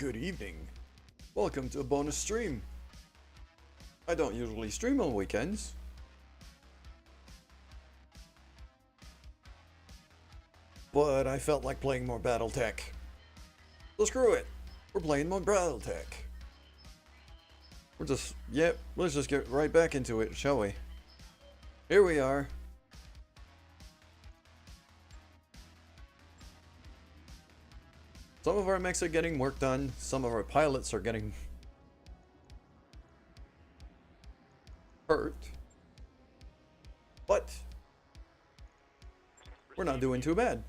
Good evening. Welcome to a bonus stream. I don't usually stream on weekends. But I felt like playing more Battletech. So screw it. We're playing more Battletech. Let's just get right back into it, shall we? Here we are. Some of our mechs are getting work done. Some of our pilots are getting hurt. But we're not doing too bad.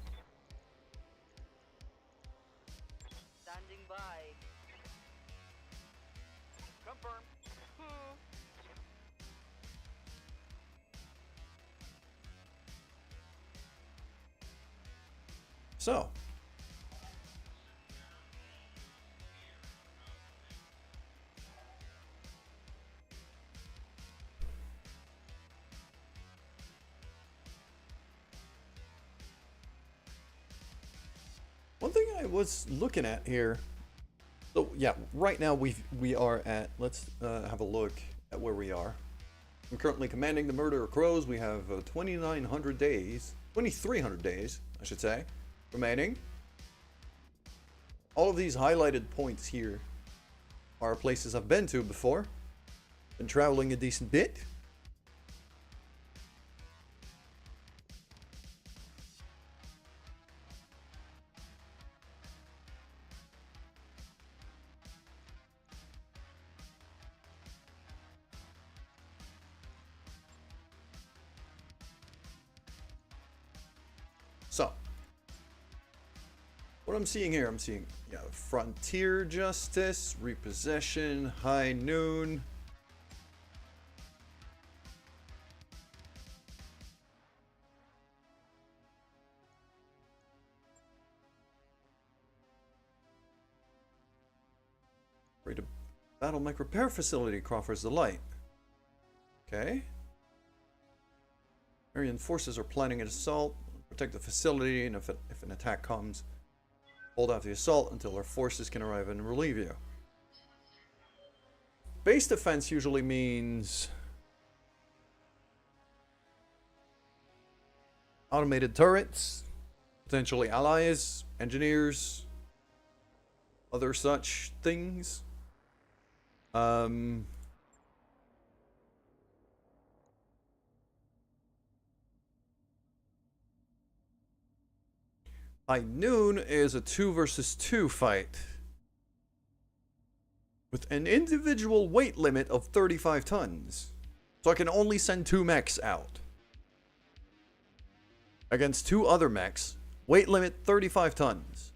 Standing by. Confirm. So, one thing I was looking at here. So yeah, right now we are at. Let's have a look at where we are. I'm currently commanding the Murder of Crows. We have 2,900 days, 2,300 days, I should say, remaining. All of these highlighted points here are places I've been to before. Been traveling a decent bit. So, what I'm seeing here, I'm seeing Frontier Justice, Repossession, High Noon. Ready to battle mech repair facility, Crawford's Delight. Okay. Aryan forces are planning an assault. Protect the facility, and if an attack comes, hold off the assault until our forces can arrive and relieve you. Base defense usually means automated turrets, potentially allies, engineers, other such things. High Noon is a 2 versus 2 fight with an individual weight limit of 35 tons. So I can only send 2 mechs out against 2 other mechs. Weight limit 35 tons.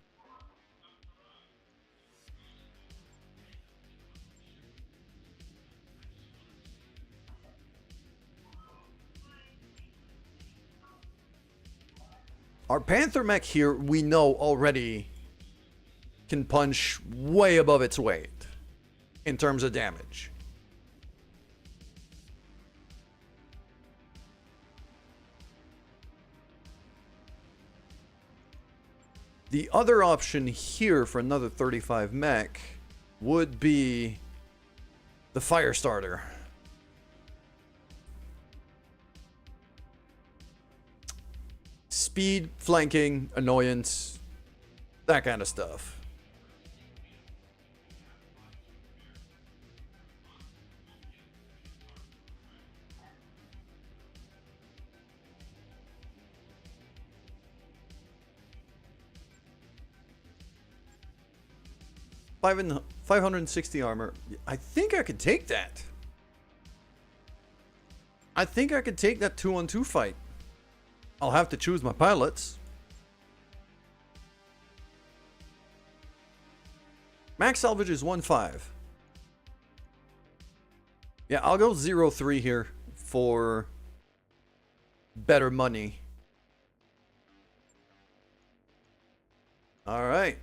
Our Panther mech here, we know already, can punch way above its weight in terms of damage. The other option here for another 35 mech would be the Firestarter. Speed, flanking, annoyance, that kind of stuff. Five and 560 armor. I think I could take that. I think I could take that 2-on-2 fight. I'll have to choose my pilots. Max salvage is 1.5. Yeah, I'll go 0.3 here for better money. All right.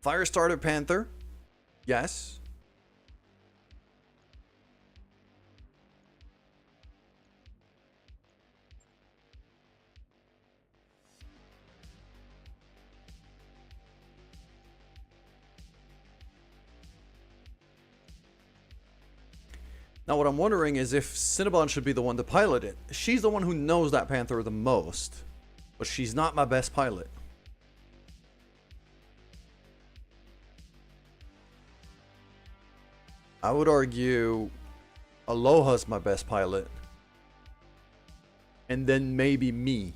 Firestarter Panther. Yes. Now what I'm wondering is if Cinnabon should be the one to pilot it. She's the one who knows that Panther the most, but she's not my best pilot. I would argue Aloha's my best pilot. And then maybe me.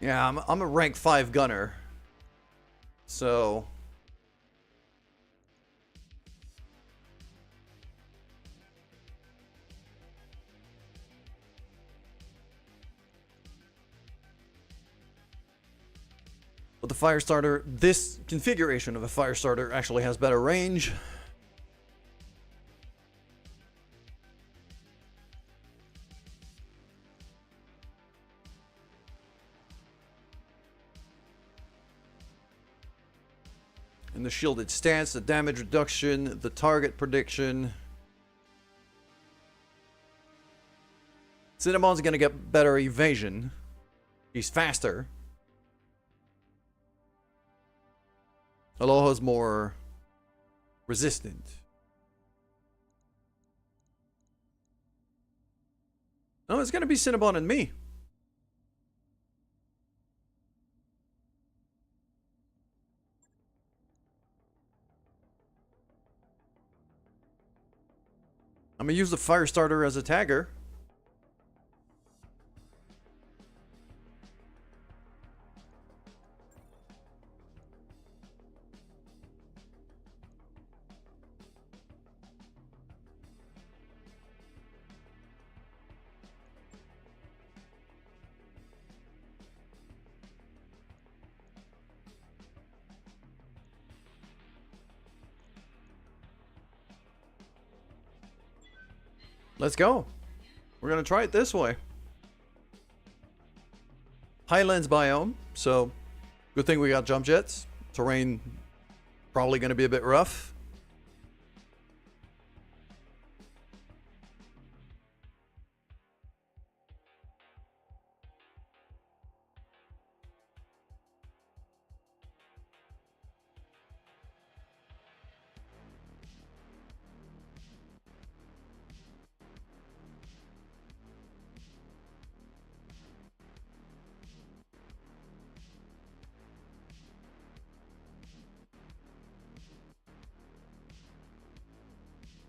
Yeah, I'm a rank 5 gunner. So... But the Firestarter, this configuration of a Firestarter actually has better range. And the shielded stance, the damage reduction, the target prediction. Cinnabon's gonna get better evasion. He's faster. Aloha's more resistant. No, it's gonna be Cinnabon and me. I'm gonna use the Firestarter as a tagger. Let's go. We're gonna try it this way. Highlands biome, so good thing we got jump jets. Terrain probably gonna be a bit rough.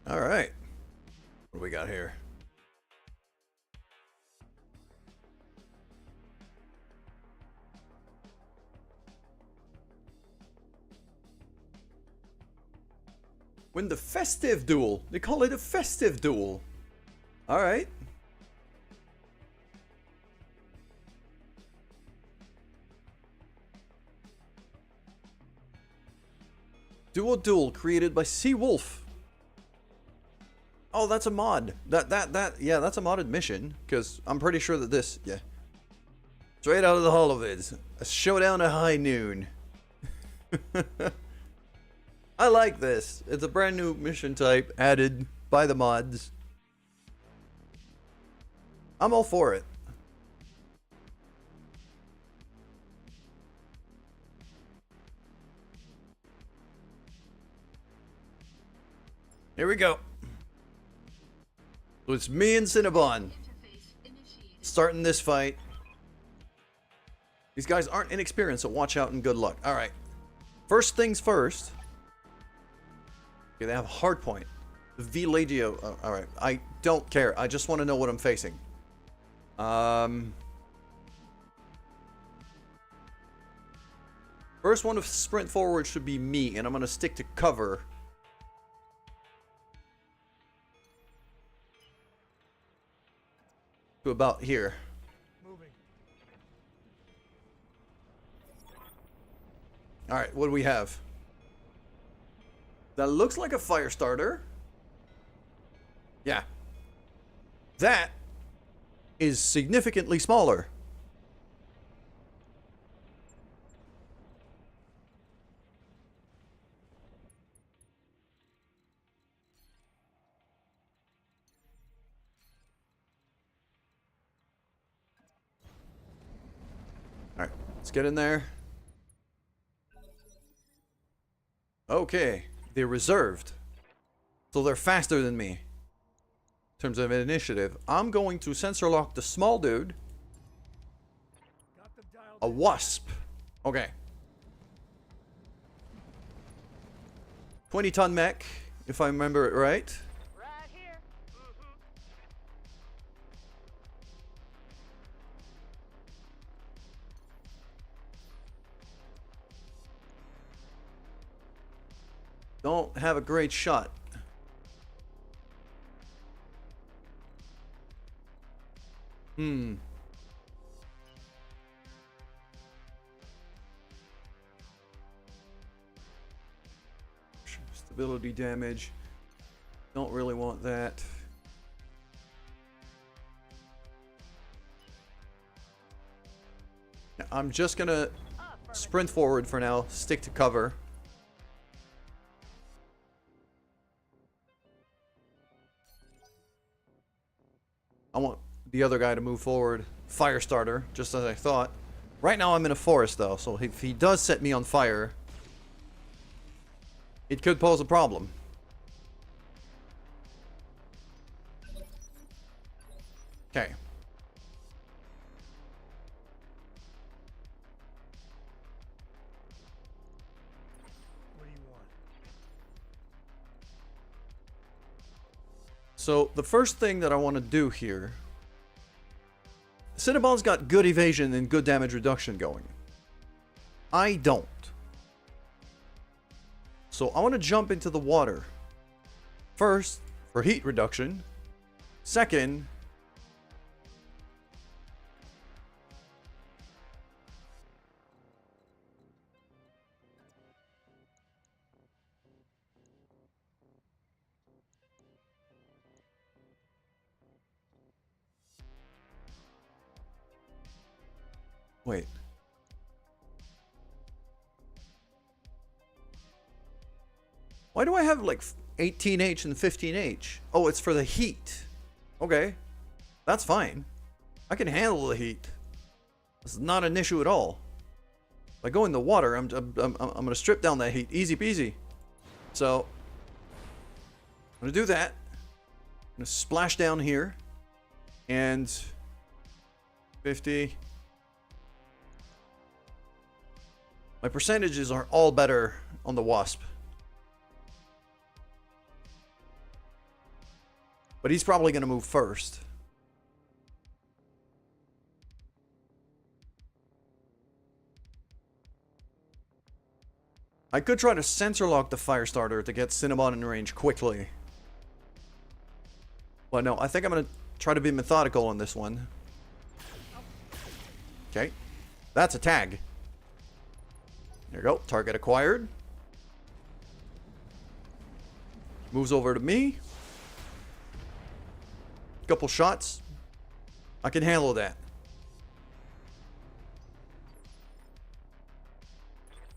All right. What do we got here? Win the festive duel. They call it a festive duel. All right. Duel created by Sea Wolf. Oh, that's a mod. Yeah, that's a modded mission. Because I'm pretty sure that this, yeah. Straight out of the Holovids. A showdown at high noon. I like this. It's a brand new mission type added by the mods. I'm all for it. Here we go. So it's me and Cinnabon starting this fight. These guys aren't inexperienced, so watch out and good luck. All right. First things first. Okay, they have a hard point. The V Legio. Oh, all right. I don't care. I just want to know what I'm facing. First one to sprint forward should be me, and I'm going to stick to cover. To about here. Moving. All right, what do we have? That looks like a Firestarter. Yeah. That is significantly smaller. All right, let's get in there. Okay, they're reserved. So they're faster than me. In terms of initiative. I'm going to sensor lock the small dude. A wasp. Okay. 20-ton mech, if I remember it right. Right here. Don't have a great shot. Stability damage. Don't really want that. I'm just gonna sprint forward for now. Stick to cover. I want the other guy to move forward. Fire starter, just as I thought. Right now I'm in a forest though, so if he does set me on fire, it could pose a problem. Okay. What do you want? So the first thing that I want to do here, Cinnabon's got good evasion and good damage reduction going. I don't. So I want to jump into the water. First, for heat reduction. Second, wait. Why do I have like 18H and 15H? Oh, it's for the heat. Okay. That's fine. I can handle the heat. This is not an issue at all. If I go in the water, I'm gonna strip down that heat. Easy peasy. So I'm gonna do that. I'm gonna splash down here. And 50. My percentages are all better on the Wasp. But he's probably going to move first. I could try to sensor lock the fire starter to get Cinnabon in range quickly. But no, I think I'm going to try to be methodical on this one. Okay. That's a tag. There you go. Target acquired. Moves over to me. Couple shots. I can handle that.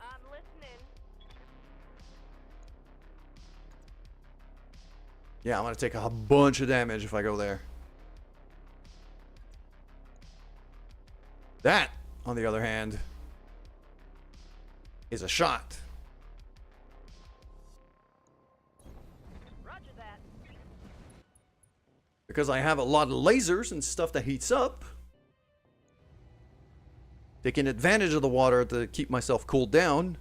I'm listening. Yeah, I'm gonna take a bunch of damage if I go there. That, on the other hand, is a shot. Roger that. Because I have a lot of lasers and stuff that heats up. Taking advantage of the water to keep myself cooled down.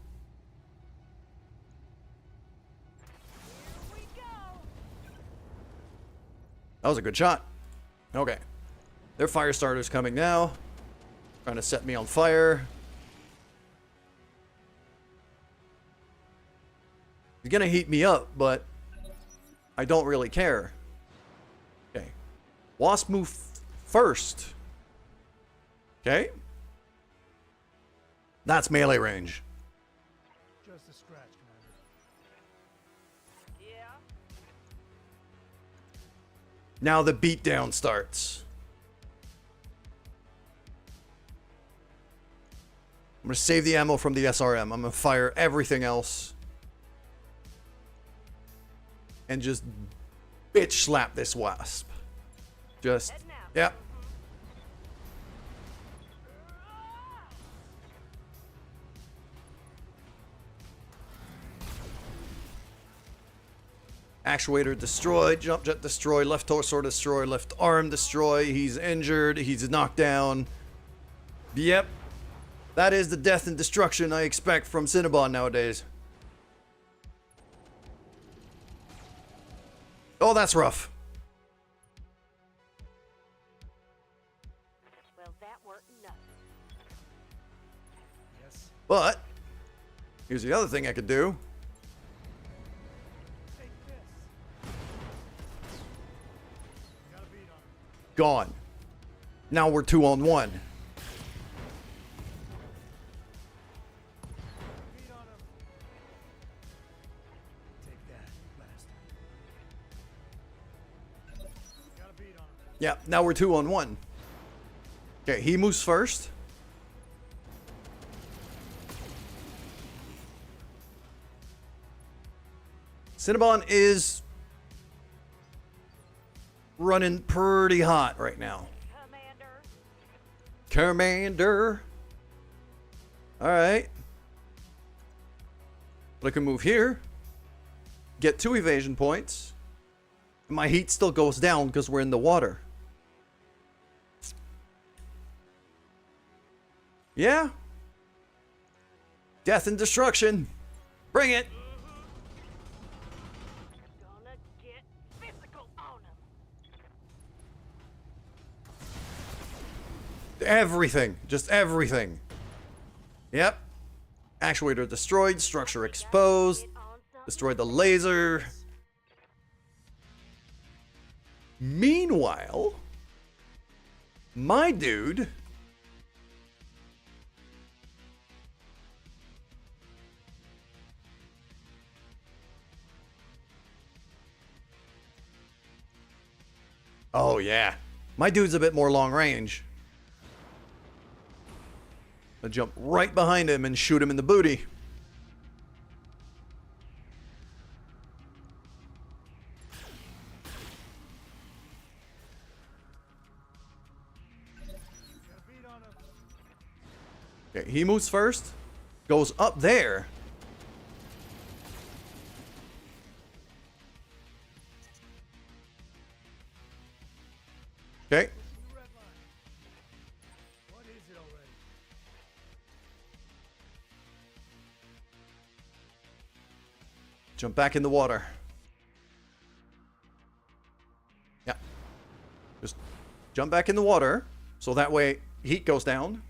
Here we go. That was a good shot. Okay. Their fire starter's coming now. Trying to set me on fire. He's gonna heat me up, but I don't really care. Okay. Wasp move first. Okay. That's melee range. Just a scratch, Commander. Yeah. Now the beatdown starts. I'm gonna save the ammo from the SRM. I'm gonna fire everything else. And just bitch slap this wasp. Just, Heading out. yeah. Actuator destroy, jump jet destroy, left torso destroy, left arm destroy. He's injured, he's knocked down. Yep. That is the death and destruction I expect from Cinnabon nowadays. Oh, that's rough. Well, that weren't nothing. Yes. But here's the other thing I could do. Take this. Got a beat on him. Gone. Now we're 2-on-1. Beat on him. Take that, bastard. Got a beat on him. Yeah, now we're 2-on-1. Okay, he moves first. Cinnabon is running pretty hot right now. Commander. Alright. But I can move here. Get 2 evasion points. And my heat still goes down because we're in the water. Yeah. Death and destruction. Bring it. Gonna get physical on him. Everything. Just everything. Yep. Actuator destroyed. Structure exposed. Get on something. Destroyed the laser. Meanwhile, my dude oh yeah, my dude's a bit more long range. I jump right behind him and shoot him in the booty. Got a beat on him. Okay, he moves first, goes up there. Okay, You red line. What is it already? jump back in the water. Yeah, just jump back in the water, so that way heat goes down.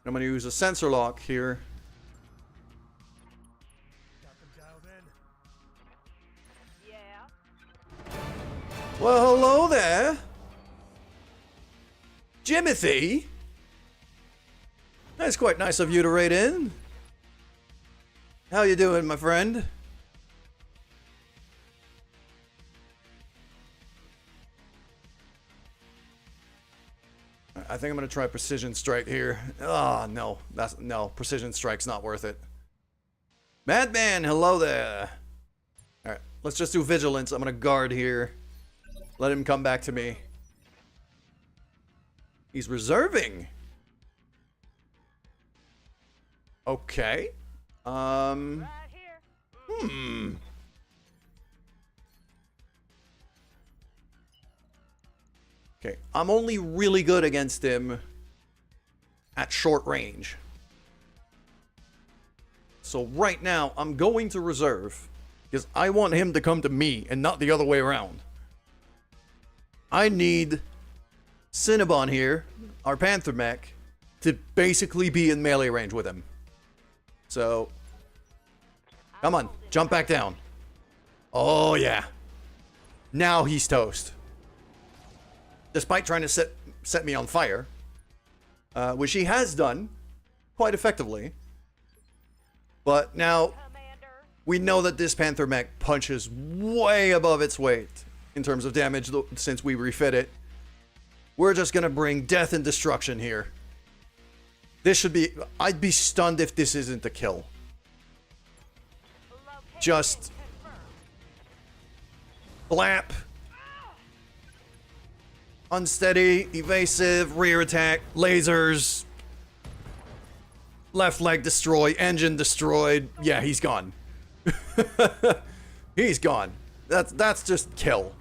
I'm going to use a sensor lock here. Got them dialed in. Yeah. Well, hello there, Jimothy. That's quite nice of you to raid in. How you doing, my friend? I think I'm gonna try precision strike here. Oh no, no, precision strike's not worth it. Madman, hello there. All right, let's just do vigilance. I'm gonna guard here. Let him come back to me. He's reserving. Okay. Right here. Okay, I'm only really good against him at short range. So right now, I'm going to reserve because I want him to come to me and not the other way around. I need Cinnabon here, our Panther mech, to basically be in melee range with him. So, come on, jump back down. Oh yeah. Now he's toast. Despite trying to set me on fire, which he has done quite effectively. But now Commander. we know that this Panther mech punches way above its weight in terms of damage since we refit it. We're just gonna bring death and destruction here. This should be... I'd be stunned if this isn't a kill. Location Just... confirmed. blap. Unsteady, evasive, rear attack, lasers. Left leg destroyed, engine destroyed. Yeah, he's gone. He's gone. That's just kill.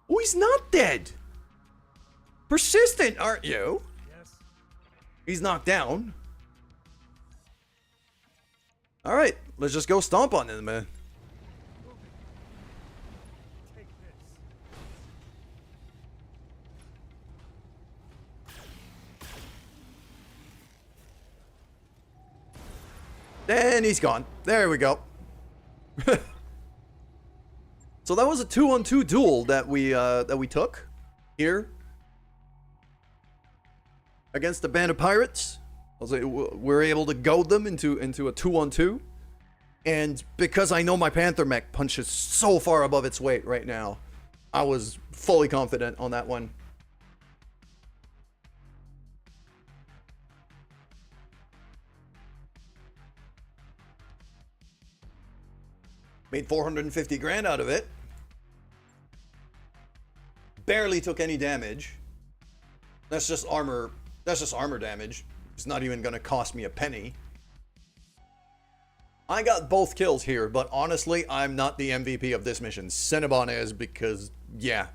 Oh, he's not dead. Persistent, aren't you? Yes. He's knocked down. Alright, let's just go stomp on him, man. Take this. And he's gone. There we go. So that was a 2-on-2 duel that we took here against the band of pirates. We're able to goad them into a 2-on-2, and because I know my Panther mech punches so far above its weight right now, I was fully confident on that one. Made 450 grand out of it. Barely took any damage. That's just armor. That's just armor damage. It's not even gonna cost me a penny. I got both kills here, but honestly, I'm not the MVP of this mission. Cinnabon is, because, yeah.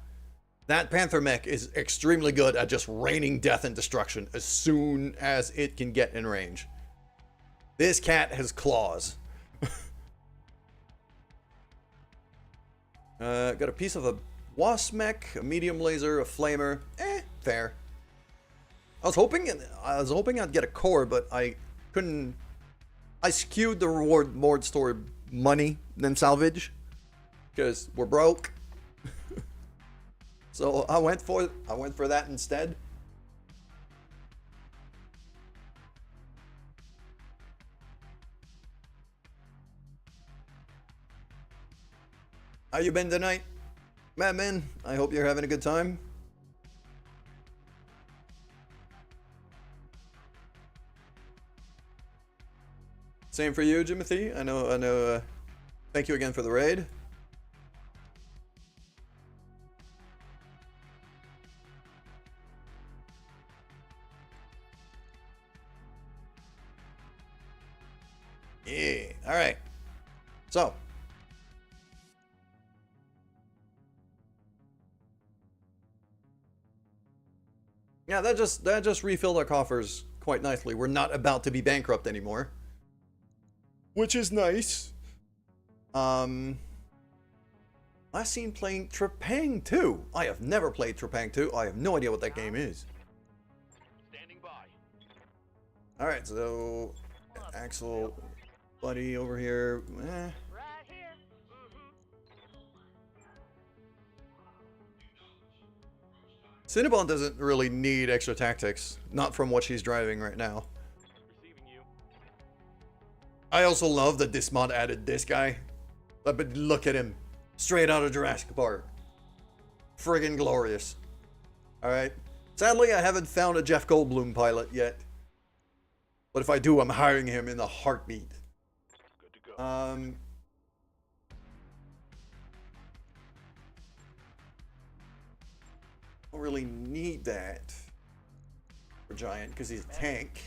That Panther mech is extremely good at just raining death and destruction as soon as it can get in range. This cat has claws. Got a piece of a wasp mech, a medium laser, a flamer. Fair. I was hoping I'd get a core, but I couldn't. I skewed the reward more toward money than salvage, because we're broke. So I went for that instead. How you been tonight, Madman? I hope you're having a good time. Same for you, Jimothy. I know. Thank you again for the raid. Yeah. All right. So. Yeah, that just refilled our coffers quite nicely. We're not about to be bankrupt anymore, which is nice. Last seen playing Trepang 2. I have never played Trepang 2. I have no idea what that game is. Standing by. All right, so Axel, buddy over here. Right here. Cinnabon doesn't really need extra tactics, not from what she's driving right now. Receiving you. I also love that this mod added this guy. But look at him. Straight out of Jurassic Park. Friggin' glorious. Alright. Sadly, I haven't found a Jeff Goldblum pilot yet. But if I do, I'm hiring him in a heartbeat. Good to go. Don't really need that for Giant because he's a tank.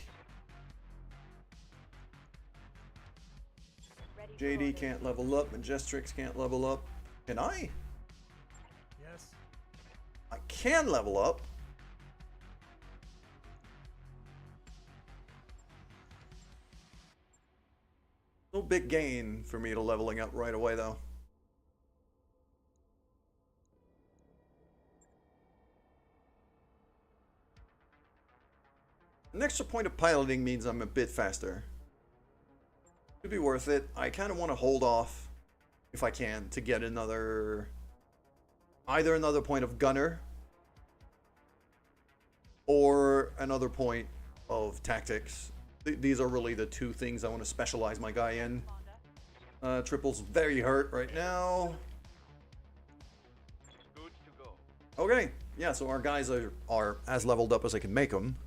Ready for JD orders. can't level up. Majestrix can't level up. Can I? Yes. I can level up. No big gain for me to leveling up right away though. An extra point of piloting means I'm a bit faster. Could be worth it. I kind of want to hold off, if I can, to get another... either another point of gunner, or another point of tactics. These are really the two things I want to specialize my guy in. Triple's very hurt right now. Good to go. Okay, yeah, so our guys are as leveled up as I can make them.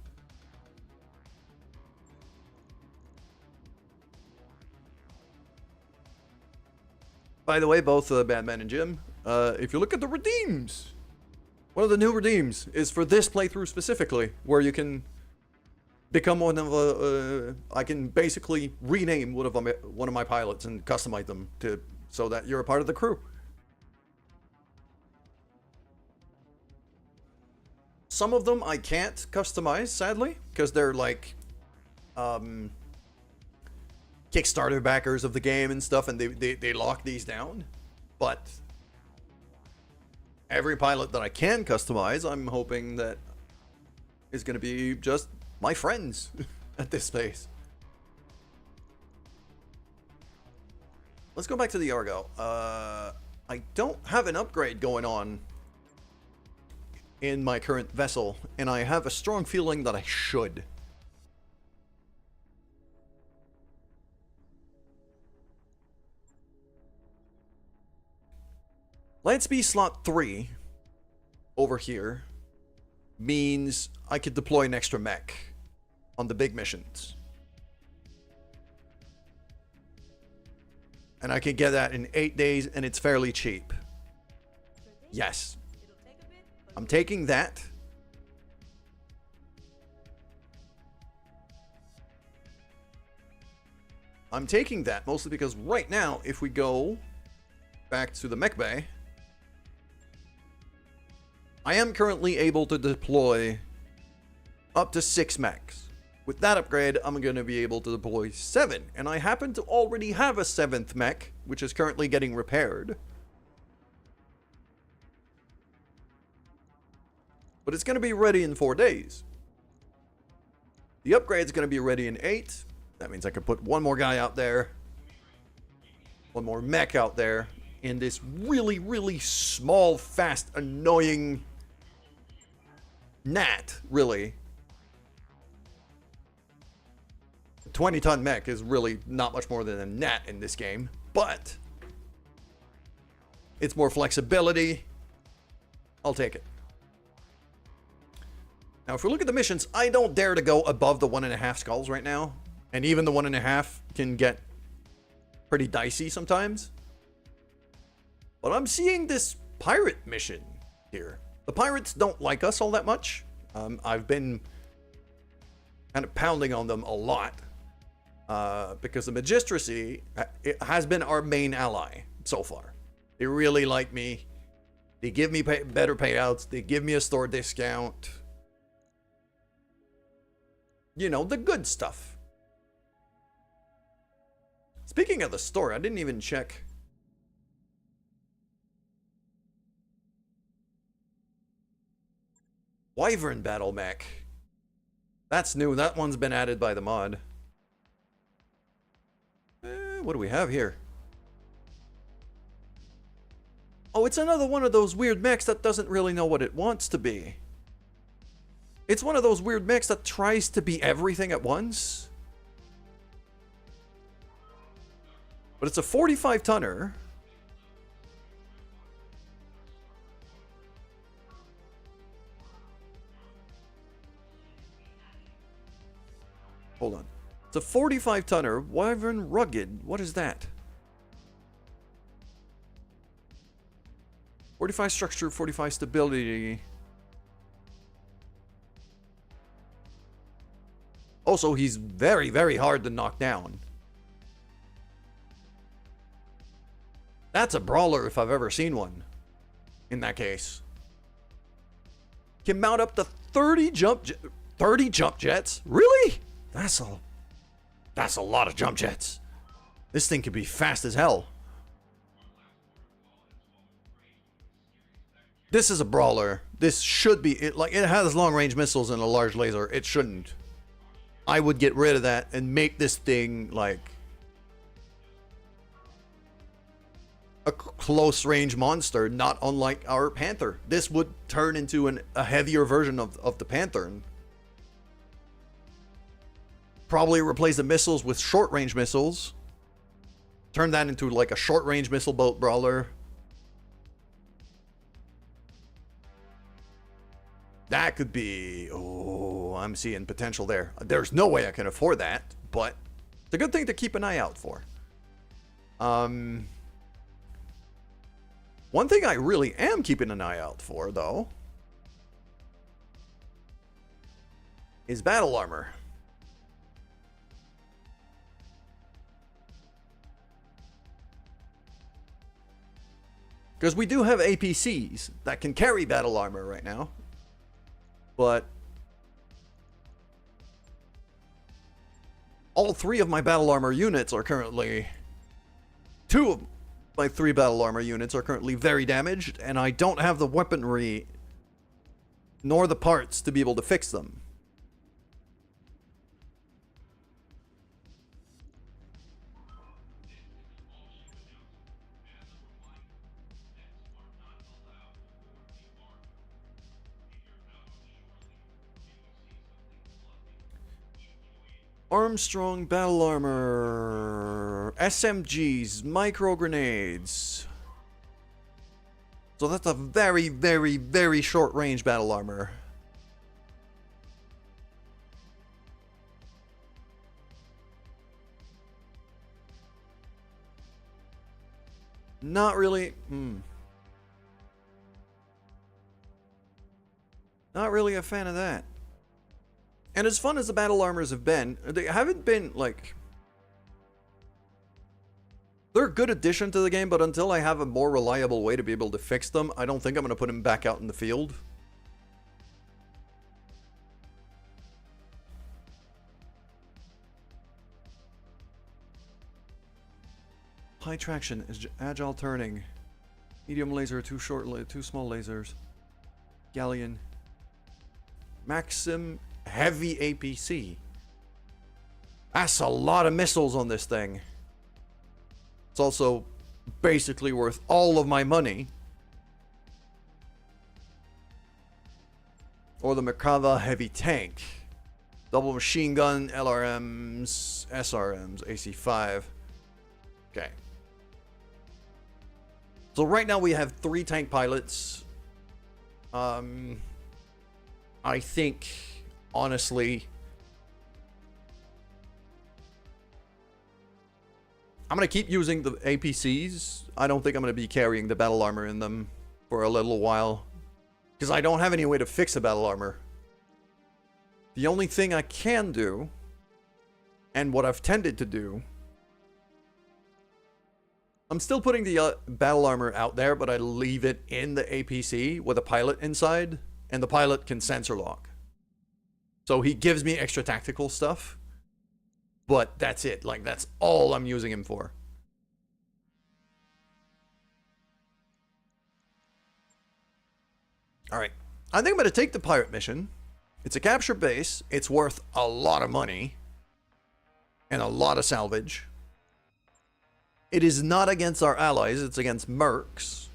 By the way, both Batman and Jim, if you look at the redeems, one of the new redeems is for this playthrough specifically, where you can become one of I can basically rename one of my pilots and customize them to so that you're a part of the crew. Some of them I can't customize, sadly, because they're like Kickstarter backers of the game and stuff, and they lock these down. But every pilot that I can customize, I'm hoping that is going to be just my friends at this space. Let's go back to the Argo. I don't have an upgrade going on in my current vessel, and I have a strong feeling that I should. Land speed slot 3 over here means I could deploy an extra mech on the big missions. And I can get that in 8 days, and it's fairly cheap. Yes. I'm taking that. I'm taking that mostly because right now, if we go back to the mech bay, I am currently able to deploy up to 6 mechs. With that upgrade, I'm going to be able to deploy 7. And I happen to already have a 7th mech, which is currently getting repaired. But it's going to be ready in 4 days. The upgrade's going to be ready in 8. That means I can put one more guy out there. One more mech out there. In this really, really small, fast, annoying gnat, really. A 20-ton mech is really not much more than a gnat in this game. But it's more flexibility. I'll take it. Now, if we look at the missions, I don't dare to go above the 1.5 skulls right now. And even the 1.5 can get pretty dicey sometimes. But I'm seeing this pirate mission here. The pirates don't like us all that much. I've been kind of pounding on them a lot. Because the Magistracy it has been our main ally so far. They really like me. They give me better payouts. They give me a store discount. You know, the good stuff. Speaking of the store, I didn't even check. Wyvern Battle Mech. That's new. That one's been added by the mod. What do we have here? Oh, it's another one of those weird mechs that doesn't really know what it wants to be. It's one of those weird mechs that tries to be everything at once. But it's a 45-tonner. Hold on. It's a 45-tonner Wyvern Rugged. What is that? 45 structure, 45 stability. Also, he's very, very hard to knock down. That's a brawler if I've ever seen one. In that case. Can mount up to 30 jump jets? Really? That's a lot of jump jets. This thing could be fast as hell. This is a brawler. This should be it has long range missiles and a large laser. It shouldn't. I would get rid of that and make this thing like a close range monster, not unlike our Panther. This would turn into a heavier version of the Panther. And probably replace the missiles with short range missiles. Turn that into like a short range missile boat brawler. That could be... Oh, I'm seeing potential there. There's no way I can afford that, but it's a good thing to keep an eye out for. One thing I really am keeping an eye out for, though, is battle armor. Because we do have APCs that can carry battle armor right now. But all 3 of my battle armor units are currently... 2 of my 3 battle armor units are currently very damaged, and I don't have the weaponry nor the parts to be able to fix them. Armstrong battle armor, SMGs, micro grenades. So that's a very, very, very short range battle armor. Not really. Not really a fan of that. And as fun as the battle armors have been, they haven't been, like... They're a good addition to the game, but until I have a more reliable way to be able to fix them, I don't think I'm going to put them back out in the field. High traction is agile turning. Medium laser, two small lasers. Galleon. Maxim heavy APC. That's a lot of missiles on this thing. It's also basically worth all of my money. Or the Merkava heavy tank. Double machine gun, LRMs, SRMs, AC5. Okay. So right now we have 3 tank pilots. I think, honestly, I'm going to keep using the APCs. I don't think I'm going to be carrying the battle armor in them for a little while. Because I don't have any way to fix the battle armor. The only thing I can do, and what I've tended to do, I'm still putting the battle armor out there, but I leave it in the APC with a pilot inside, and the pilot can sensor lock. So he gives me extra tactical stuff, but that's it. Like, that's all I'm using him for. Alright, I think I'm going to take the pirate mission. It's a capture base. It's worth a lot of money and a lot of salvage. It is not against our allies, it's against mercs.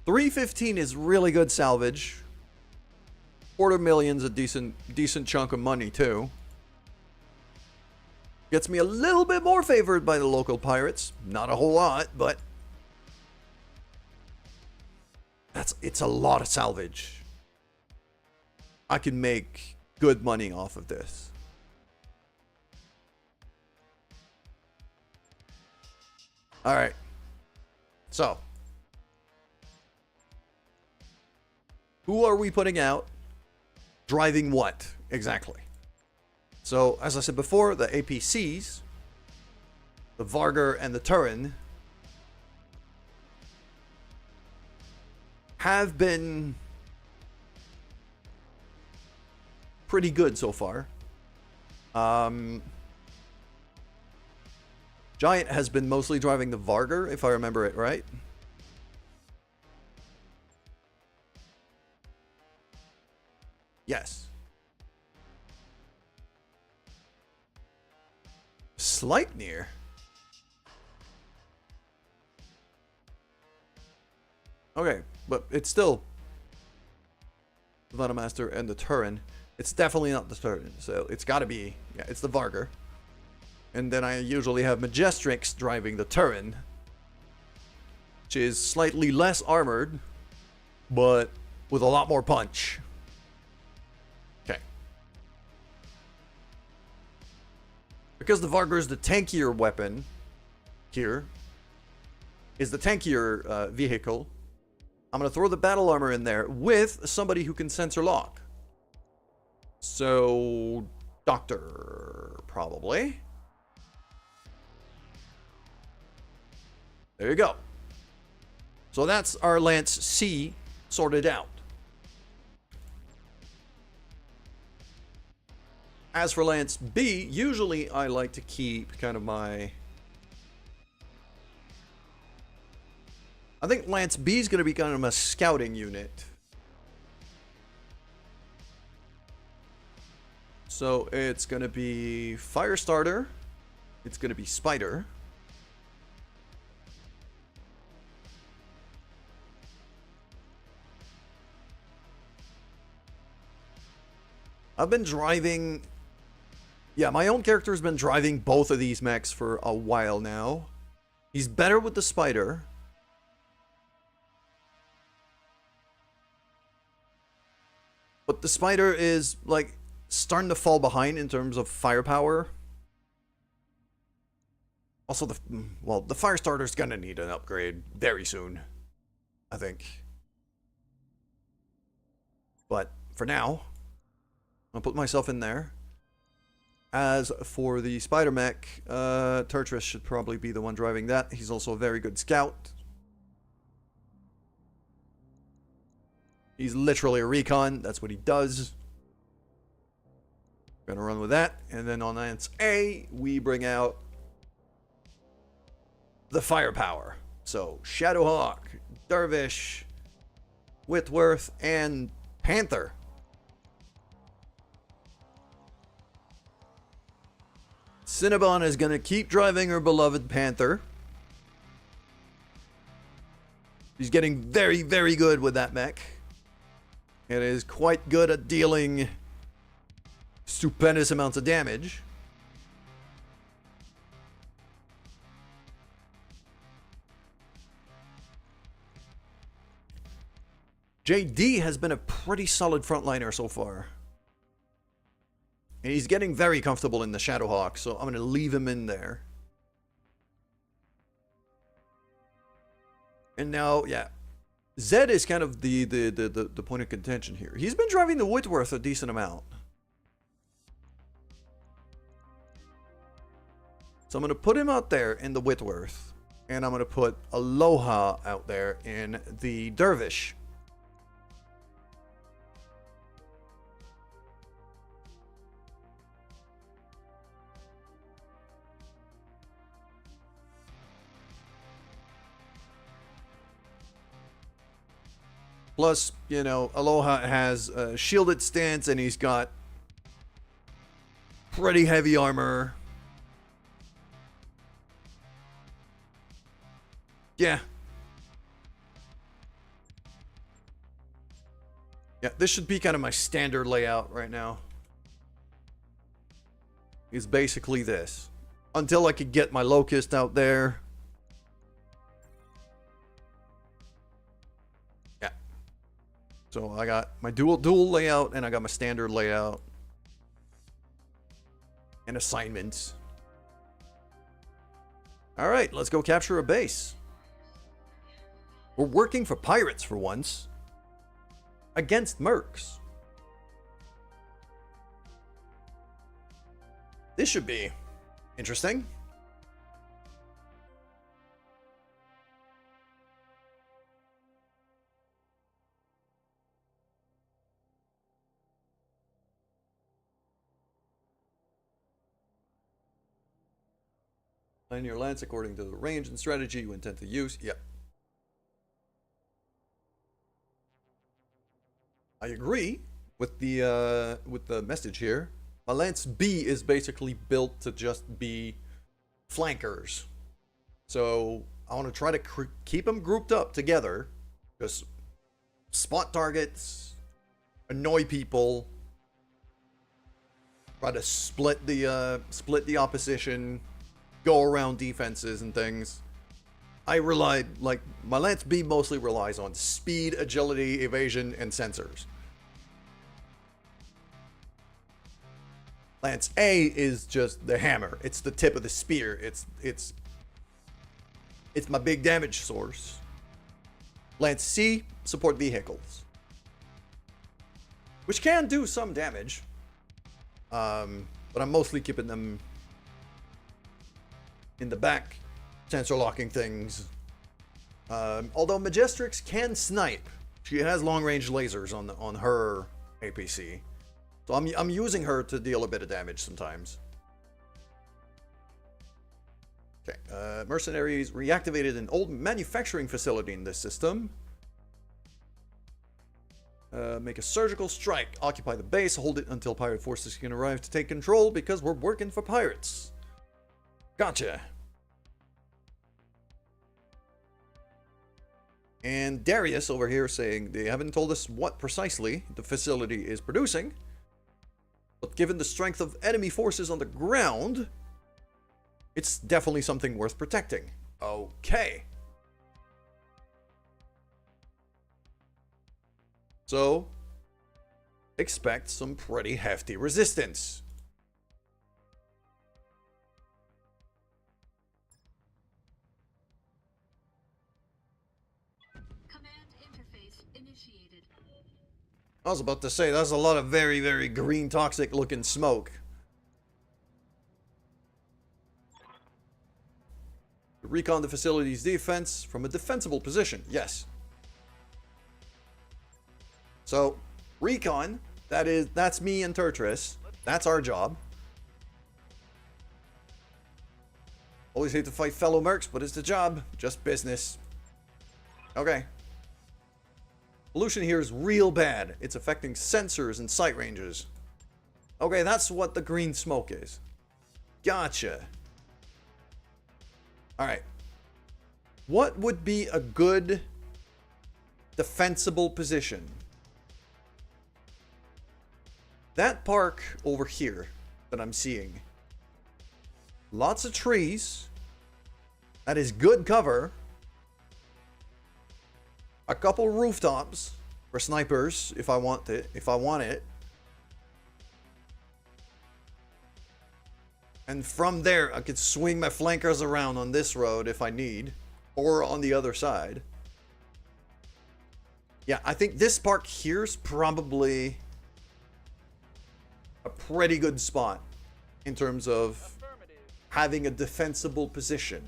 $315 is really good salvage. $250,000's a decent chunk of money too. Gets me a little bit more favored by the local pirates. Not a whole lot, but it's a lot of salvage. I can make good money off of this. All right. So, who are we putting out? Driving what exactly? So, as I said before, the APCs, the Vargar and the Turin, have been pretty good so far. Giant has been mostly driving the Vargar, if I remember it right. Yes. Sleipnir. Okay, but it's still the Vanamaster and the Turin. It's definitely not the Turin, so it's got to be, yeah, it's the Vargar. And then I usually have Majestrix driving the Turin, which is slightly less armored, but with a lot more punch. Okay. Because the Vargar is the tankier weapon here, is the tankier vehicle, I'm going to throw the battle armor in there with somebody who can sensor lock. So, Doctor, probably. There you go. So that's our Lance C sorted out. As for Lance B, usually I like to keep kind of my... I think Lance B is going to be kind of my scouting unit. So it's going to be Firestarter. It's going to be Spider. I've been driving... Yeah, my own character has been driving both of these mechs for a while now. He's better with the Spider. But the Spider is, like, starting to fall behind in terms of firepower. Also, the Firestarter's gonna need an upgrade very soon, I think. But for now, I'll put myself in there. As for the Spider mech, Turtris should probably be the one driving that. He's also a very good scout. He's literally a recon. That's what he does. Gonna run with that. And then on Lance A, we bring out the firepower. So Shadowhawk, Dervish, Whitworth, and Panther. Cinnabon is gonna keep driving her beloved Panther. She's getting very, very good with that mech. It is quite good at dealing stupendous amounts of damage. JD has been a pretty solid frontliner so far. And he's getting very comfortable in the Shadowhawk, so I'm going to leave him in there. And now, yeah. Zed is kind of the point of contention here. He's been driving the Whitworth a decent amount. So I'm going to put him out there in the Whitworth. And I'm going to put Aloha out there in the Dervish. Plus, you know, Aloha has a shielded stance and he's got pretty heavy armor. Yeah. Yeah, this should be kind of my standard layout right now. It's basically this. Until I could get my Locust out there. Yeah. So I got my dual layout and I got my standard layout. And assignments. Alright, let's go capture a base. We're working for pirates for once. Against mercs. This should be interesting. Plan your lance according to the range and strategy you intend to use. Yep. I agree with the message here. My Lance B is basically built to just be flankers. So I want to try to keep them grouped up together. Just spot targets, annoy people, try to split the opposition, go around defenses and things. I relied, like, my Lance B mostly relies on speed, agility, evasion, and sensors. Lance A is just the hammer. It's the tip of the spear. It's my big damage source. Lance C, support vehicles. Which can do some damage. But I'm mostly keeping them in the back. Sensor locking things, Although Majestrix can snipe, she has long-range lasers on her APC, so I'm using her to deal a bit of damage sometimes. Okay, mercenaries reactivated an old manufacturing facility in this system. Make a surgical strike. Occupy the base. Hold it until pirate forces can arrive to take control, because we're working for pirates. Gotcha. And Darius over here saying they haven't told us what precisely the facility is producing, but given the strength of enemy forces on the ground, it's definitely something worth protecting. Okay. So, expect some pretty hefty resistance. Command interface initiated. I was about to say, that's a lot of very, very green, toxic looking smoke. Recon the facility's defense from a defensible position. Yes. So, recon, that's me and Turtris. That's our job. Always hate to fight fellow mercs, but it's the job. Just business. Okay. Pollution here is real bad. It's affecting sensors and sight ranges. Okay, that's what the green smoke is. Gotcha. Alright. What would be a good defensible position? That park over here that I'm seeing. Lots of trees. That is good cover. A couple rooftops for snipers if I want it. And from there I could swing my flankers around on this road if I need, or on the other side. Yeah, I think this park here's probably a pretty good spot in terms of having a defensible position.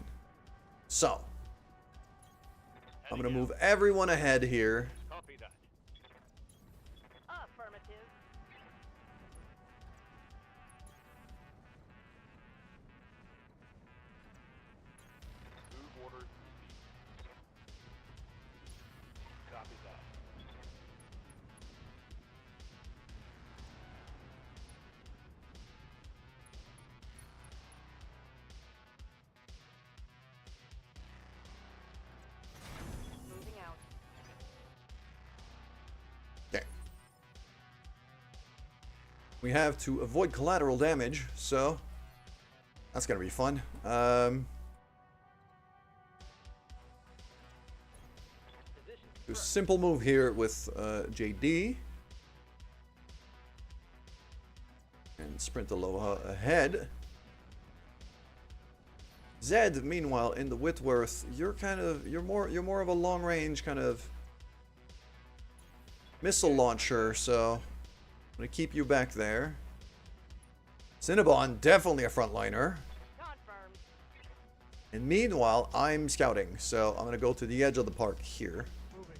So, I'm going to move everyone ahead here. Copy that. Affirmative. Move orders received. Copy that. Moving out. Okay. We have to avoid collateral damage, so that's going to be fun. Do a simple move here with JD. And sprint Aloha ahead. Zed, meanwhile, in the Whitworth, you're more of a long range kind of missile launcher, so I'm gonna keep you back there. Cinnabon, definitely a frontliner. Confirmed. And meanwhile, I'm scouting, so I'm gonna go to the edge of the park here. Moving.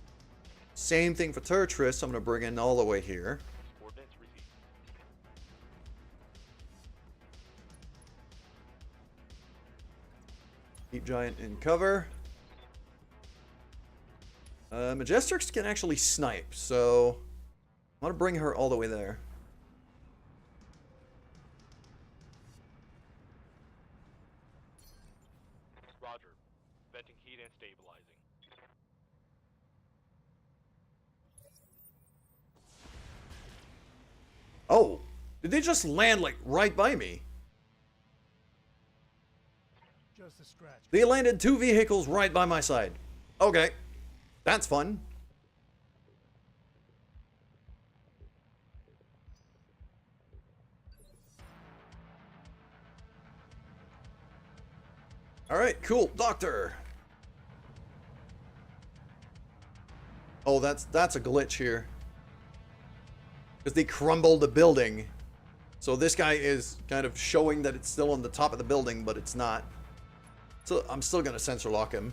Same thing for Turtris, I'm gonna bring in all the way here. Coordinates received. Keep Giant in cover. Majestrix can actually snipe, so I'm gonna bring her all the way there. Roger. Venting heat and stabilizing. Oh, did they just land like right by me? Just a scratch. They landed 2 vehicles right by my side. Okay, that's fun. All right, cool, Doctor. Oh, that's a glitch here. Because they crumbled the building. So this guy is kind of showing that it's still on the top of the building, but it's not. So I'm still going to sensor lock him.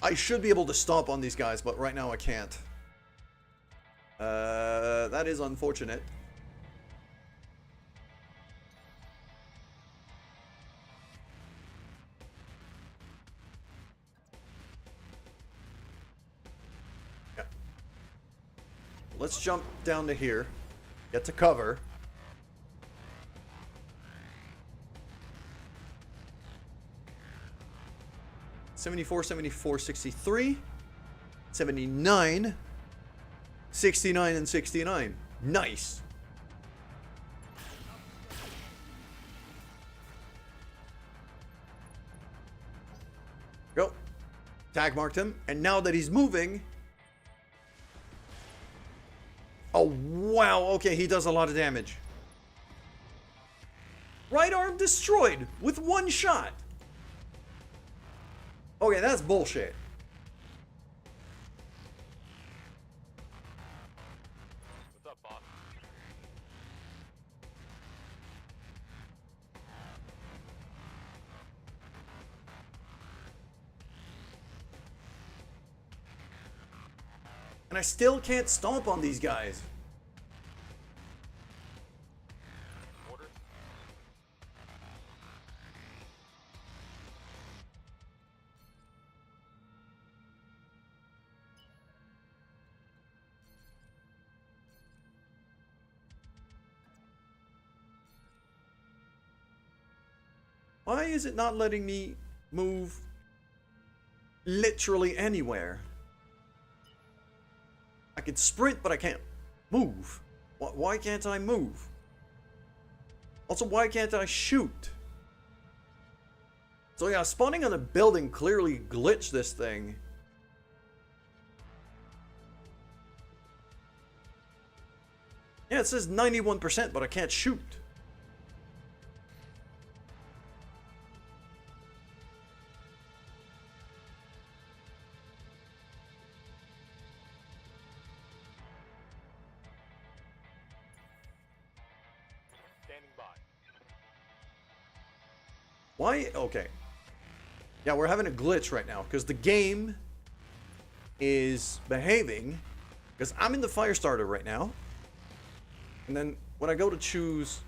I should be able to stomp on these guys, but right now I can't. That is unfortunate. Yeah. Let's jump down to here. Get to cover. $74, $74, $63, $79, $69, and $69. Nice. Go. Tag marked him, and now that he's moving. Oh, wow. Okay, he does a lot of damage. Right arm destroyed with one shot. Okay, that's bullshit. What's up, boss? And I still can't stomp on these guys. Order? Why is it not letting me move literally anywhere? I can sprint, but I can't move. Why can't I move? Also, why can't I shoot? So yeah, spawning on a building clearly glitched this thing. Yeah, it says 91%, but I can't shoot. Standing by. Why? Okay. Yeah, we're having a glitch right now because the game is behaving because I'm in the fire starter right now. And then when I go to choose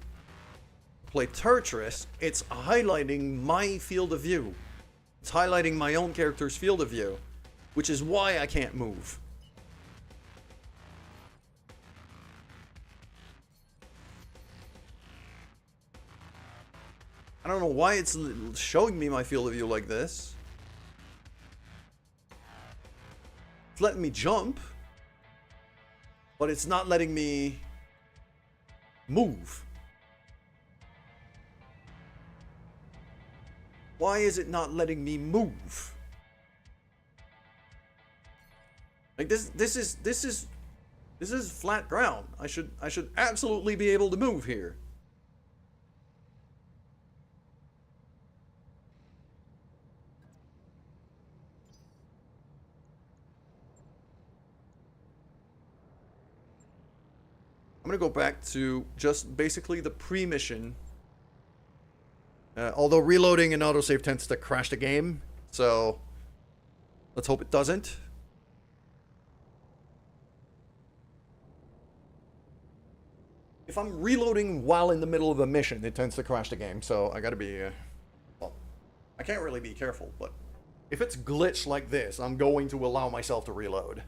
play Turtris, it's highlighting my field of view. It's highlighting my own character's field of view, which is why I can't move. I don't know why it's showing me my field of view like this. It's letting me jump, but it's not letting me move. Why is it not letting me move? Like this is flat ground. I should absolutely be able to move here. I'm gonna go back to just basically the pre-mission. Although reloading and autosave tends to crash the game, so let's hope it doesn't. If I'm reloading while in the middle of a mission, it tends to crash the game, so I gotta be, well, I can't really be careful, but if it's glitched like this, I'm going to allow myself to reload.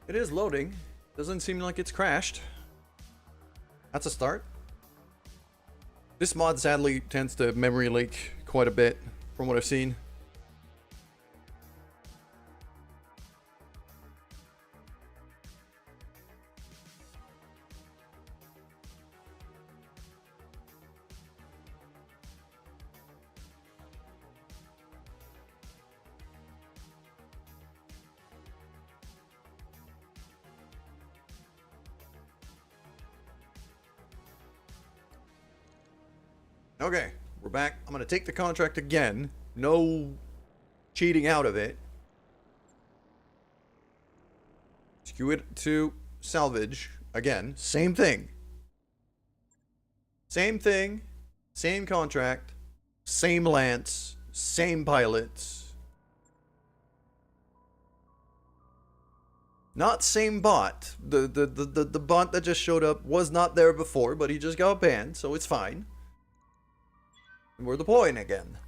It is loading. Doesn't seem like it's crashed. That's a start. This mod sadly tends to memory leak quite a bit from what I've seen. Okay, we're back. I'm going to take the contract again. No cheating out of it. Skew it to salvage. Again, same thing. Same thing. Same contract. Same lance. Same pilots. Not same bot. The bot that just showed up was not there before, but he just got banned, so it's fine. And we're deploying again.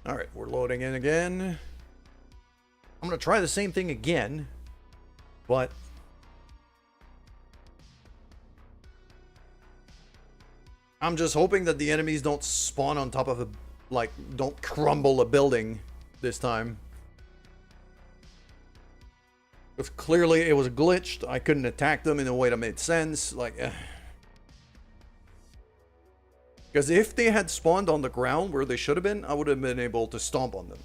Alright, we're loading in again. I'm going to try the same thing again, but I'm just hoping that the enemies don't spawn on top of a, like, don't crumble a building this time. Because clearly it was glitched. I couldn't attack them in a way that made sense. Like, because if they had spawned on the ground where they should have been, I would have been able to stomp on them.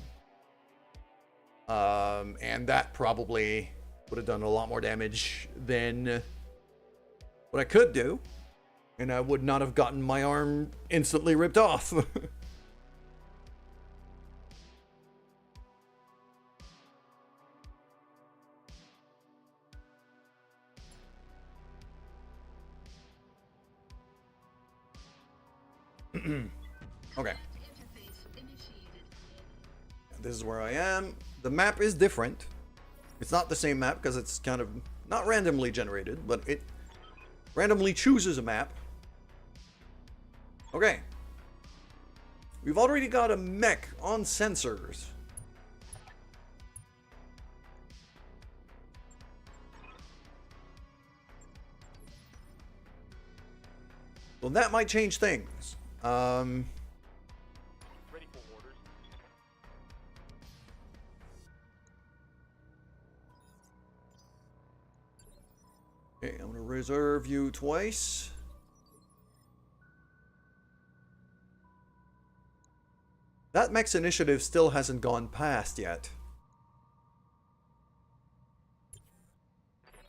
And that probably would have done a lot more damage than what I could do. And I would not have gotten my arm instantly ripped off. Okay. This is where I am. The map is different. It's not the same map because it's kind of not randomly generated, but it randomly chooses a map. Okay. We've already got a mech on sensors. Well, that might change things. Ready for orders. Okay, I'm gonna reserve you twice. That mech's initiative still hasn't gone past yet.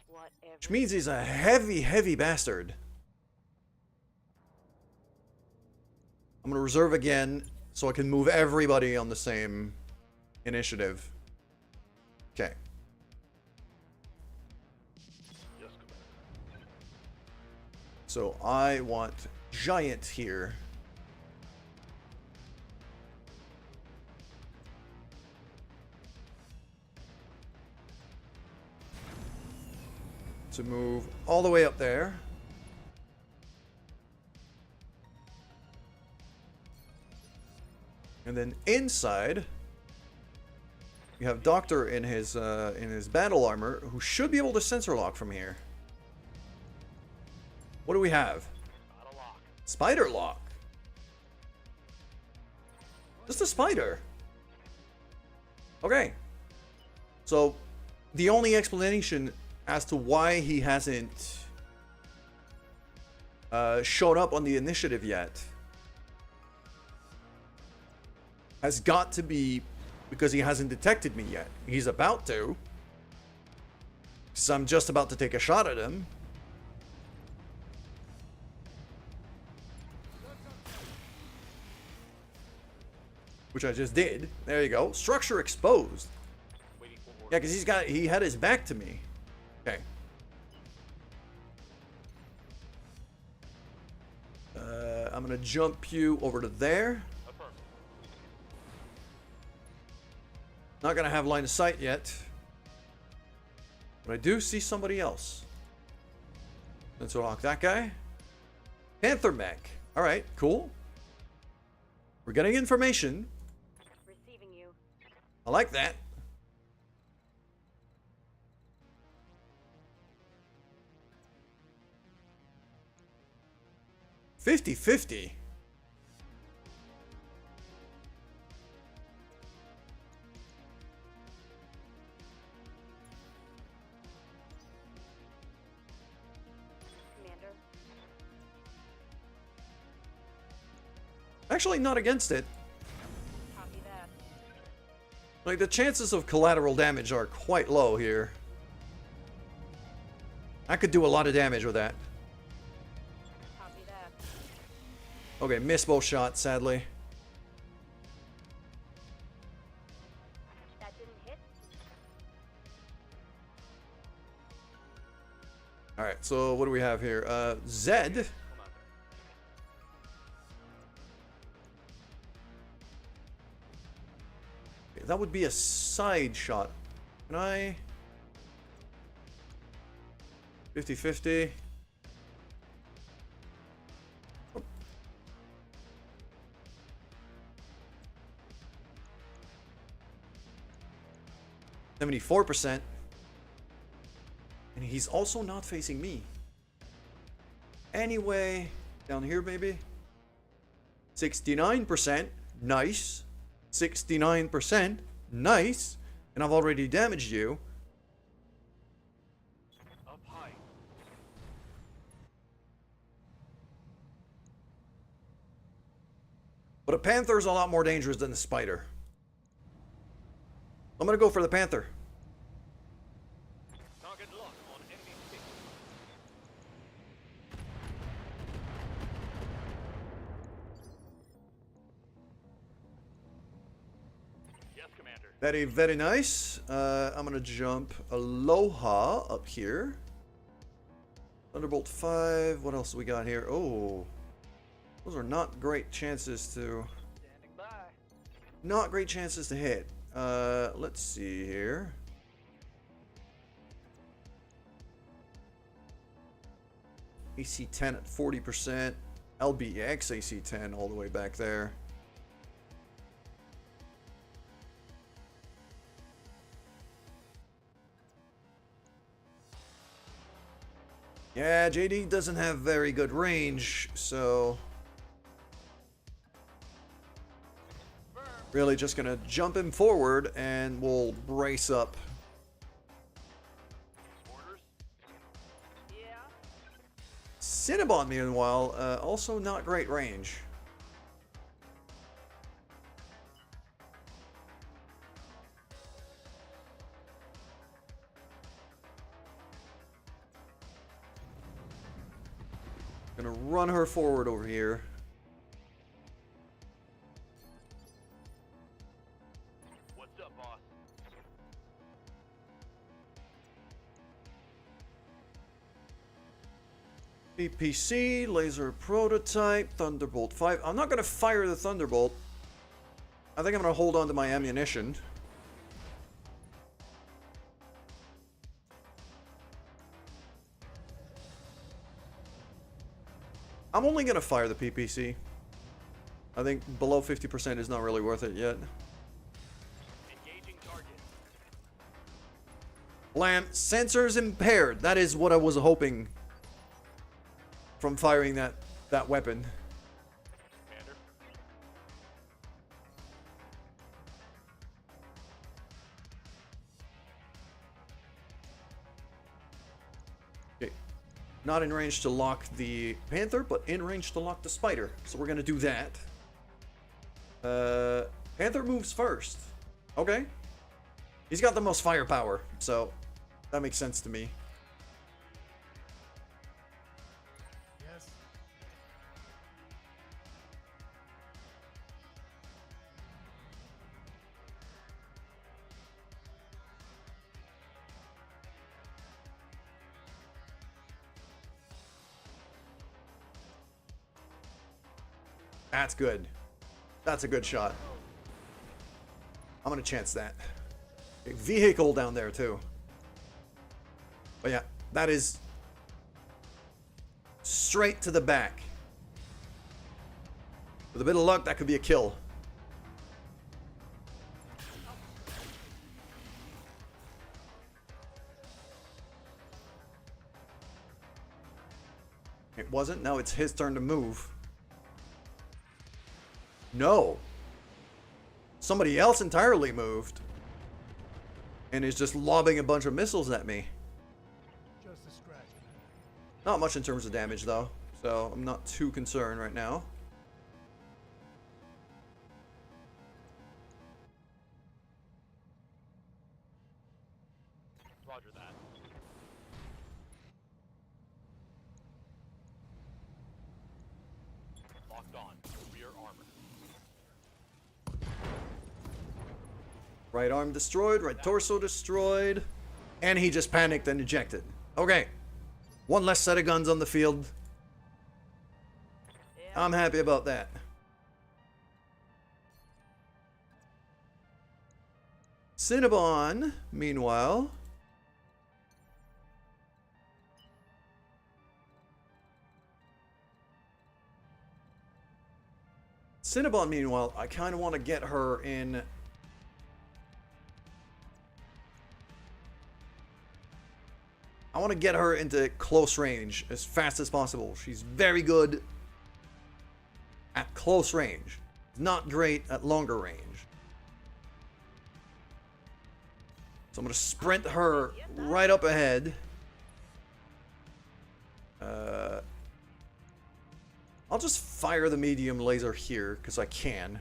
Whatever. Which means he's a heavy, heavy bastard. I'm gonna reserve again so I can move everybody on the same initiative. Okay. Yes, Commander. So I want Giant here. To move all the way up there. And then inside, We have Doctor in his battle armor, who should be able to sensor lock from here. What do we have? Not a lock. Spider lock. Just a spider. Okay. So, the only explanation as to why he hasn't showed up on the initiative yet has got to be because he hasn't detected me yet. He's about to. So I'm just about to take a shot at him. Which I just did. There you go. Structure exposed. Waiting for Yeah, orders. because he had his back to me. Okay. I'm gonna jump you over to there. Affirmative. Not gonna have line of sight yet. But I do see somebody else. Sensor lock that guy. Panther mech. Alright, cool. We're getting information. Receiving you. I like that. $50-50. Commander. Actually, not against it. Copy that. Like, the chances of collateral damage are quite low here. I could do a lot of damage with that. Copy that. Okay, miss both shots, sadly. That didn't hit. Alright, so what do we have here? Zed. Commander. Okay, that would be a side shot. Can I? 50-50. Oh. $74%. And he's also not facing me. Anyway, down here, baby. 69%. Nice. 69%. Nice. And I've already damaged you. Up high. But a panther is a lot more dangerous than a spider. I'm gonna go for the panther. Target lock on enemy stick. Yes, Commander. Very, very nice. I'm gonna jump Aloha up here. Thunderbolt 5. What else do we got here? Oh. Those are not great chances to... Standing by. Not great chances to hit. Let's see here. AC 10 at 40%. LBX AC 10 all the way back there. Yeah, JD doesn't have very good range, so... Really just gonna jump him forward and we'll brace up. Orders. Yeah. Cinnabon, meanwhile, also not great range. Gonna run her forward over here. What's up, boss? PPC, laser prototype, Thunderbolt 5. I'm not gonna fire the Thunderbolt. I think I'm gonna hold on to my ammunition. I'm only gonna fire the PPC. I think below 50% is not really worth it yet. Engaging target. Blam. Sensors impaired. That is what I was hoping from firing that weapon. Commander. Okay. Not in range to lock the Panther, but in range to lock the Spider. So we're gonna do that. Panther moves first. Okay. He's got the most firepower, so that makes sense to me. Yes. That's good. That's a good shot. I'm gonna chance that. Okay, vehicle down there too. But yeah, that is straight to the back. With a bit of luck, that could be a kill. It wasn't. Now it's his turn to move. No. Somebody else entirely moved. And is just lobbing a bunch of missiles at me. Just a scratch. Not much in terms of damage, though. So I'm not too concerned right now. Roger that. Locked on. Rear armor. Right arm destroyed, right torso destroyed. And he just panicked and ejected. Okay. One less set of guns on the field. Yeah. I'm happy about that. Cinnabon, meanwhile. Cinnabon, meanwhile, I kind of want to get her in. I want to get her into close range as fast as possible. She's very good at close range. Not great at longer range. So I'm going to sprint her right up ahead. I'll just fire the medium laser here because I can.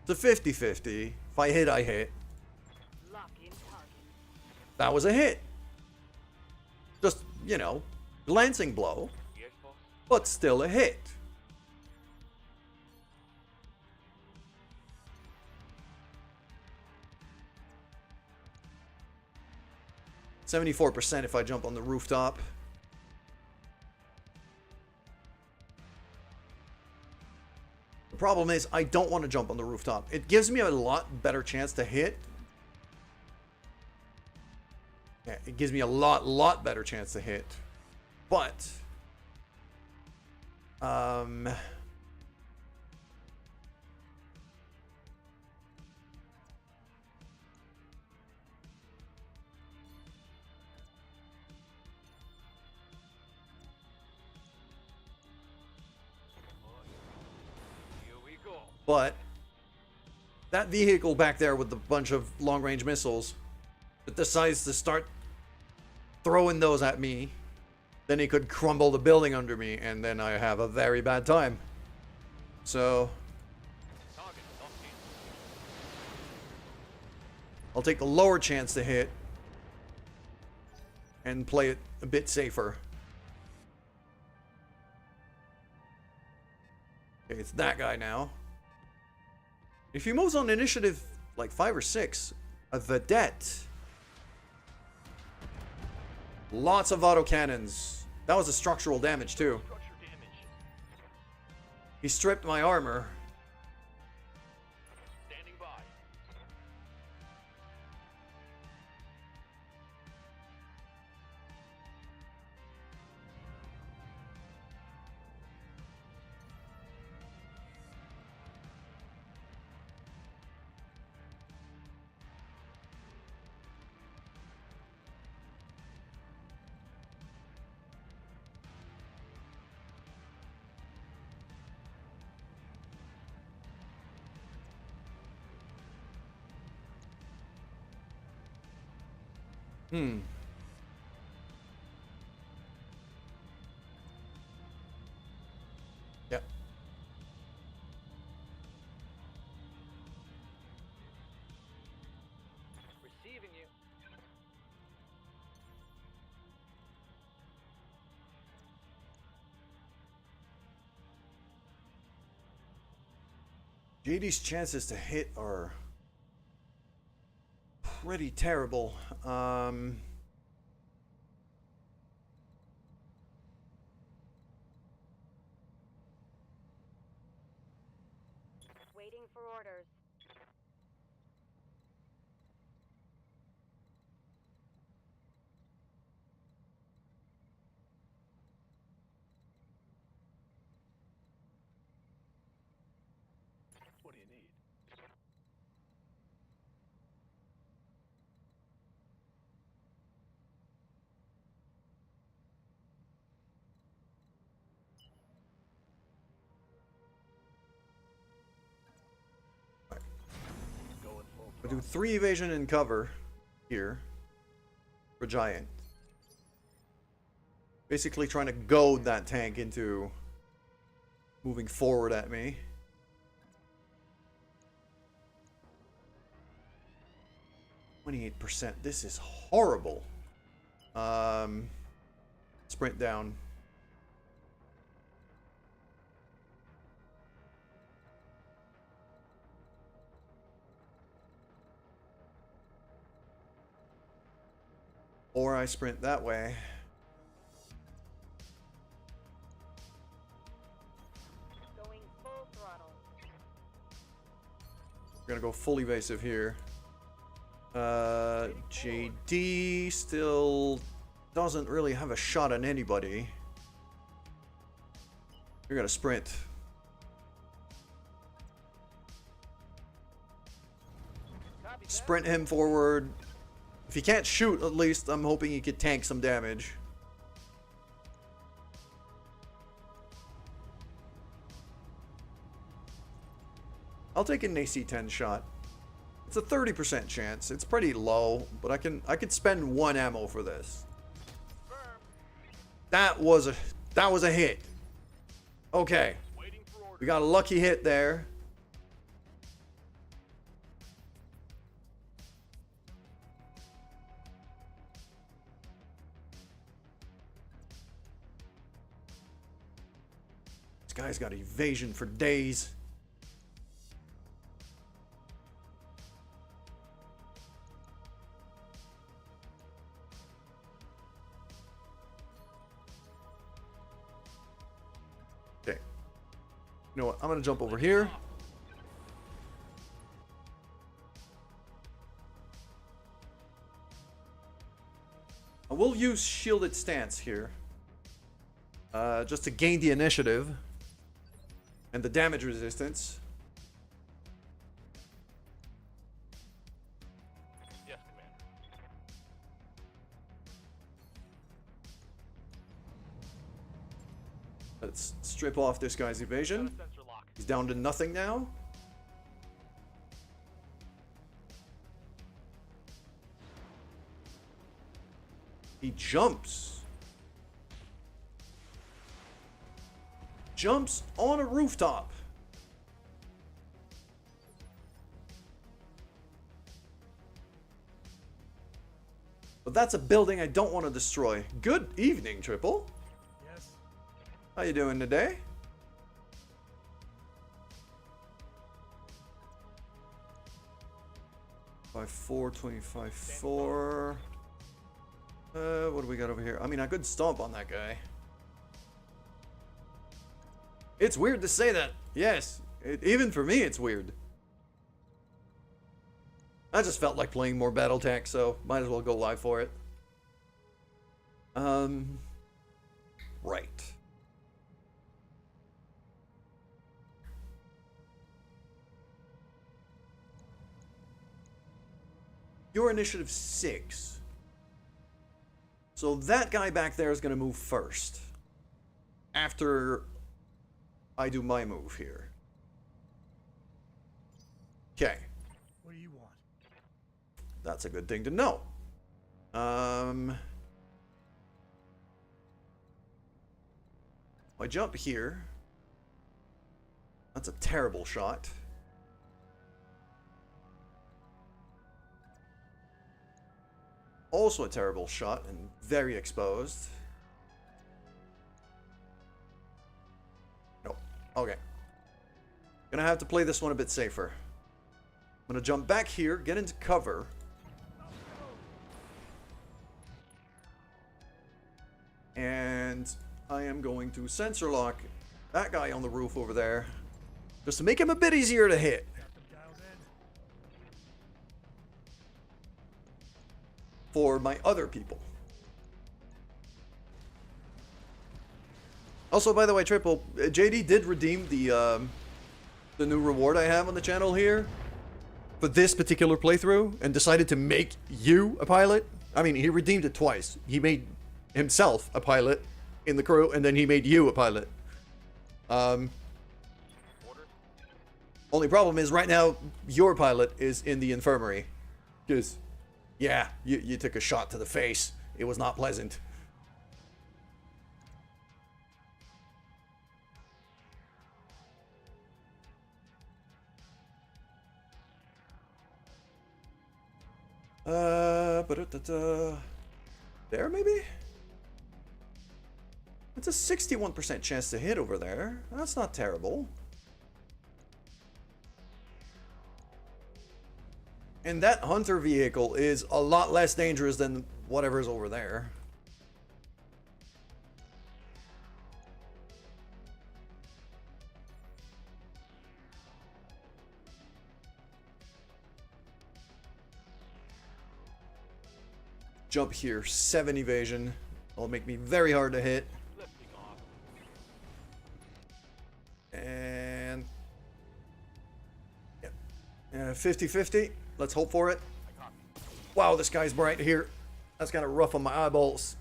It's a 50-50. If I hit, I hit. Lock in target. That was a hit. Just, you know, glancing blow, Yes, boss. but still a hit. %74% if I jump on the rooftop. The problem is I don't want to jump on the rooftop. It gives me a lot better chance to hit. Yeah, it gives me a lot better chance to hit. But Here we go. But that vehicle back there with a bunch of long-range missiles that decides to start throwing those at me, then he could crumble the building under me, and then I have a very bad time. So Target locked in. I'll take the lower chance to hit and play it a bit safer. Okay, it's that guy now. If he moves on initiative like 5 or 6, a vedette. Lots of autocannons. That was a structural damage too. Structure damage. He stripped my armor. Standing by. Hmm. Yep. Receiving you. JD's chances to hit are pretty terrible. Waiting for orders. What do you need? Going full We'll do throttle. 3 evasion and cover here for Giant. Basically trying to goad that tank into moving forward at me. %. This is horrible. Sprint down. Or I sprint that way. Going full throttle. We're gonna go full evasive here. JD still doesn't really have a shot on anybody. You're gonna sprint. Copy that. Sprint him forward. If he can't shoot, at least I'm hoping he could tank some damage. I'll take an AC-10 shot. It's a 30% chance. It's pretty low, but I could spend 1 ammo for this. Firm. That was a hit. Okay. Waiting for orders. We got a lucky hit there. This guy's got evasion for days. Okay. You know what? I'm gonna jump over here. I will use shielded stance here. Just to gain the initiative. And the damage resistance. Yes, Commander. Let's strip off this guy's evasion. Sensor lock. He's down to nothing now. He jumps. Jumps on a rooftop. But that's a building I don't want to destroy. Good evening, Triple. Yes. How you doing today? Five 4, 25 4. What do we got over here? I mean, I could stomp on that guy. It's weird to say that. Yes, even for me, it's weird. I just felt like playing more Battletech, so might as well go live for it. Right. Your initiative 6. So that guy back there is going to move first. After I do my move here. Okay. What do you want? That's a good thing to know. I jump here. That's a terrible shot. Also a terrible shot and very exposed. Nope. Okay. Gonna have to play this one a bit safer. I'm gonna jump back here, get into cover. And I am going to sensor lock that guy on the roof over there. Just to make him a bit easier to hit. For my other people. Also, by the way, Triple, JD did redeem the new reward I have on the channel here for this particular playthrough and decided to make you a pilot. I mean, he redeemed it twice. He made himself a pilot in the crew, and then he made you a pilot. Only problem is right now your pilot is in the infirmary. Because, yeah, you took a shot to the face. It was not pleasant. There maybe? It's a 61% chance to hit over there. That's not terrible. And that hunter vehicle is a lot less dangerous than whatever's over there. Jump here, 7 evasion. That'll make me very hard to hit. And 50-50. Let's hope for it. Wow, this guy's bright here. That's kind of rough on my eyeballs.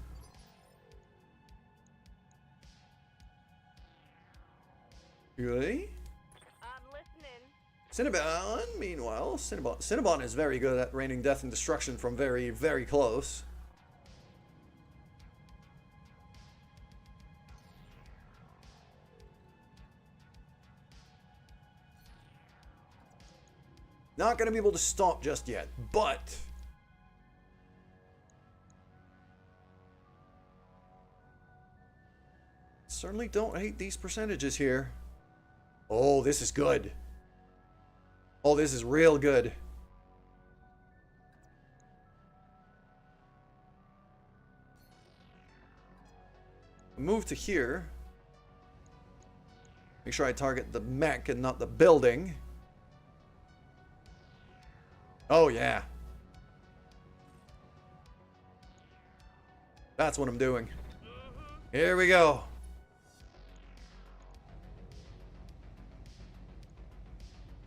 Really? I'm listening. Cinnabon, meanwhile, Cinnabon is very good at raining death and destruction from very, very close. Not going to be able to stop just yet, but certainly don't hate these percentages here. Oh, this is good. Oh, this is real good. Move to here. Make sure I target the mech and not the building. Oh, yeah. That's what I'm doing. Here we go.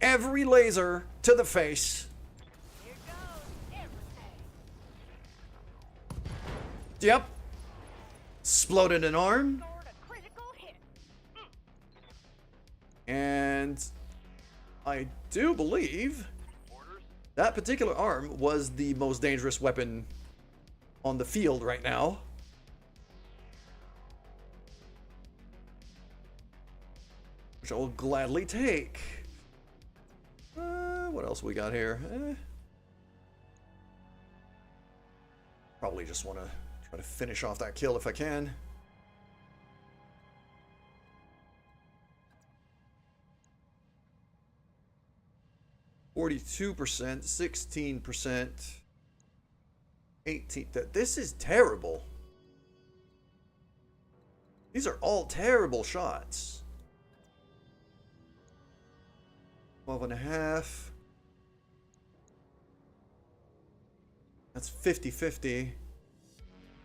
Every laser to the face. Here goes everything. Yep. Exploded an arm. Scored a critical hit. And I do believe that particular arm was the most dangerous weapon on the field right now. Which I will gladly take. What else we got here? Probably just want to try to finish off that kill if I can. %, 16%, 18%. This is terrible. These are all terrible shots. 12.5. That's 50-50.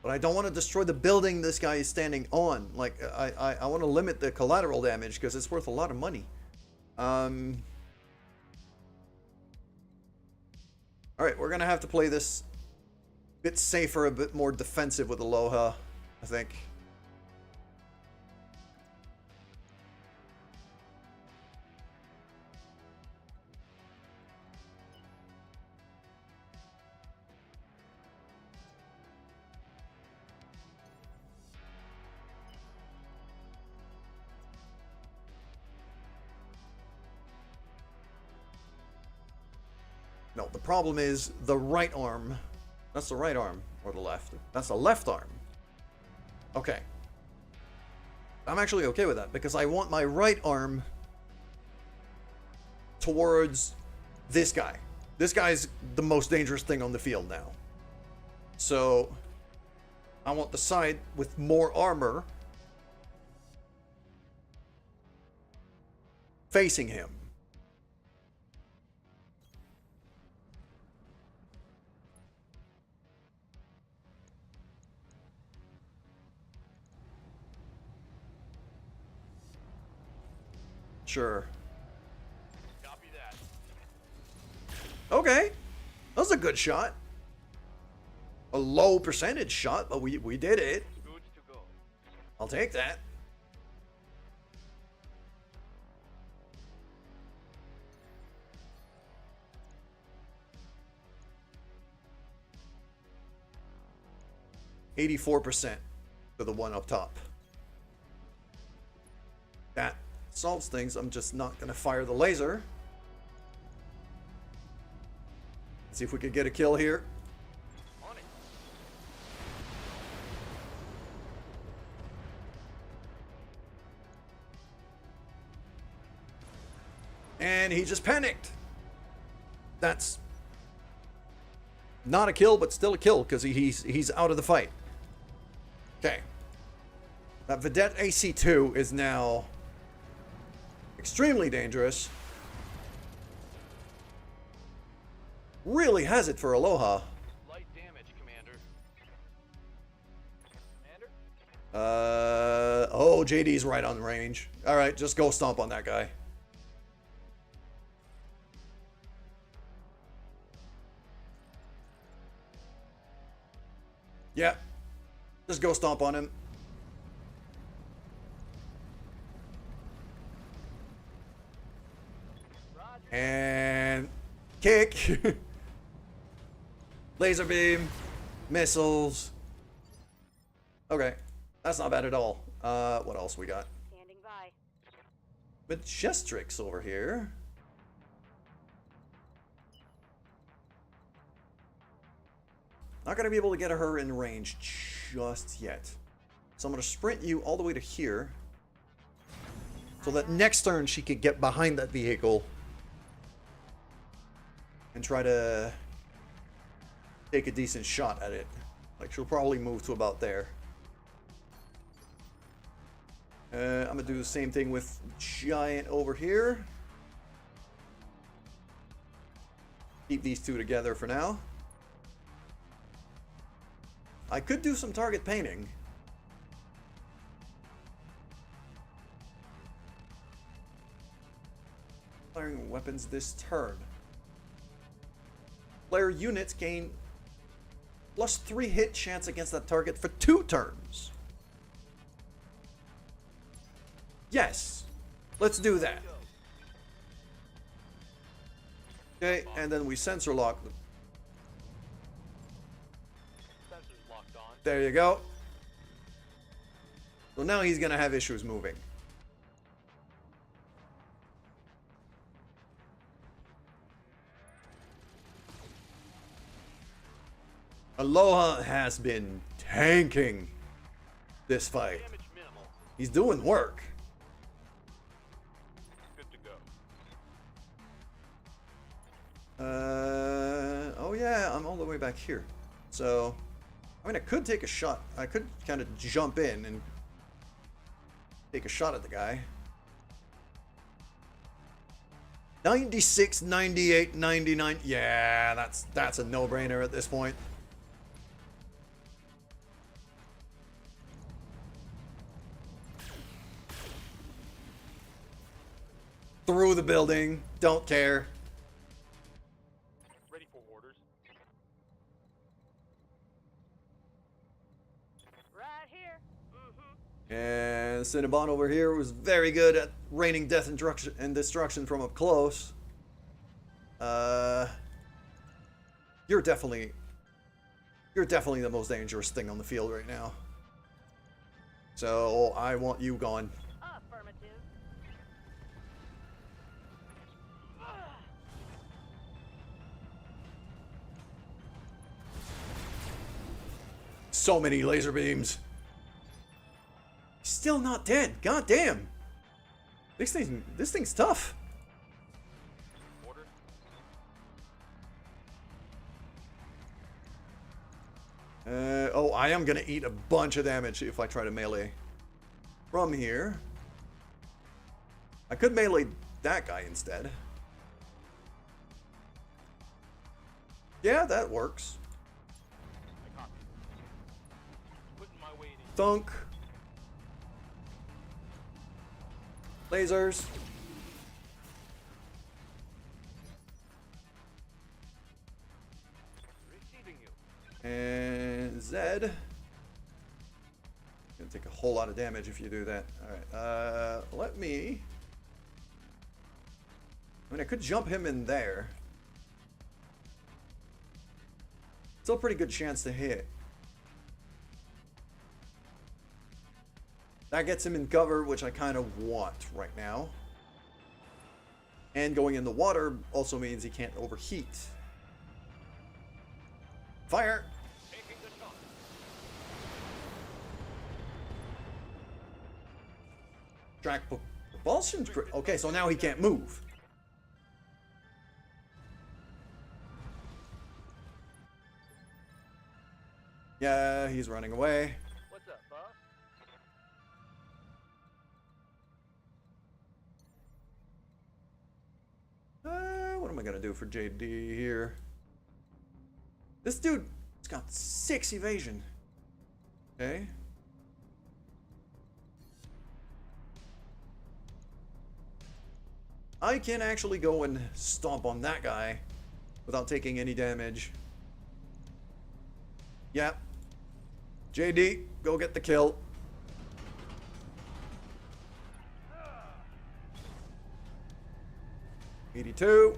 But I don't want to destroy the building this guy is standing on. Like, I want to limit the collateral damage because it's worth a lot of money. Alright, we're going to have to play this a bit safer, a bit more defensive with Aloha, I think. No, the problem is the right arm. That's the right arm, or the left. That's the left arm. Okay. I'm actually okay with that, because I want my right arm towards this guy. This guy's the most dangerous thing on the field now. So, I want the side with more armor facing him. Sure. Copy that. Okay. That was a good shot. A low percentage shot, but we did it. Good to go. I'll take that. %84% for the one up top. That solves things. I'm just not going to fire the laser. See if we can get a kill here. On it. And he just panicked. That's not a kill, but still a kill, because he's out of the fight. Okay. That Vedette AC2 is now extremely dangerous. Really has it for Aloha. Light damage, Commander. Commander? Oh, JD's right on range. All right, just go stomp on that guy. Yeah, just go stomp on him. And kick. Laser beam. Missiles. Okay, that's not bad at all. What else we got? Standing by. Majestrix over here. Not going to be able to get her in range just yet. So I'm going to sprint you all the way to here. So that next turn she could get behind that vehicle. And try to take a decent shot at it. Like, she'll probably move to about there. I'm going to do the same thing with Giant over here. Keep these two together for now. I could do some target painting. Firing weapons this turn. Player units gain +3 hit chance against that target for 2 turns. Yes. Let's do that. Okay, and then we sensor lock them. Sensors locked on. There you go. So now he's gonna have issues moving. Aloha has been tanking this fight. Damage minimal. He's doing work. Good to go. Oh yeah, I'm all the way back here. So, I mean, I could take a shot. I could kind of jump in and take a shot at the guy. 96, 98, 99. Yeah, that's a no-brainer at this point. Through the building. Don't care. Ready for orders. Right here. Mm-hmm. And Cinnabon over here was very good at raining death and destruction from up close. You're definitely the most dangerous thing on the field right now. So I want you gone. Affirmative. so many laser beams. Still not dead. God damn. This thing's tough. Order. Oh, I am gonna eat a bunch of damage if I try to melee from here. I could melee that guy instead. Yeah, that works. I copy. Putting my weight in. Thunk. Lasers. Receiving you. And Zed. Gonna take a whole lot of damage if you do that. Alright, let me... I mean, I could jump him in there. Still a pretty good chance to hit. That gets him in cover, which I kind of want right now. And going in the water also means he can't overheat. Fire! Taking the shot. Track propulsion. Okay, so now he can't move. Yeah, he's running away. What's up, boss? What am I gonna do for JD here? This dude's got 6 evasion. Okay. I can actually go and stomp on that guy without taking any damage. Yep. JD, go get the kill. $82.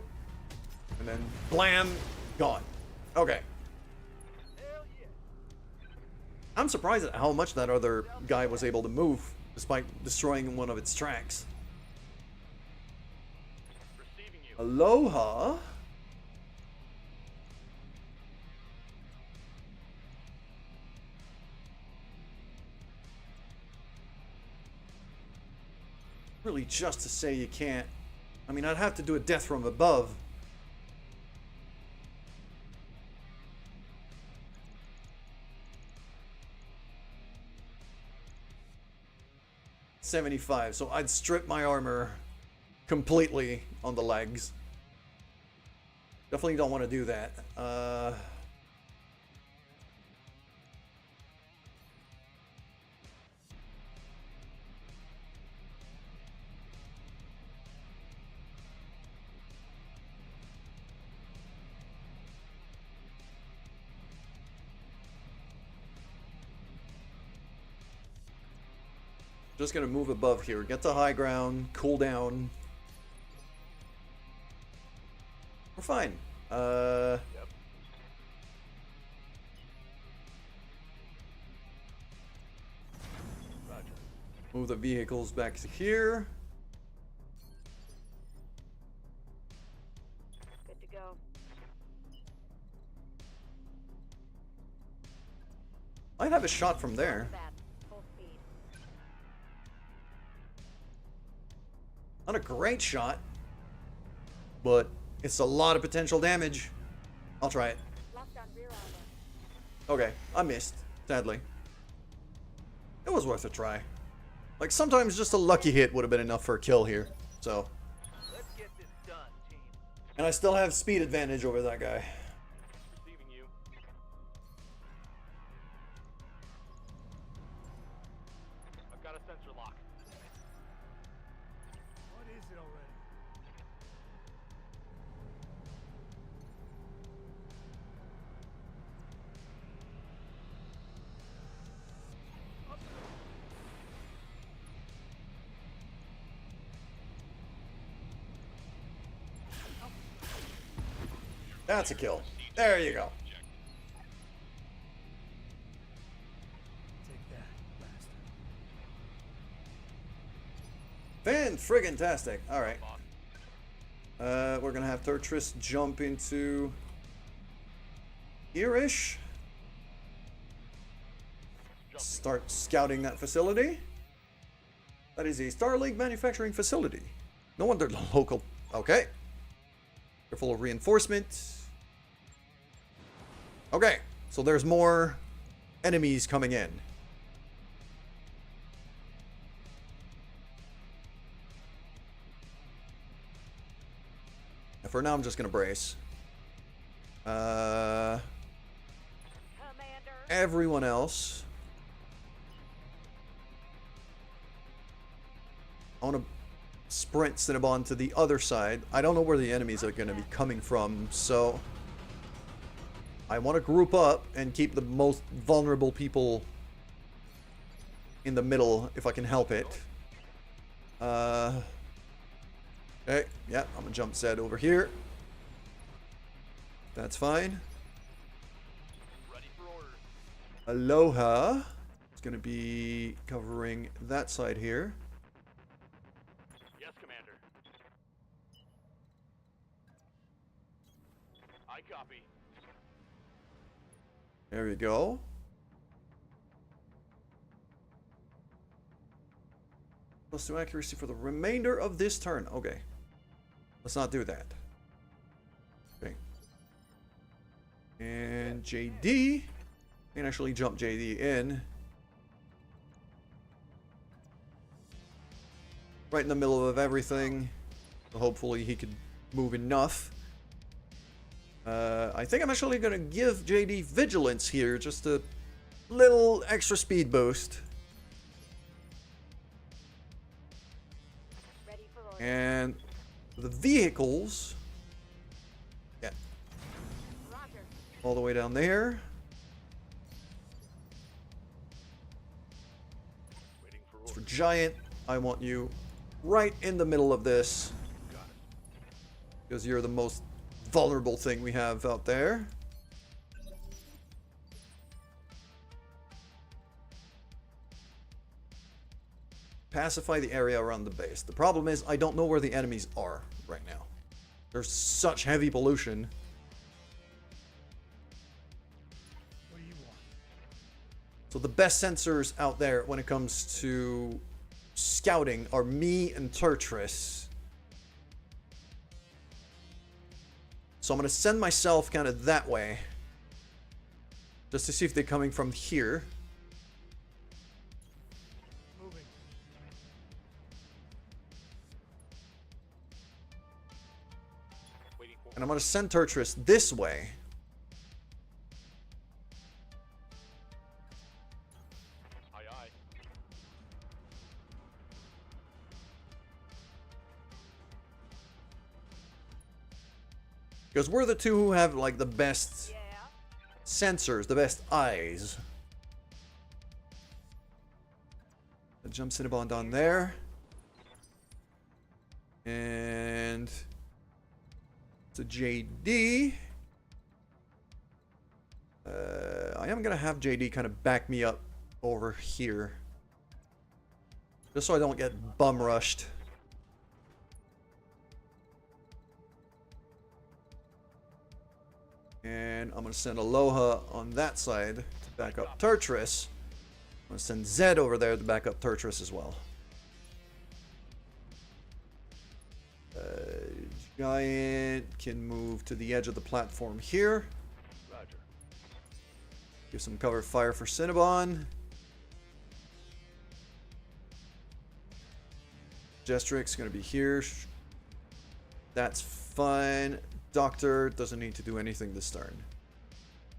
And then blam, gone. Okay. Hell yeah. I'm surprised at how much that other guy was able to move despite destroying one of its tracks. Receiving you. Aloha. Really, just to say you can't. I mean, I'd have to do a death from above. $75, so I'd strip my armor completely on the legs. Definitely don't want to do that. Just gonna move above here, get to high ground, cool down. We're fine. Yep. Roger. Move the vehicles back to here. Good to go. I'd have a shot from there. That. Full speed. Not a great shot, but it's a lot of potential damage. I'll try it. Locked on rear armor. Okay, I missed, sadly. It was worth a try. Like, sometimes just a lucky hit would have been enough for a kill here, so. Let's get this done, team. And I still have speed advantage over that guy. Receiving you. I've got a sensor lock. What is it already? That's a kill. There you go. Take that, bastard. Fan-friggin-tastic. Alright. We're gonna have Turtris jump into here-ish. start scouting that facility. That is a Star League manufacturing facility. No wonder the local... Okay. They're full of reinforcement. Okay. So there's more enemies coming in. And for now, I'm just going to brace. Commander. Everyone else. I want to sprint Cinnabon to the other side. I don't know where the enemies are going to be coming from, so I want to group up and keep the most vulnerable people in the middle if I can help it. Okay, yeah, I'm gonna jump Zed over here. That's fine. Ready for orders. Aloha. It's gonna be covering that side here. Yes, Commander. I copy. There we go. +2 accuracy for the remainder of this turn. Okay. Let's not do that. Okay. And JD. Can actually jump JD in. Right in the middle of everything. So hopefully he could move enough. I think I'm actually going to give JD Vigilance here. Just a little extra speed boost. Ready for orders. And the vehicles, yeah, Roger. all the way down there. Waiting for For orders. Giant, I want you right in the middle of this. Got it. Because you're the most vulnerable thing we have out there. Pacify the area around the base. The problem is I don't know where the enemies are right now. There's such heavy pollution. What do you want? So the best sensors out there when it comes to scouting are me and Turtris. So I'm going to send myself kind of that way. Just to see if they're coming from here. Moving. Waiting for And I'm going to send Turtris this way. Aye, aye. Because we're the two who have like the best Yeah. sensors, the best eyes. The jump Cinnabon down there. And it's a JD. I am gonna have JD kind of back me up over here. Just so I don't get bum rushed. And I'm gonna send Aloha on that side to back up Turtris. I'm gonna send Zed over there to back up Turtris as well. Giant can move to the edge of the platform here. Roger. Give some cover fire for Cinnabon. Jestrix gonna be here. That's fine. Doctor doesn't need to do anything this turn.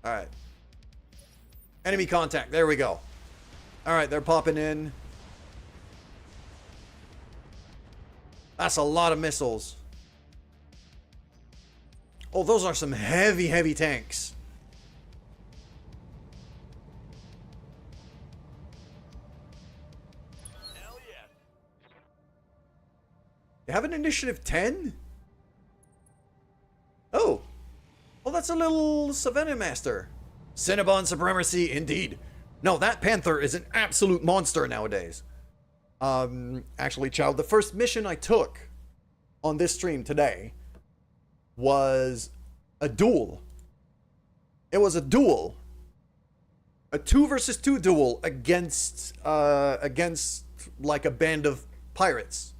Alright. Enemy contact. There we go. Alright, they're popping in. That's a lot of missiles. Oh, those are some heavy, heavy tanks. Hell yes. They have an initiative 10? Oh. Oh, that's a little Savannah Master. Cinnabon supremacy, indeed. No, that Panther is an absolute monster nowadays. Actually, child, the first mission I took on this stream today was a duel. It was a duel a 2 versus 2 duel against like a band of pirates.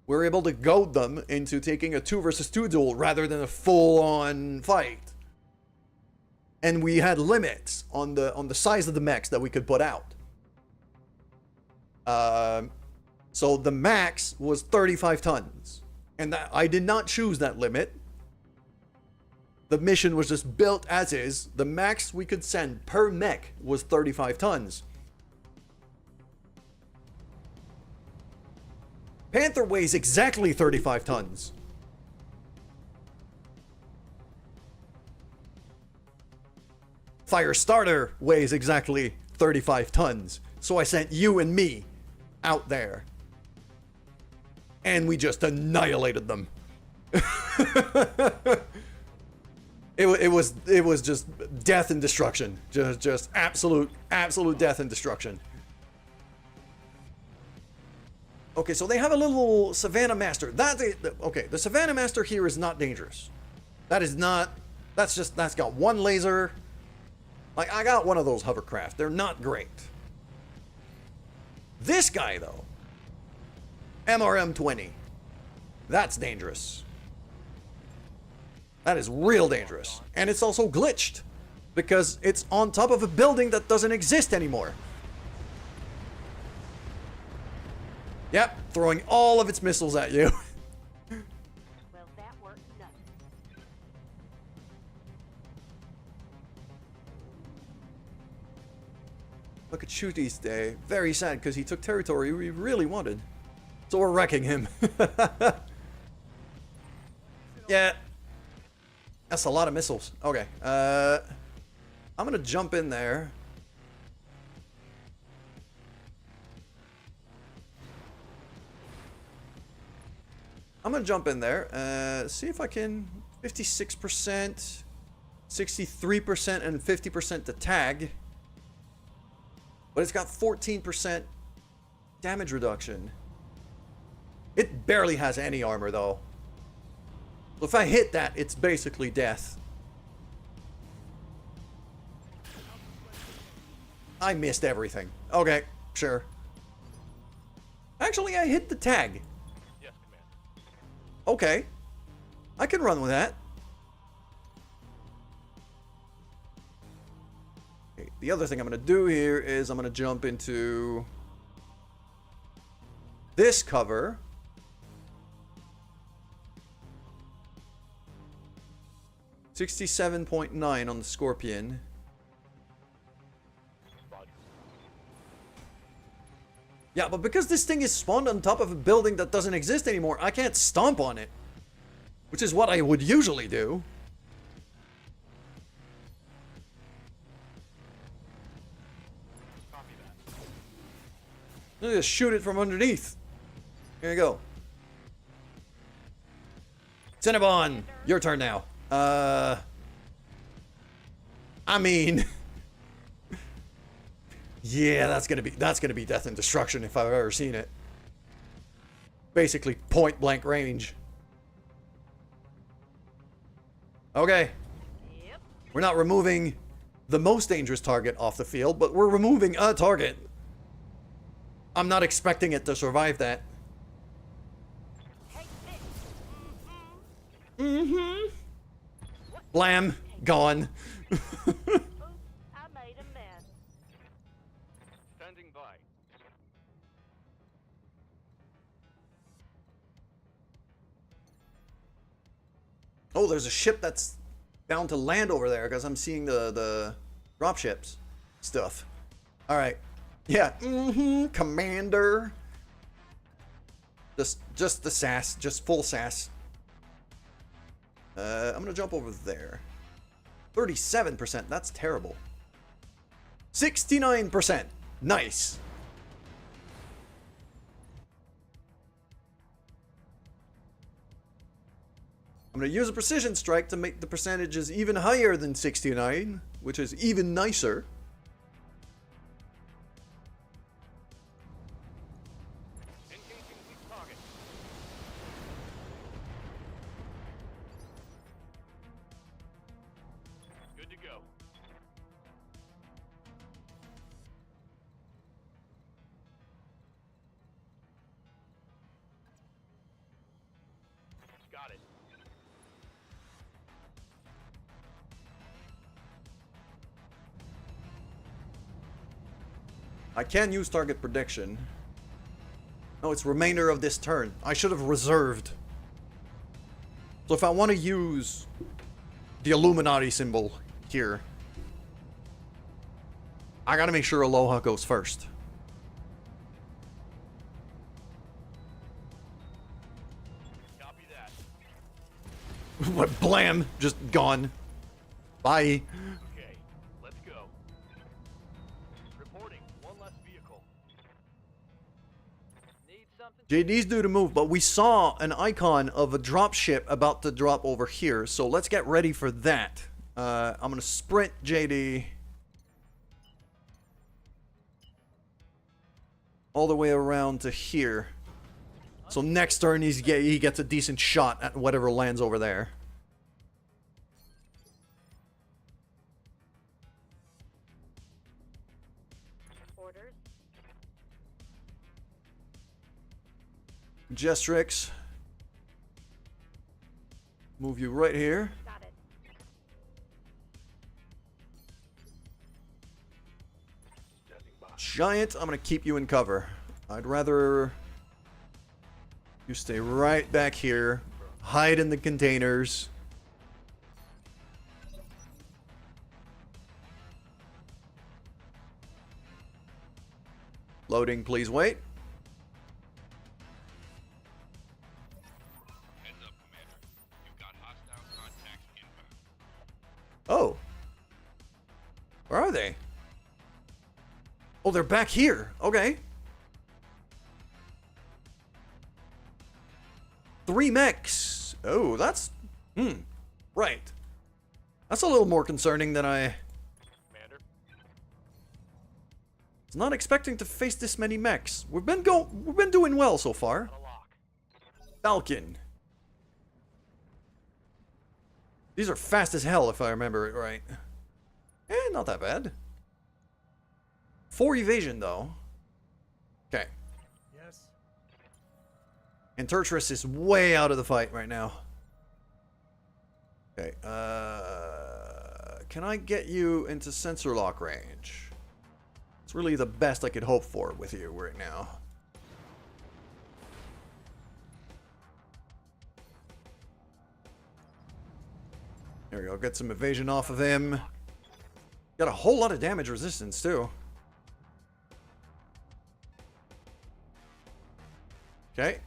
We're able to goad them into taking a 2 versus 2 duel rather than a full-on fight. And we had limits on the size of the mechs that we could put out. So the max was 35 tons. And that, I did not choose that limit. The mission was just built as is. The max we could send per mech was 35 tons. Panther weighs exactly 35 tons. Firestarter weighs exactly 35 tons. So I sent you and me out there. And we just annihilated them. It was just death and destruction. Just absolute death and destruction. Okay, so they have a little Savannah Master. Okay, the Savannah Master here is not dangerous. That's got one laser. Like, I got one of those hovercraft. They're not great. This guy, though. MRM-20. That's dangerous. That is real dangerous. And it's also glitched. Because it's on top of a building that doesn't exist anymore. Yep, throwing all of its missiles at you. Well, that worked nothing. Look at Shooty's day. Very sad because he took territory we really wanted. So we're wrecking him. Yeah. That's a lot of missiles. Okay. I'm gonna jump in there. I'm gonna jump in there. See if I can 56%, 63%, and 50% to tag. But it's got 14% damage reduction. It barely has any armor though. So if I hit that, it's basically death. I missed everything. Okay, sure. Actually, I hit the tag. Yes, Commander. Okay. I can run with that. Okay, the other thing I'm going to do here is I'm going to jump into this cover. $67.9 on the Scorpion. Yeah, but because this thing is spawned on top of a building that doesn't exist anymore, I can't stomp on it. Which is what I would usually do. Copy that. Just shoot it from underneath. Here you go. Cinnabon, your turn now. I mean, yeah, that's gonna be death and destruction if I've ever seen it. Basically, point blank range. Okay. Yep. We're not removing the most dangerous target off the field, but we're removing a target. I'm not expecting it to survive that. Take this. Mm-hmm. Blam. Gone. Oops, I made a mess. Standing by. Oh, there's a ship that's bound to land over there because I'm seeing the dropships stuff. All right. Yeah. Mm-hmm. Commander. Just the sass. Just full sass. I'm gonna jump over there. 37%. That's terrible. 69%. Nice. I'm gonna use a precision strike to make the percentages even higher than 69, which is even nicer. Engaging weak target. Good to go. I can use target prediction. No, it's remainder of this turn. I should have reserved. So if I want to use the Illuminati symbol here, I gotta make sure Aloha goes first. Copy that. What, blam, just gone. Bye. Okay, let's go. Reporting. One less vehicle. Need something? JD's due to move, but we saw an icon of a dropship about to drop over here, so let's get ready for that. I'm gonna sprint JD all the way around to here. So next turn he gets a decent shot at whatever lands over there. Orders. Gestrix. Move you right here. Got it. Standing by. Giant, I'm gonna keep you in cover. I'd rather you stay right back here. Hide in the containers. Loading, please wait. Heads up, Commander. You've got hostile contacts inbound. Oh. Where are they? Oh, they're back here. Okay. 3 mechs. Oh, that's... Right. That's a little more concerning than I Commander. was not expecting to face this many mechs. We've been doing well so far. Got a lock. Falcon. These are fast as hell if I remember it right. Not that bad. 4 evasion though. Okay. Yes. And Turtris is way out of the fight right now. Okay, can I get you into sensor lock range? It's really the best I could hope for with you right now. There we go, get some evasion off of him. Got a whole lot of damage resistance too. Okay.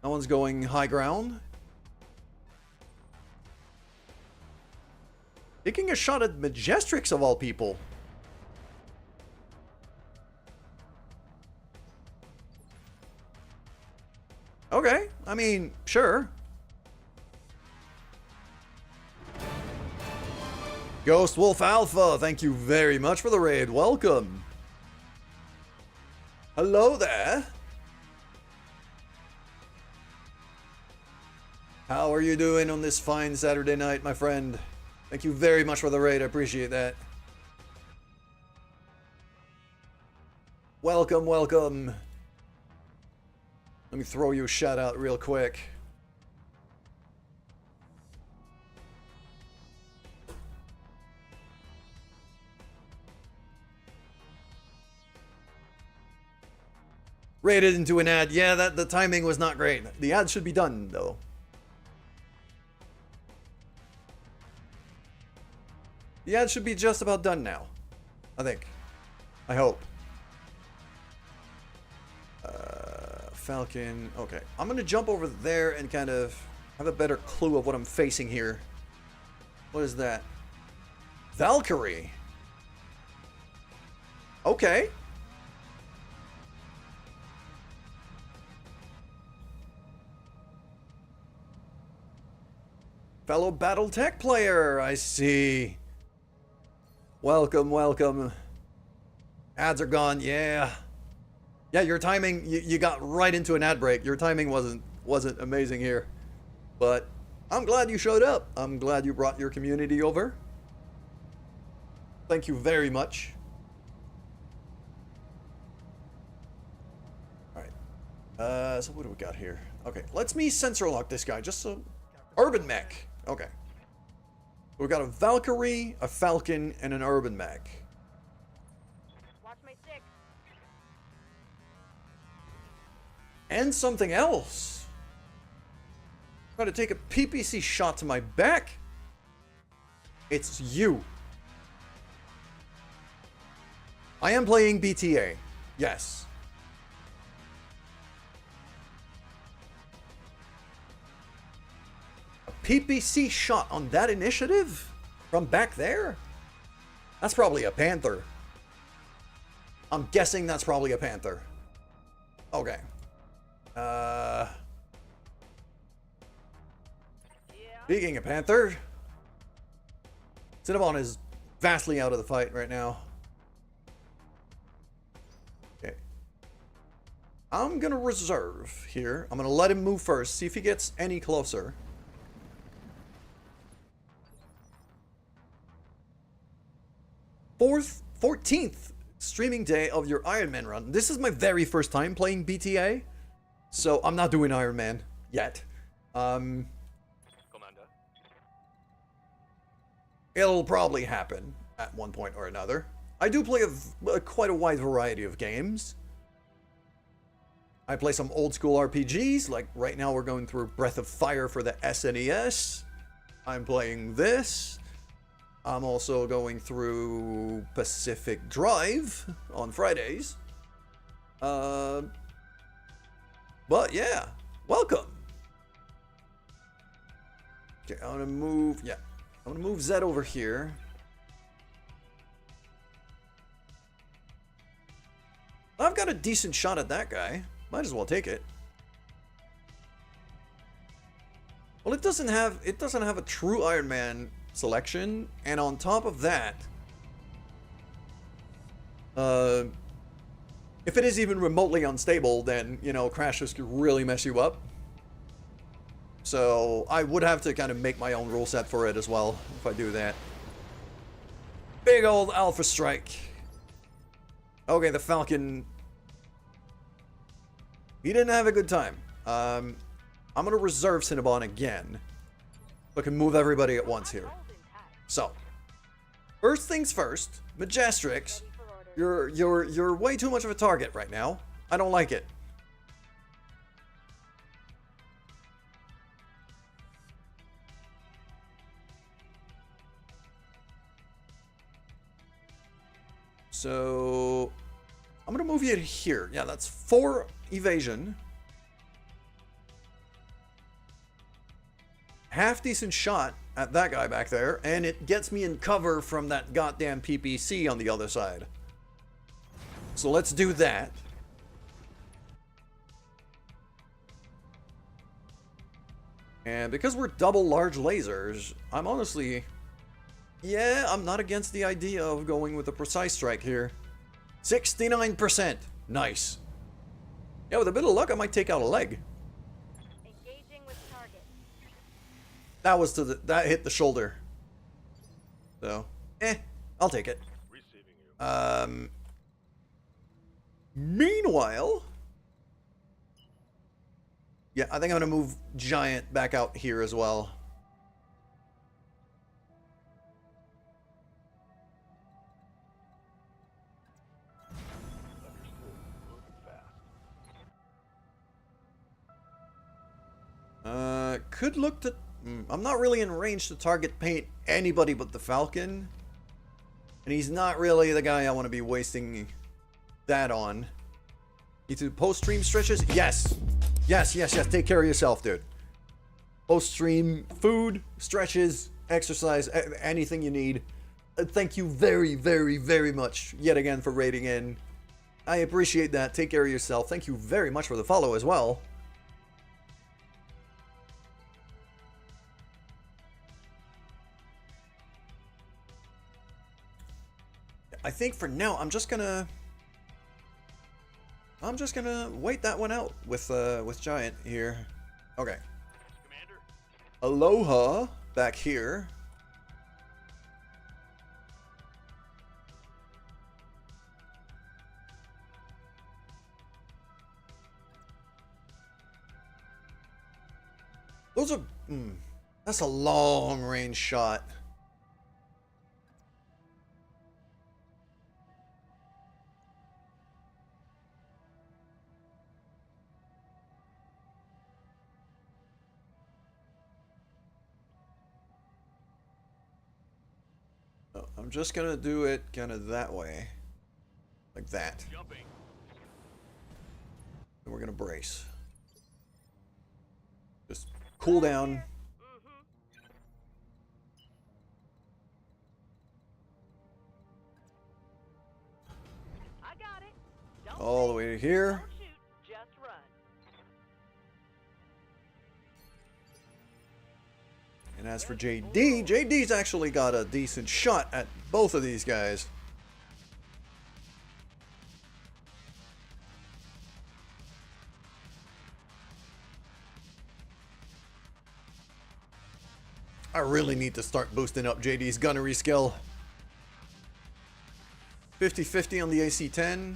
No one's going high ground. Taking a shot at Majestrix of all people. Okay, I mean, sure. Ghost Wolf Alpha, thank you very much for the raid. Welcome. Hello there. How are you doing on this fine Saturday night, my friend? Thank you very much for the raid. I appreciate that. Welcome, welcome. Let me throw you a shout out real quick. Rated into an ad. Yeah, the timing was not great. The ad should be done, though. The ad should be just about done now. I think. I hope. Falcon. Okay. I'm going to jump over there and kind of have a better clue of what I'm facing here. What is that? Valkyrie. Okay. Fellow Battletech player, I see. Welcome, welcome. Ads are gone, yeah. Yeah, your timing, you got right into an ad break. Your timing wasn't amazing here. But I'm glad you showed up. I'm glad you brought your community over. Thank you very much. Alright. So what do we got here? Okay, let's me sensor lock this guy, just so... Urban mech. Okay. We've got a Valkyrie, a Falcon, and an Urban mech. Watch my 6. And something else. Try to take a PPC shot to my back. It's you. I am playing BTA. Yes. A PPC shot on that initiative? From back there? That's probably a Panther. I'm guessing that's probably a Panther. Okay. Speaking of Panther, Cinnabon is vastly out of the fight right now. Okay. I'm gonna reserve here. I'm gonna let him move first, see if he gets any closer. Fourth 14th streaming day of your Iron Man run. This is my very first time playing BTA, so I'm not doing Iron Man yet. Commander. It'll probably happen at one point or another. I do play quite a wide variety of games. I play some old school RPGs, like right now we're going through Breath of Fire for the SNES. I'm playing this. I'm also going through Pacific Drive on Fridays. But yeah, welcome. Okay, I'm gonna move, yeah. I'm gonna move Zed over here. I've got a decent shot at that guy. Might as well take it. Well, it doesn't have a true Iron Man selection, and on top of that, if it is even remotely unstable, then, you know, crashes could really mess you up. So I would have to kind of make my own rule set for it as well if I do that. Big old Alpha Strike. Okay, the Falcon. He didn't have a good time. I'm gonna reserve Cinnabon again, so I can move everybody at once here. So, first things first, Majestrix, you're way too much of a target right now. I don't like it. So, I'm gonna move you here. Yeah, that's 4 evasion. Half decent shot at that guy back there, and it gets me in cover from that goddamn PPC on the other side. So let's do that. And because we're double large lasers, I'm honestly, yeah, I'm not against the idea of going with a precise strike here. 69%. Nice. Yeah, with a bit of luck, I might take out a leg. Engaging with target. That was that hit the shoulder. So, I'll take it. Receiving you. Meanwhile, yeah, I think I'm gonna move Giant back out here as well. Could look to... I'm not really in range to target paint anybody but the Falcon. And he's not really the guy I want to be wasting that on. Need to post-stream stretches? Yes! Yes, yes, yes. Take care of yourself, dude. Post-stream food, stretches, exercise, anything you need. Thank you very, very, very much yet again for raiding in. I appreciate that. Take care of yourself. Thank you very much for the follow as well. I think for now, I'm just gonna wait that one out with Giant here. Okay. Commander. Aloha back here. Those are... that's a long range shot. So I'm just gonna do it kind of that way. Like that. Jumping. And we're gonna brace. Just cool down. I got it. Don't All the way to here. Don't shoot, just run. And as for JD, JD's actually got a decent shot at both of these guys. I really need to start boosting up JD's gunnery skill. 50-50 on the AC-10.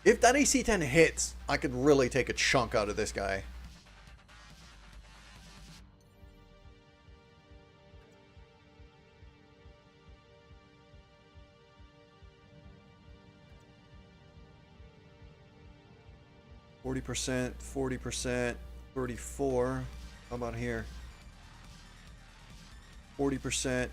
If that AC-10 hits, I could really take a chunk out of this guy. %, 40%, 34. How about here? 40%.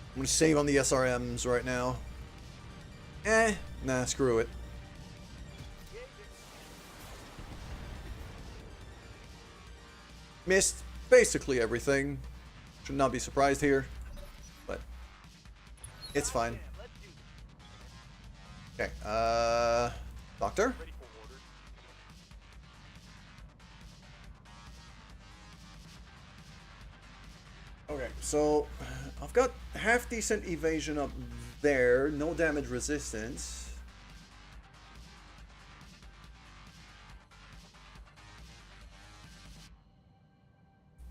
I'm gonna save on the SRMs right now. Nah, screw it. Missed basically everything. Should not be surprised here, but it's fine. Okay, Doctor? Ready for orders. Okay, so I've got half decent evasion up there, no damage resistance.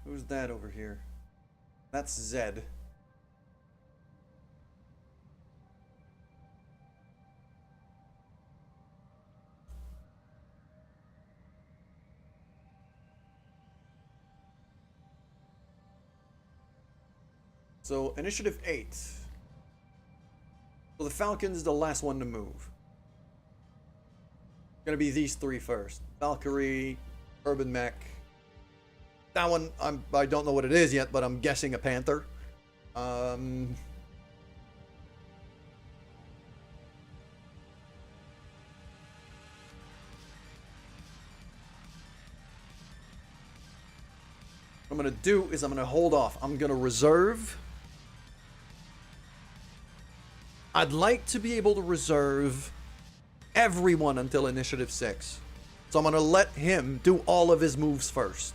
Who's that over here? That's Zed. So, Initiative 8. So the Falcon's the last one to move. Gonna be these three first. Valkyrie, Urban Mech. That one, I don't know what it is yet, but I'm guessing a Panther. I'm gonna do is I'm gonna hold off. I'm gonna reserve. I'd like to be able to reserve everyone until Initiative 6. So I'm gonna let him do all of his moves first.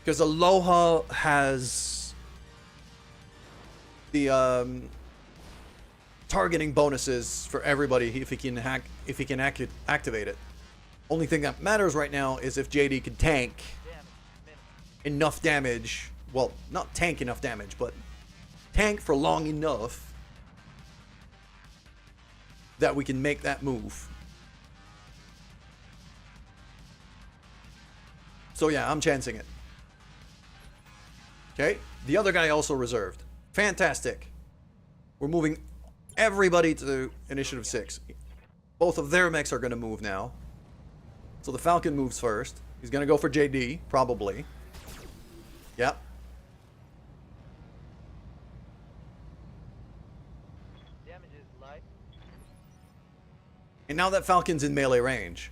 Because Aloha has the targeting bonuses for everybody if he can activate it. Only thing that matters right now is if JD can tank enough damage. Well, not tank enough damage, but tank for long enough that we can make that move. So yeah, I'm chancing it. Okay, the other guy also reserved. Fantastic. We're moving everybody to Initiative 6. Both of their mechs are going to move now. So the Falcon moves first. He's going to go for JD, probably. Yep. Damage is light. And now that Falcon's in melee range,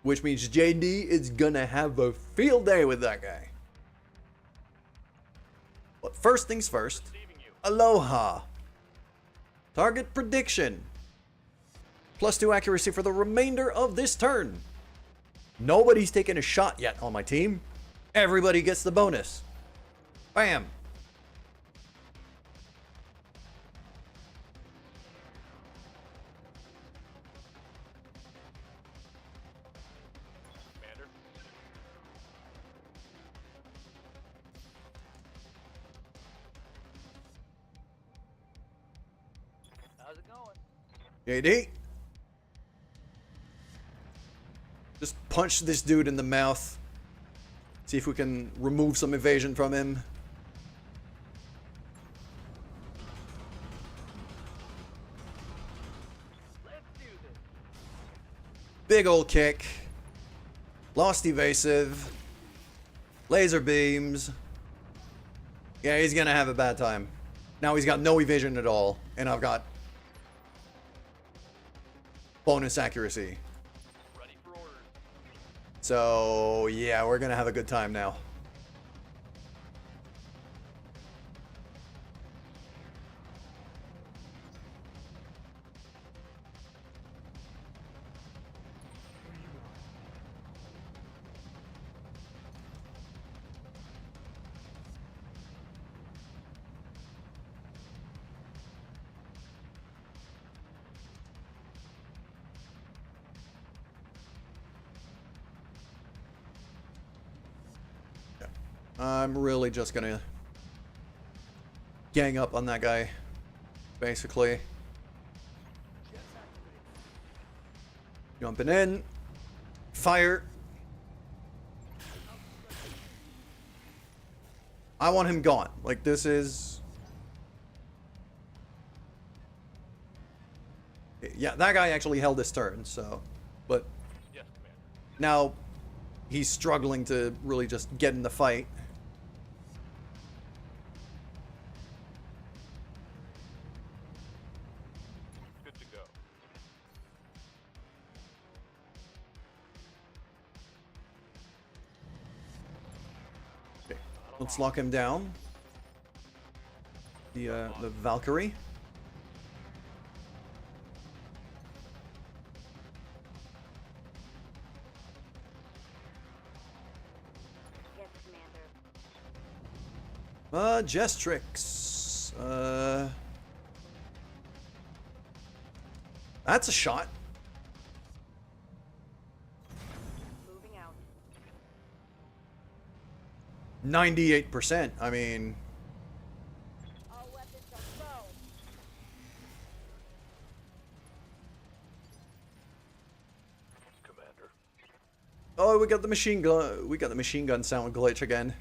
which means JD is going to have a field day with that guy. But first things first, Aloha. Target prediction. +2 accuracy for the remainder of this turn. Nobody's taken a shot yet on my team. Everybody gets the bonus. Bam. Commander. How's it going? JD. Just punch this dude in the mouth. See if we can remove some evasion from him. Big old kick. Lost evasive. Laser beams. Yeah, he's gonna have a bad time. Now he's got no evasion at all, and I've got bonus accuracy. Ready for orders. So, yeah, we're gonna have a good time now. I'm really just gonna gang up on that guy, basically. Jumping in. Fire. I want him gone. Like, this is... Yeah, that guy actually held his turn, so... But Yes, Commander. now he's struggling to really just get in the fight. Good to go. Okay, let's lock him down. The Valkyrie. Yes, Commander. Gestrix. That's a shot. Moving out. 98%. I mean, All weapons are low. Commander. oh, we got the machine gun. We got the machine gun sound glitch again.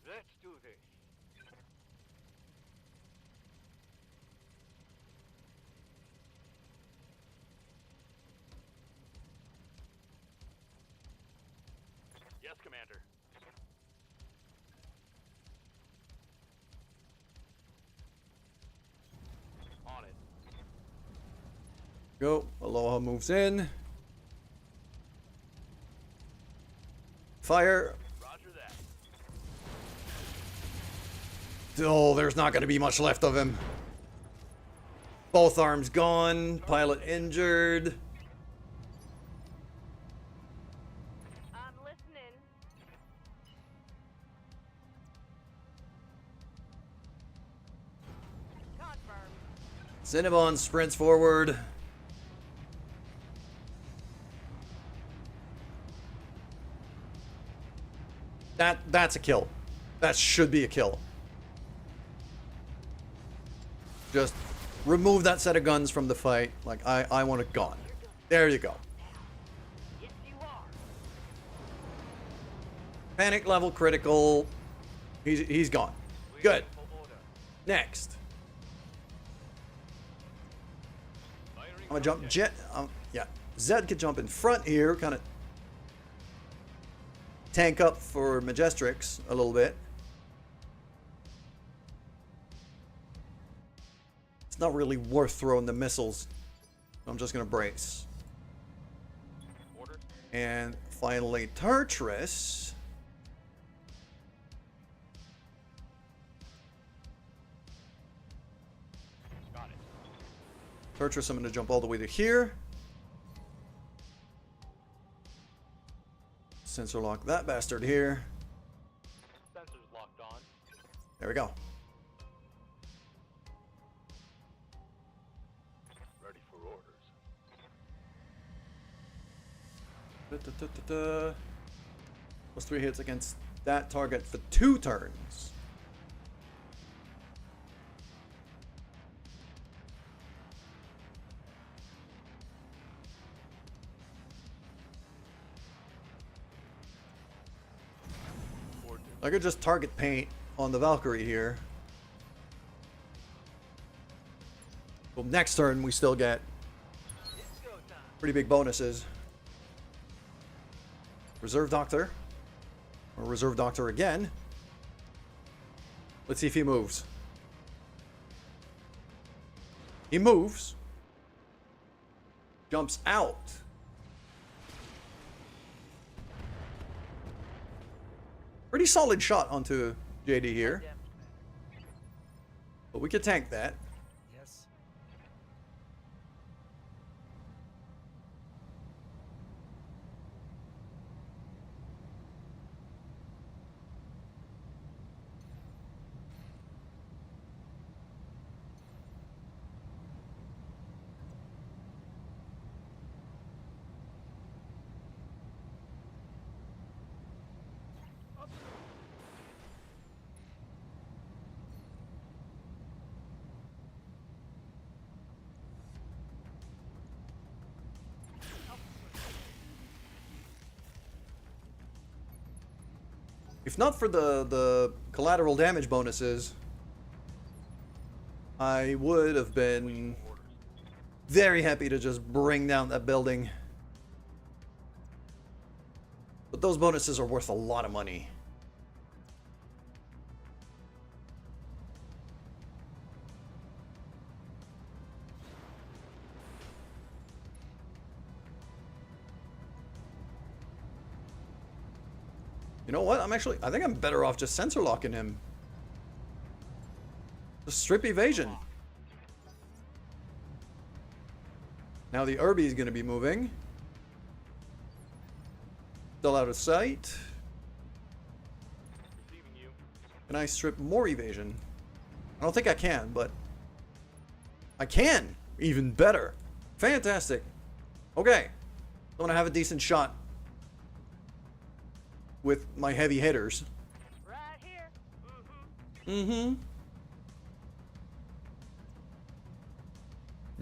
Let's do this. Yes, Commander. On it. Go. Aloha moves in. Fire. Roger that. Oh, there's not going to be much left of him. Both arms gone. Pilot injured. I'm listening. Confirmed. Cinnabon sprints forward. That's a kill. That should be a kill. Just remove that set of guns from the fight. Like, I want it gone. There you go. Yes, you are. Panic level critical. He's gone. Good. For order. Next. Firing I'm gonna jump on jet. Yeah. Zed could jump in front here, kind of tank up for Majestrix a little bit. It's not really worth throwing the missiles. I'm just gonna brace. Order. And finally, Tartarus. Got it. Tartarus, I'm gonna jump all the way to here. Sensor lock that bastard here. Sensors locked on. There we go. Ready for orders. Plus 3 hits against that target for 2 turns. I could just target paint on the Valkyrie here. Well, next turn we still get pretty big bonuses. Reserve Doctor. Or Reserve Doctor again. Let's see if he moves. He moves. Jumps out. Pretty solid shot onto JD here. But we could tank that. Yes. If not for the collateral damage bonuses, I would have been very happy to just bring down that building. But those bonuses are worth a lot of money. You know what? I think I'm better off just sensor locking him. Just strip evasion. Now the Irby is going to be moving. Still out of sight. Receiving you. Can I strip more evasion? I don't think I can, but I can. Even better. Fantastic. Okay. I'm going to have a decent shot with my heavy hitters. Right here. Mm-hmm.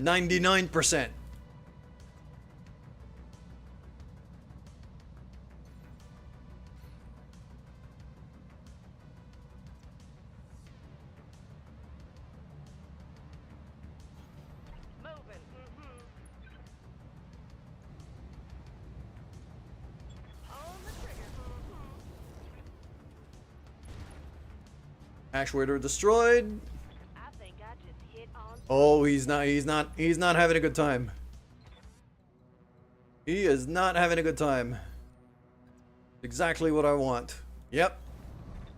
99%. Moving. Mm-hmm. On the trigger. Mm-hmm. Ashwater destroyed. I think I just hit on. Oh, he's not having a good time. He is not having a good time. Exactly what I want. Yep.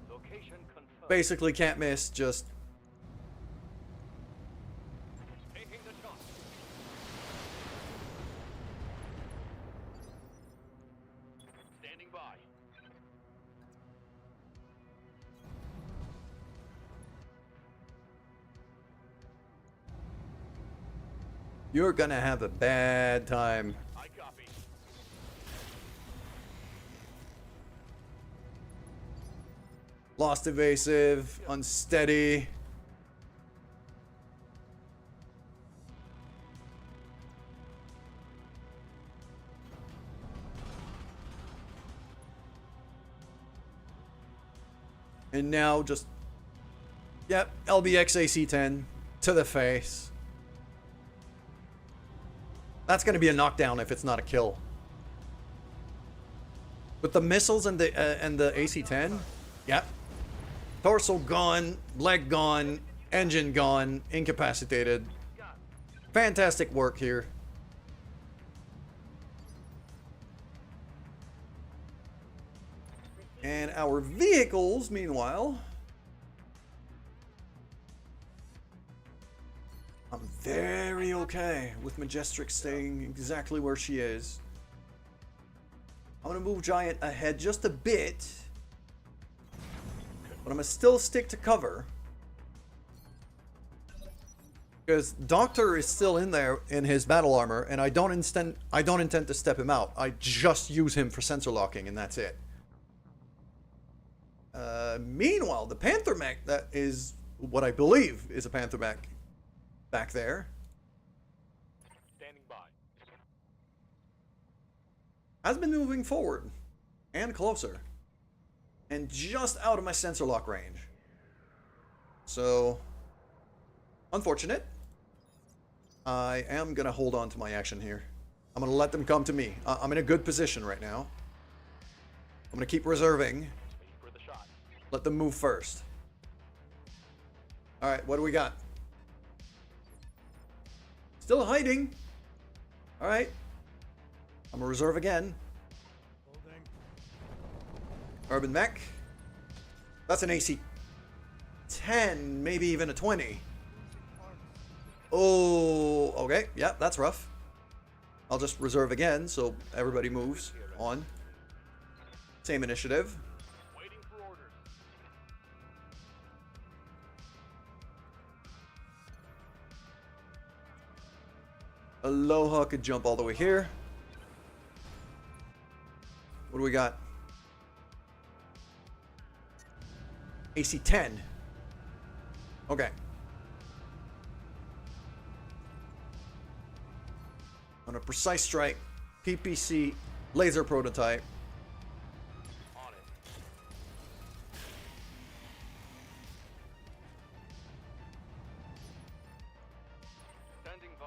Location confirmed. Basically can't miss, just Taking the shot. Standing by. you're gonna have a bad time. I copy. Lost evasive, unsteady. And now just, yep, LBX AC-10 to the face. That's going to be a knockdown if it's not a kill. With the missiles and the AC-10, yep. Torso gone, leg gone, engine gone, incapacitated. Fantastic work here. And our vehicles, meanwhile, I'm very okay with Majestrix staying exactly where she is. I'm gonna move Giant ahead just a bit, but I'm gonna still stick to cover because Doctor is still in there in his battle armor, and I don't intend to step him out. I just use him for sensor locking, and that's it. Meanwhile, the Panther mech, that is what I believe is a Panther mech back there, Standing by. has been moving forward and closer. and just out of my sensor lock range. So, unfortunate. I am going to hold on to my action here. I'm going to let them come to me. I'm in a good position right now. I'm going to keep reserving. Waiting for the shot. Let them move first. Alright, what do we got? Still hiding. Alright. I'm going to reserve again. Holding. Urban Mech. That's an AC 10, maybe even a 20. Oh, okay. Yeah, that's rough. I'll just reserve again so everybody moves on. Same initiative. Waiting for orders. Aloha could jump all the way here. What do we got? AC 10. Okay. On a precise strike, PPC laser prototype. On it. Standing by.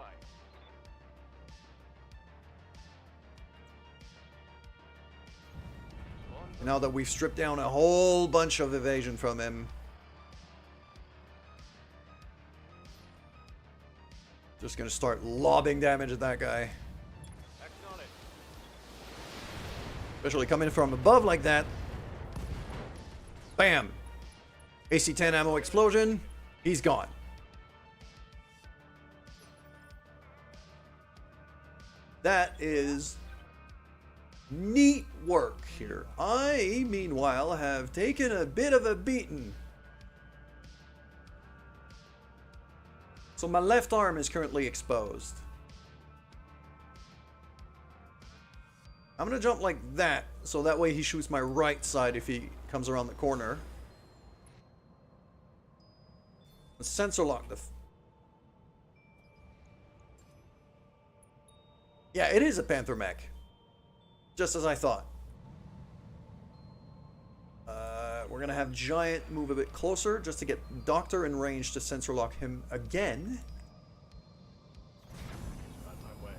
Now that we've stripped down a whole bunch of evasion from him, just gonna start lobbing damage at that guy. Action on it. Especially coming from above like that. Bam! AC-10 ammo explosion. He's gone. That is neat work here. I, meanwhile, have taken a bit of a beating. So my left arm is currently exposed. I'm gonna jump like that, so that way he shoots my right side if he comes around the corner. Sensor lock the... Yeah, it is a Panther mech. Just as I thought. We're gonna have Giant move a bit closer just to get Doctor in range to sensor lock him again. On my way.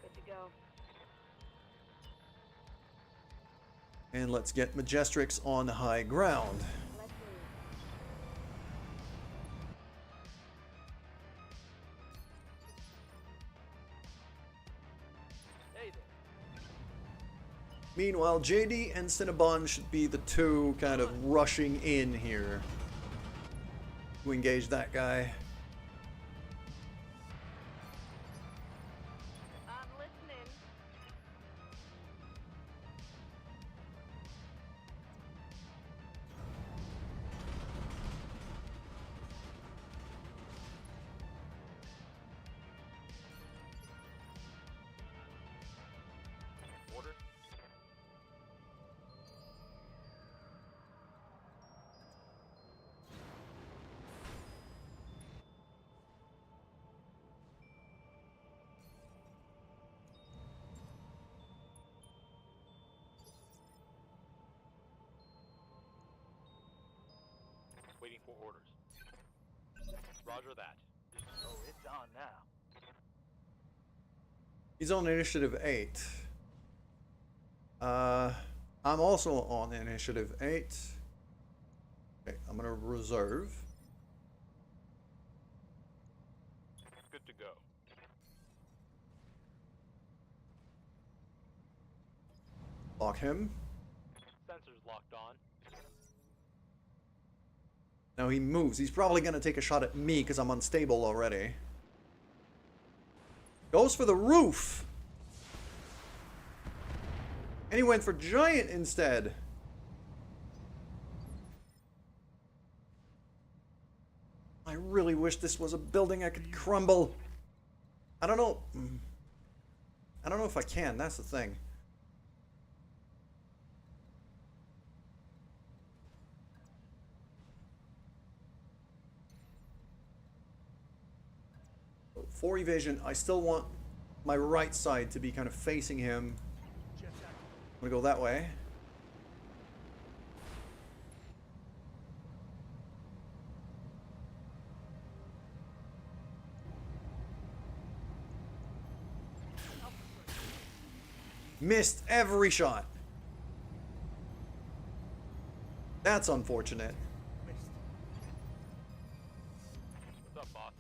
Good to go. And let's get Majestrix on high ground. Let's move. Hey there. Meanwhile, JD and Cinnabon should be the two kind of rushing in here to engage that guy. I'm listening. Order. Waiting for orders. Roger that. Oh, it's on now. He's on initiative 8. I'm also on initiative 8. Okay, I'm gonna reserve. Good to go. Lock him. Sensors locked on. Now he moves. He's probably gonna take a shot at me because I'm unstable already. Goes for the roof. And he went for Giant instead. I really wish this was a building I could crumble. I don't know. I don't know if I can. That's the thing. For evasion, I still want my right side to be kind of facing him. Jet's active. I'm gonna go that way. Missed every shot. That's unfortunate. Missed. What's up, boss?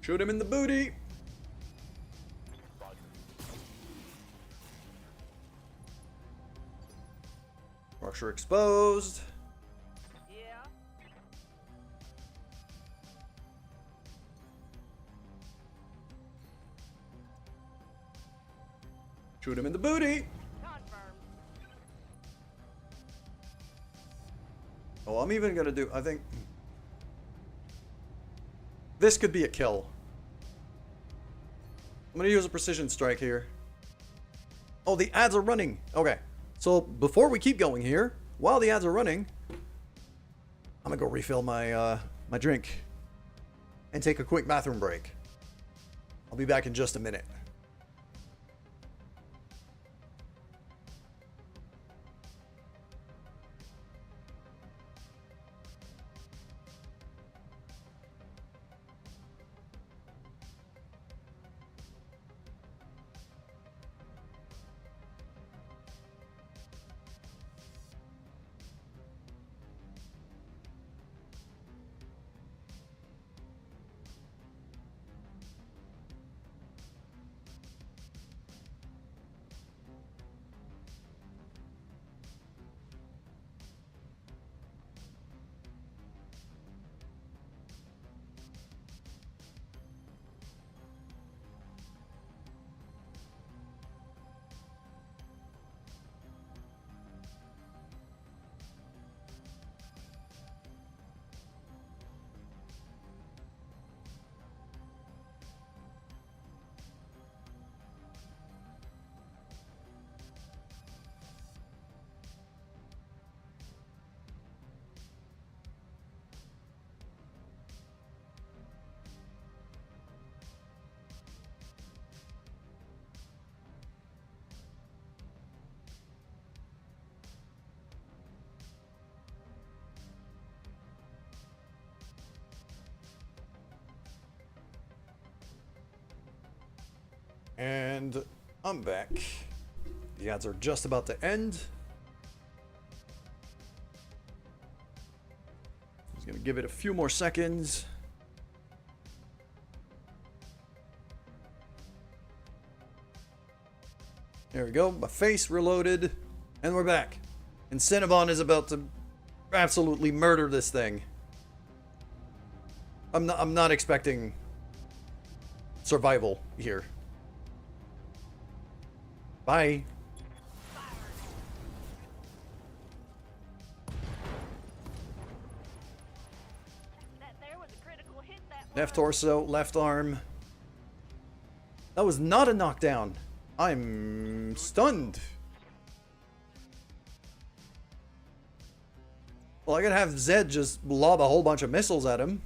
Shoot him in the booty. Roger. Structure exposed. Yeah. Shoot him in the booty. Confirmed. Oh, I'm even gonna do, I think this could be a kill. I'm gonna use a precision strike here. Oh, the ads are running. Okay, so before we keep going here, while the ads are running, I'm gonna go refill my my drink and take a quick bathroom break. I'll be back in just a minute. And I'm back. The ads are just about to end. Just gonna give it a few more seconds. There we go. My face reloaded. And we're back. And Cinnabon is about to absolutely murder this thing. I'm not expecting survival here. Bye. That there was a critical hit. That Left was. torso, left arm. That was not a knockdown. I'm stunned. Well, I could have Zed just lob a whole bunch of missiles at him.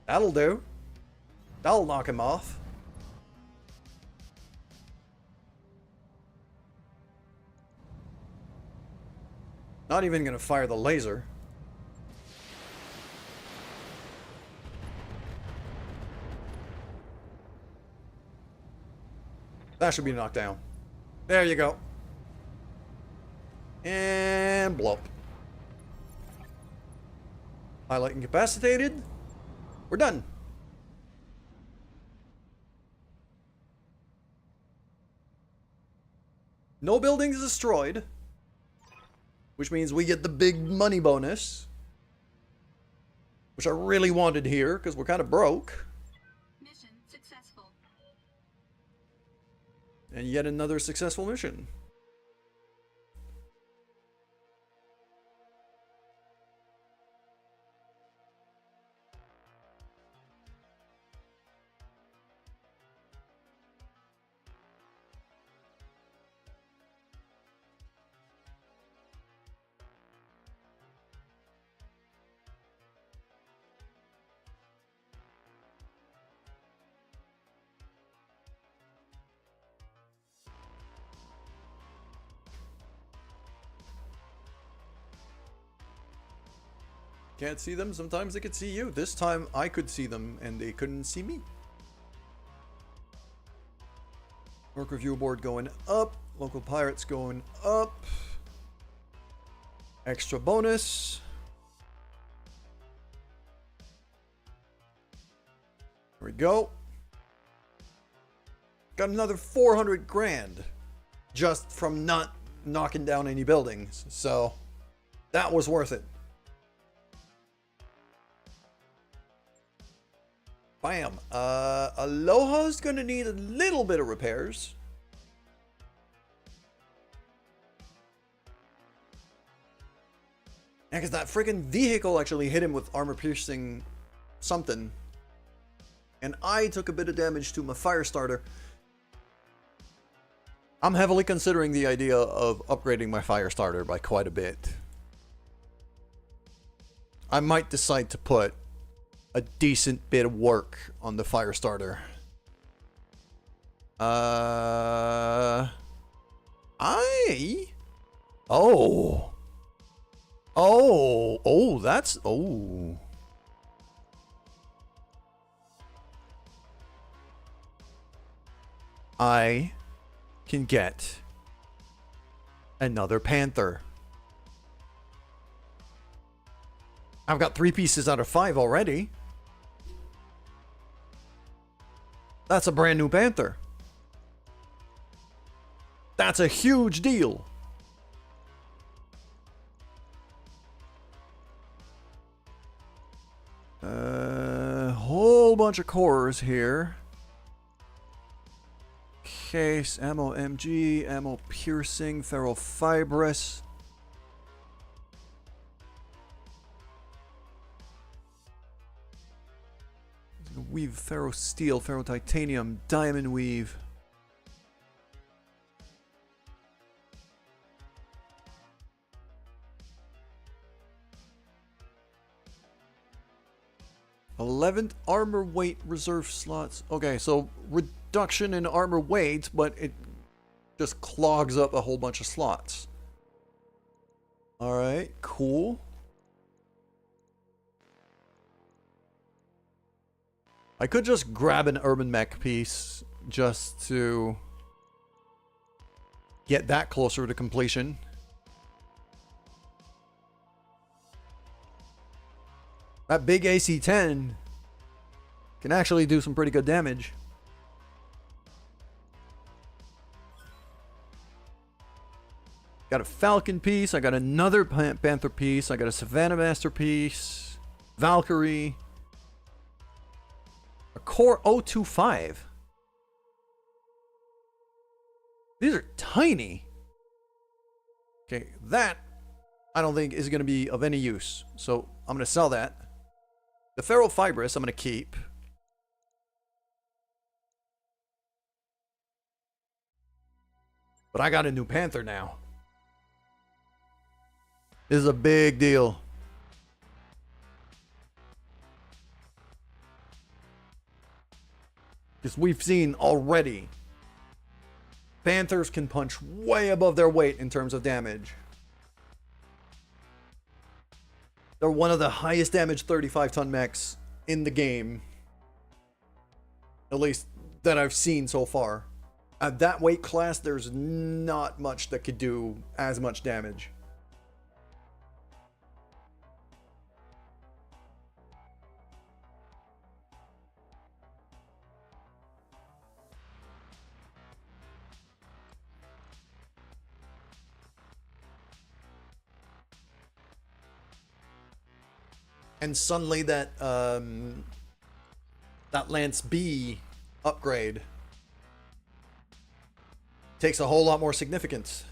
That'll do. That'll knock him off. Not even gonna fire the laser. That should be knocked down. There you go. And blow. Highlight incapacitated. We're done. No buildings destroyed. Which means we get the big money bonus. Which I really wanted here, because we're kind of broke. Mission successful. And yet another successful mission. can't see them, sometimes they could see you. This time I could see them and they couldn't see me. Work review board going up. Local pirates going up. Extra bonus. There we go. Got another 400 grand just from not knocking down any buildings. So that was worth it. Bam. Aloha's gonna need a little bit of repairs. Yeah, because that freaking vehicle actually hit him with armor-piercing something. And I took a bit of damage to my fire starter. I'm heavily considering the idea of upgrading my fire starter by quite a bit. I might decide to put a decent bit of work on the fire starter. I can get another panther. I've got 3 pieces out of 5 already. That's a brand new panther. That's a huge deal. Whole bunch of cores here. Case, ammo MG, ammo piercing, ferrofibrous. Weave, ferro steel, ferro titanium, diamond weave. '11th armor weight reserve slots. Okay, so reduction in armor weight, but it just clogs up a whole bunch of slots. Alright, cool. I could just grab an urban mech piece just to get that closer to completion. That big AC-10 can actually do some pretty good damage. Got a Falcon piece. I got another Panther piece. I got a Savannah Master piece. Valkyrie. A Core 025. These are tiny. Okay, that I don't think is going to be of any use. So I'm going to sell that. The ferrofibrous I'm going to keep. But I got a new Panther now. This is a big deal. Because we've seen already, Panthers can punch way above their weight in terms of damage. They're one of the highest damage 35-ton mechs in the game. At least that I've seen so far. At that weight class, there's not much that could do as much damage. And suddenly that Lance B upgrade takes a whole lot more significance.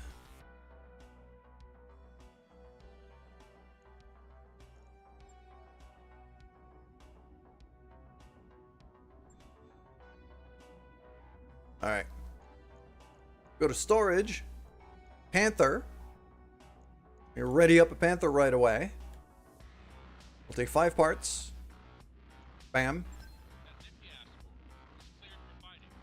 All right. Go to storage. Panther. You're ready up a Panther right away. We'll take 5 parts. Bam. That's if you ask for it. It's cleared for fighting.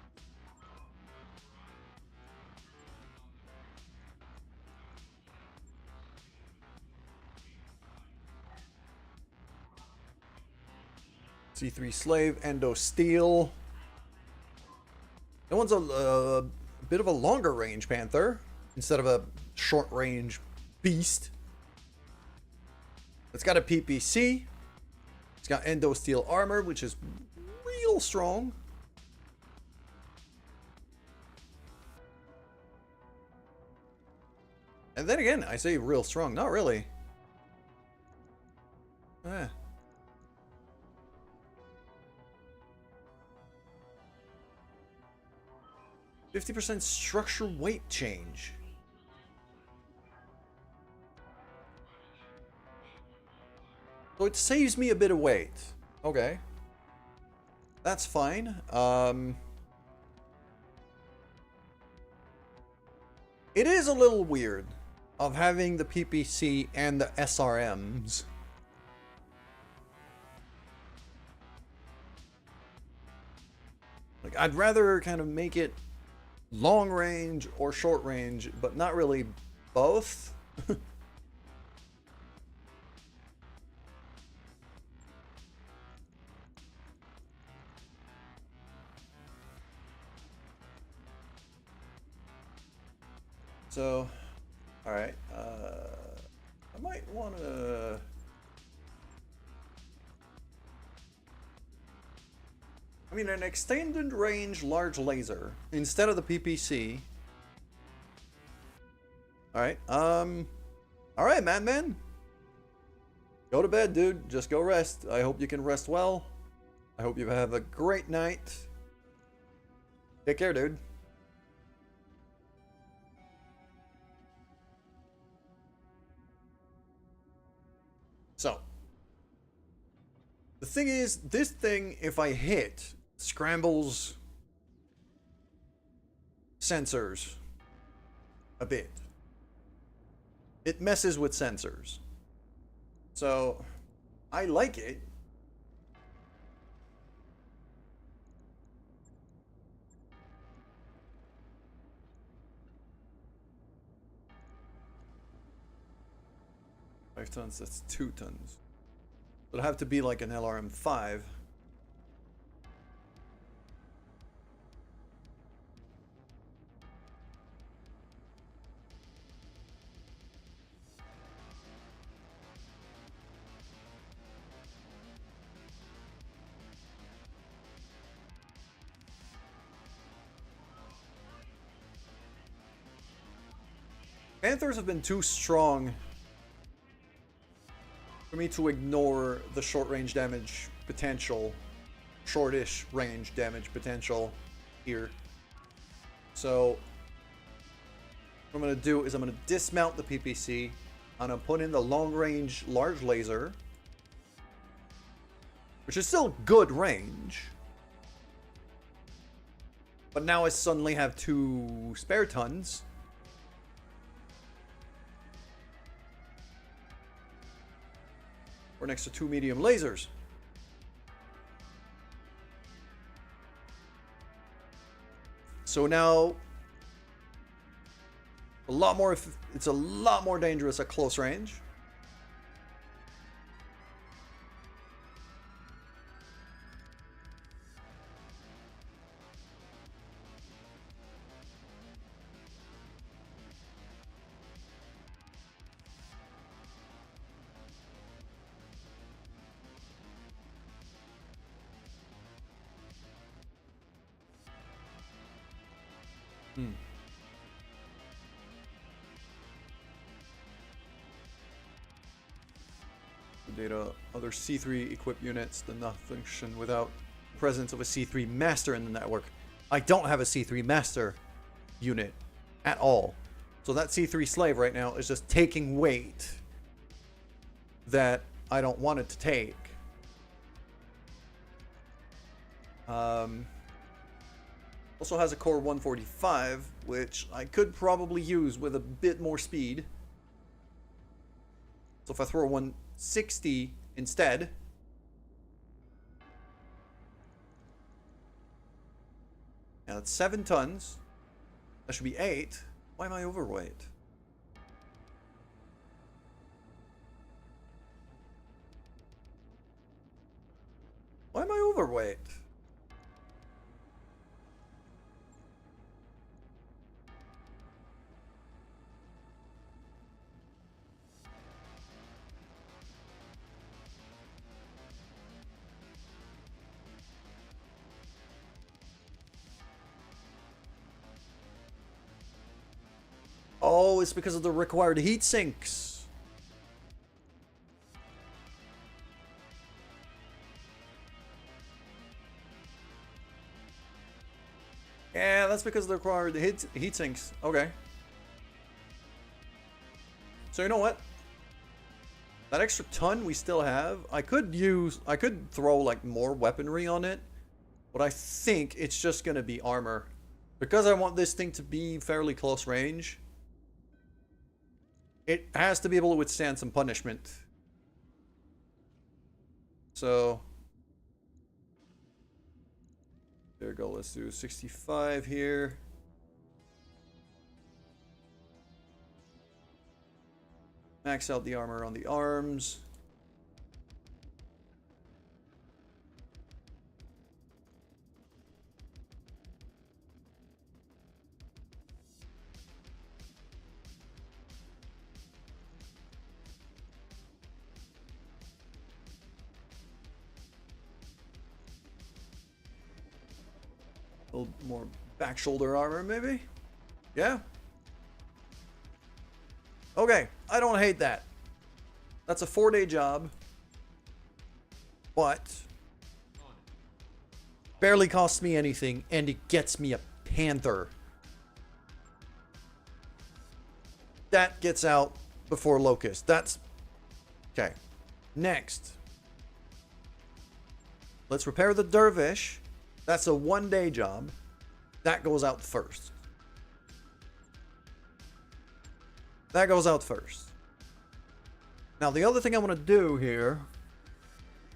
C3 Slave, Endo Steel. That one's a bit of a longer range Panther instead of a short range beast. It's got a PPC. It's got Endo Steel armor, which is real strong. And then again, I say real strong. Not really. 50% structure weight change. So it saves me a bit of weight. Okay. That's fine. It is a little weird of having the PPC and the SRMs. Like, I'd rather kind of make it long range or short range, but not really both. So, all right, I might want to. I mean, an extended range large laser instead of the PPC. All right, Madman. Go to bed, dude. Just go rest. I hope you can rest well. I hope you have a great night. Take care, dude. So, the thing is, this thing, if I hit, scrambles sensors a bit. It messes with sensors. So, I like it. Five tons, that's 2 tons. It'll have to be like an LRM-5. Panthers have been too strong for me to ignore the short range damage potential, shortish range damage potential here. So what I'm going to do is I'm going to dismount the PPC. I'm going to put in the long range large laser, which is still good range. But now I suddenly have 2 spare tons. Or next to 2 medium lasers. So now it's a lot more dangerous at close range. Data, other C3 equipped units do not function without presence of a C3 master in the network. I don't have a C3 master unit at all. So that C3 slave right now is just taking weight that I don't want it to take. Also has a core 145, which I could probably use with a bit more speed. So if I throw 160 instead, now that's 7 tons. That should be 8. Why am I overweight? Why am I overweight? Oh, it's because of the required heat sinks. Yeah, that's because of the required heat sinks. Okay. So you know what? That extra ton we still have, I could throw like more weaponry on it, but I think it's just gonna be armor. Because I want this thing to be fairly close range, it has to be able to withstand some punishment. So there we go, let's do 65 here. Max out the armor on the arms. A little more back shoulder armor, maybe? Yeah? Okay, I don't hate that. That's a 4-day job. But barely costs me anything, and it gets me a Panther. That gets out before Locust. That's... Okay. Next. Let's repair the Dervish. That's a 1-day job. That goes out first. That goes out first. Now, the other thing I want to do here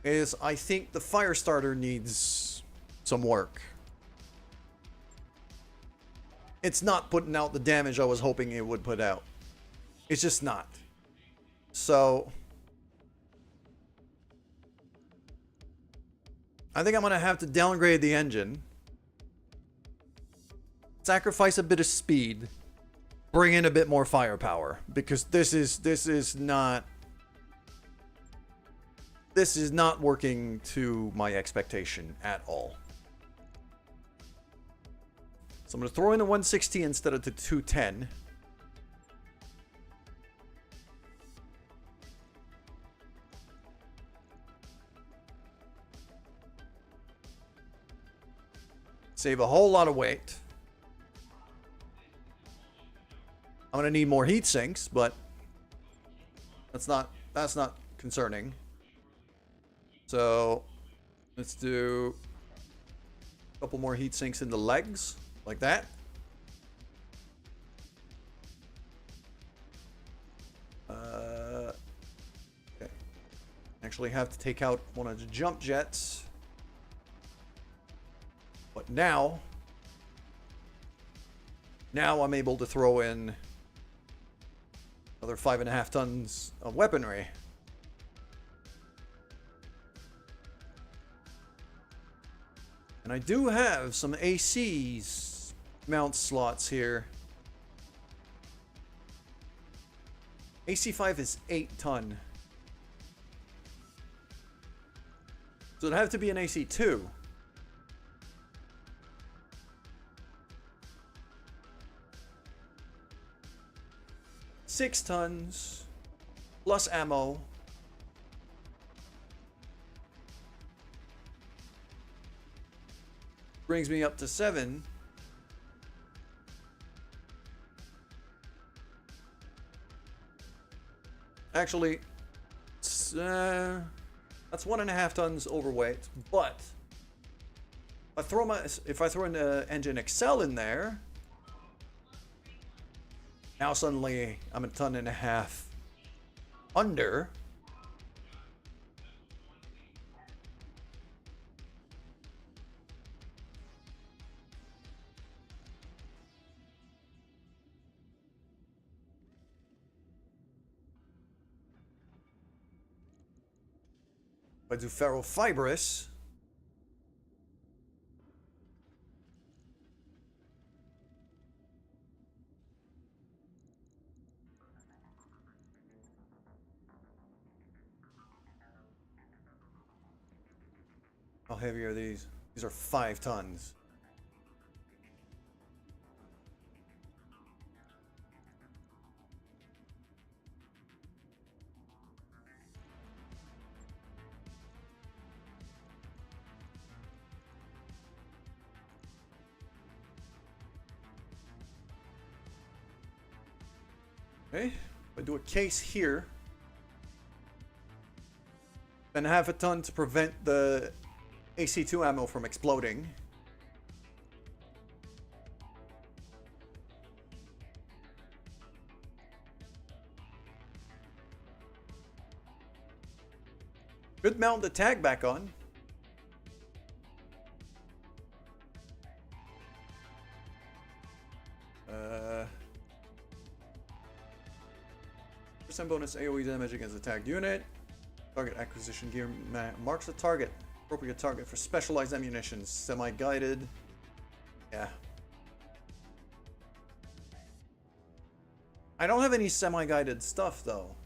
is I think the fire starter needs some work. It's not putting out the damage I was hoping it would put out. It's just not. So I think I'm going to have to downgrade the engine. Sacrifice a bit of speed. Bring in a bit more firepower, because this is not working to my expectation at all. So I'm going to throw in the 160 instead of the 210. Save a whole lot of weight. I'm gonna need more heat sinks, but that's not concerning. So let's do a couple more heat sinks in the legs, like that. Okay. Actually have to take out one of the jump jets. But now I'm able to throw in another 5.5 tons of weaponry. And I do have some AC's mount slots here. AC5 is 8 ton. So it'd have to be an AC2. Six tons plus ammo. Brings me up to 7. Actually, that's 1.5 tons overweight. But if I throw an engine Excel in there, now suddenly I'm 1.5 tons under. If I do ferrofibrous, How heavy are these? These are 5 tons. Okay, if I do a case here, then 1/2 ton to prevent the AC2 ammo from exploding. Could mount the tag back on. Percent bonus AoE damage against attacked unit. Target acquisition gear marks the target. Appropriate target for specialized ammunition. Semi-guided. Yeah. I don't have any semi-guided stuff though.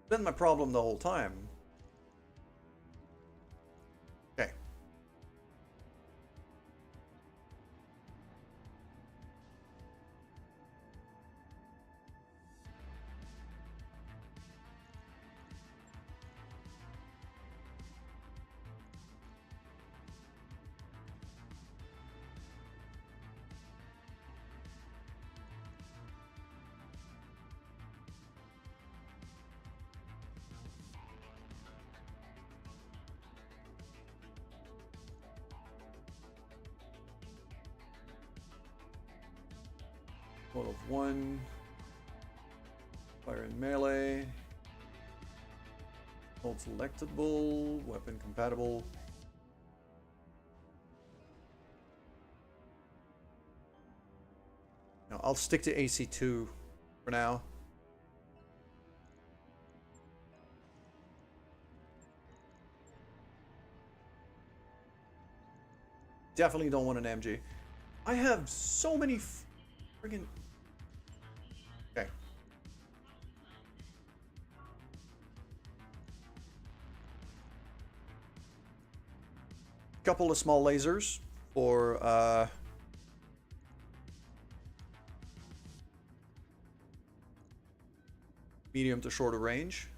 Been my problem the whole time. Okay. Total of 1. Fire in melee. Hold selectable. Weapon compatible. No, I'll stick to AC2 for now. Definitely don't want an MG. I have so many friggin'... Okay. Couple of small lasers for medium to shorter range.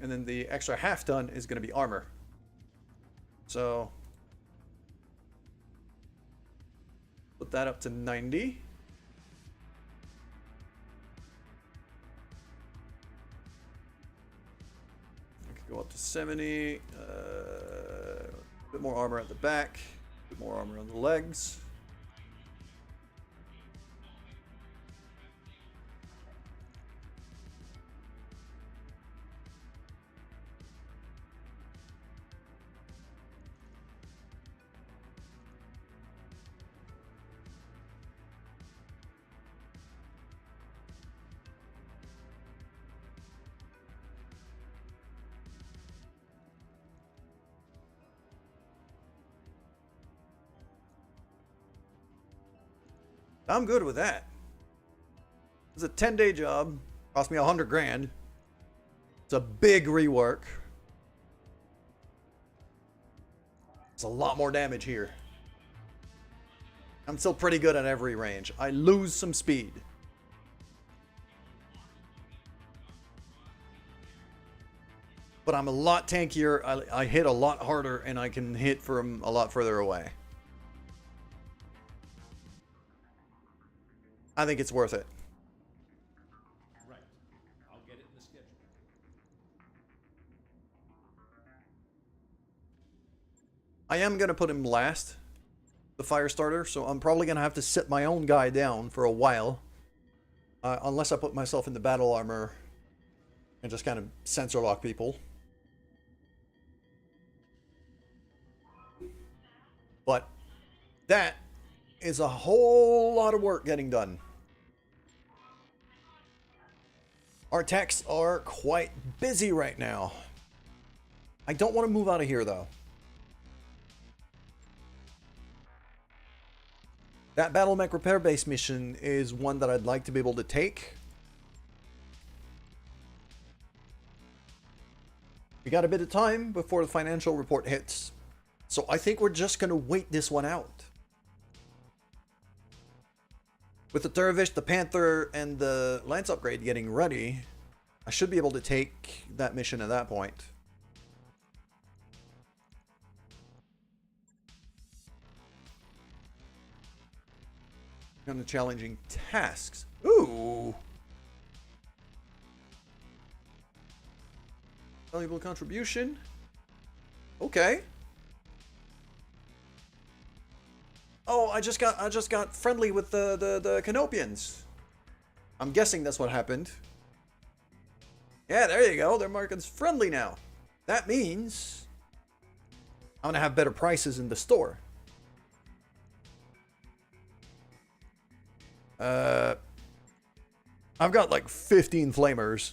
And then the extra 1/2 ton is going to be armor. So put that up to 90. I could go up to 70. A bit more armor at the back. A bit more armor on the legs. I'm good with that. It's a 10-day job. Cost me 100 grand. It's a big rework. It's a lot more damage here. I'm still pretty good at every range. I lose some speed. But I'm a lot tankier. I hit a lot harder and I can hit from a lot further away. I think it's worth it. Right. I'll get it in the schedule. I am going to put him last, the fire starter, so I'm probably going to have to sit my own guy down for a while. Unless I put myself in the battle armor and just kind of sensor lock people. But that is a whole lot of work getting done. Our techs are quite busy right now. I don't want to move out of here though. That battle mech repair base mission is one that I'd like to be able to take. We got a bit of time before the financial report hits. So I think we're just going to wait this one out. With the Dervish, the Panther, and the Lance upgrade getting ready, I should be able to take that mission at that point. Kind of challenging tasks. Ooh! Valuable contribution. Okay. Oh, I just got friendly with the Canopians. I'm guessing that's what happened. Yeah, there you go. They're marking as friendly now. That means I'm gonna have better prices in the store. I've got like 15 flamers.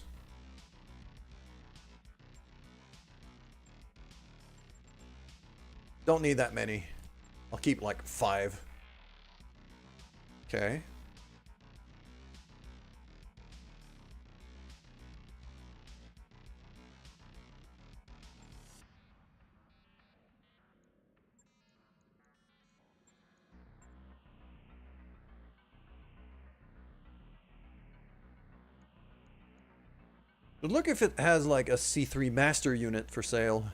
Don't need that many. I'll keep like 5. Okay. But look if it has like a C3 master unit for sale.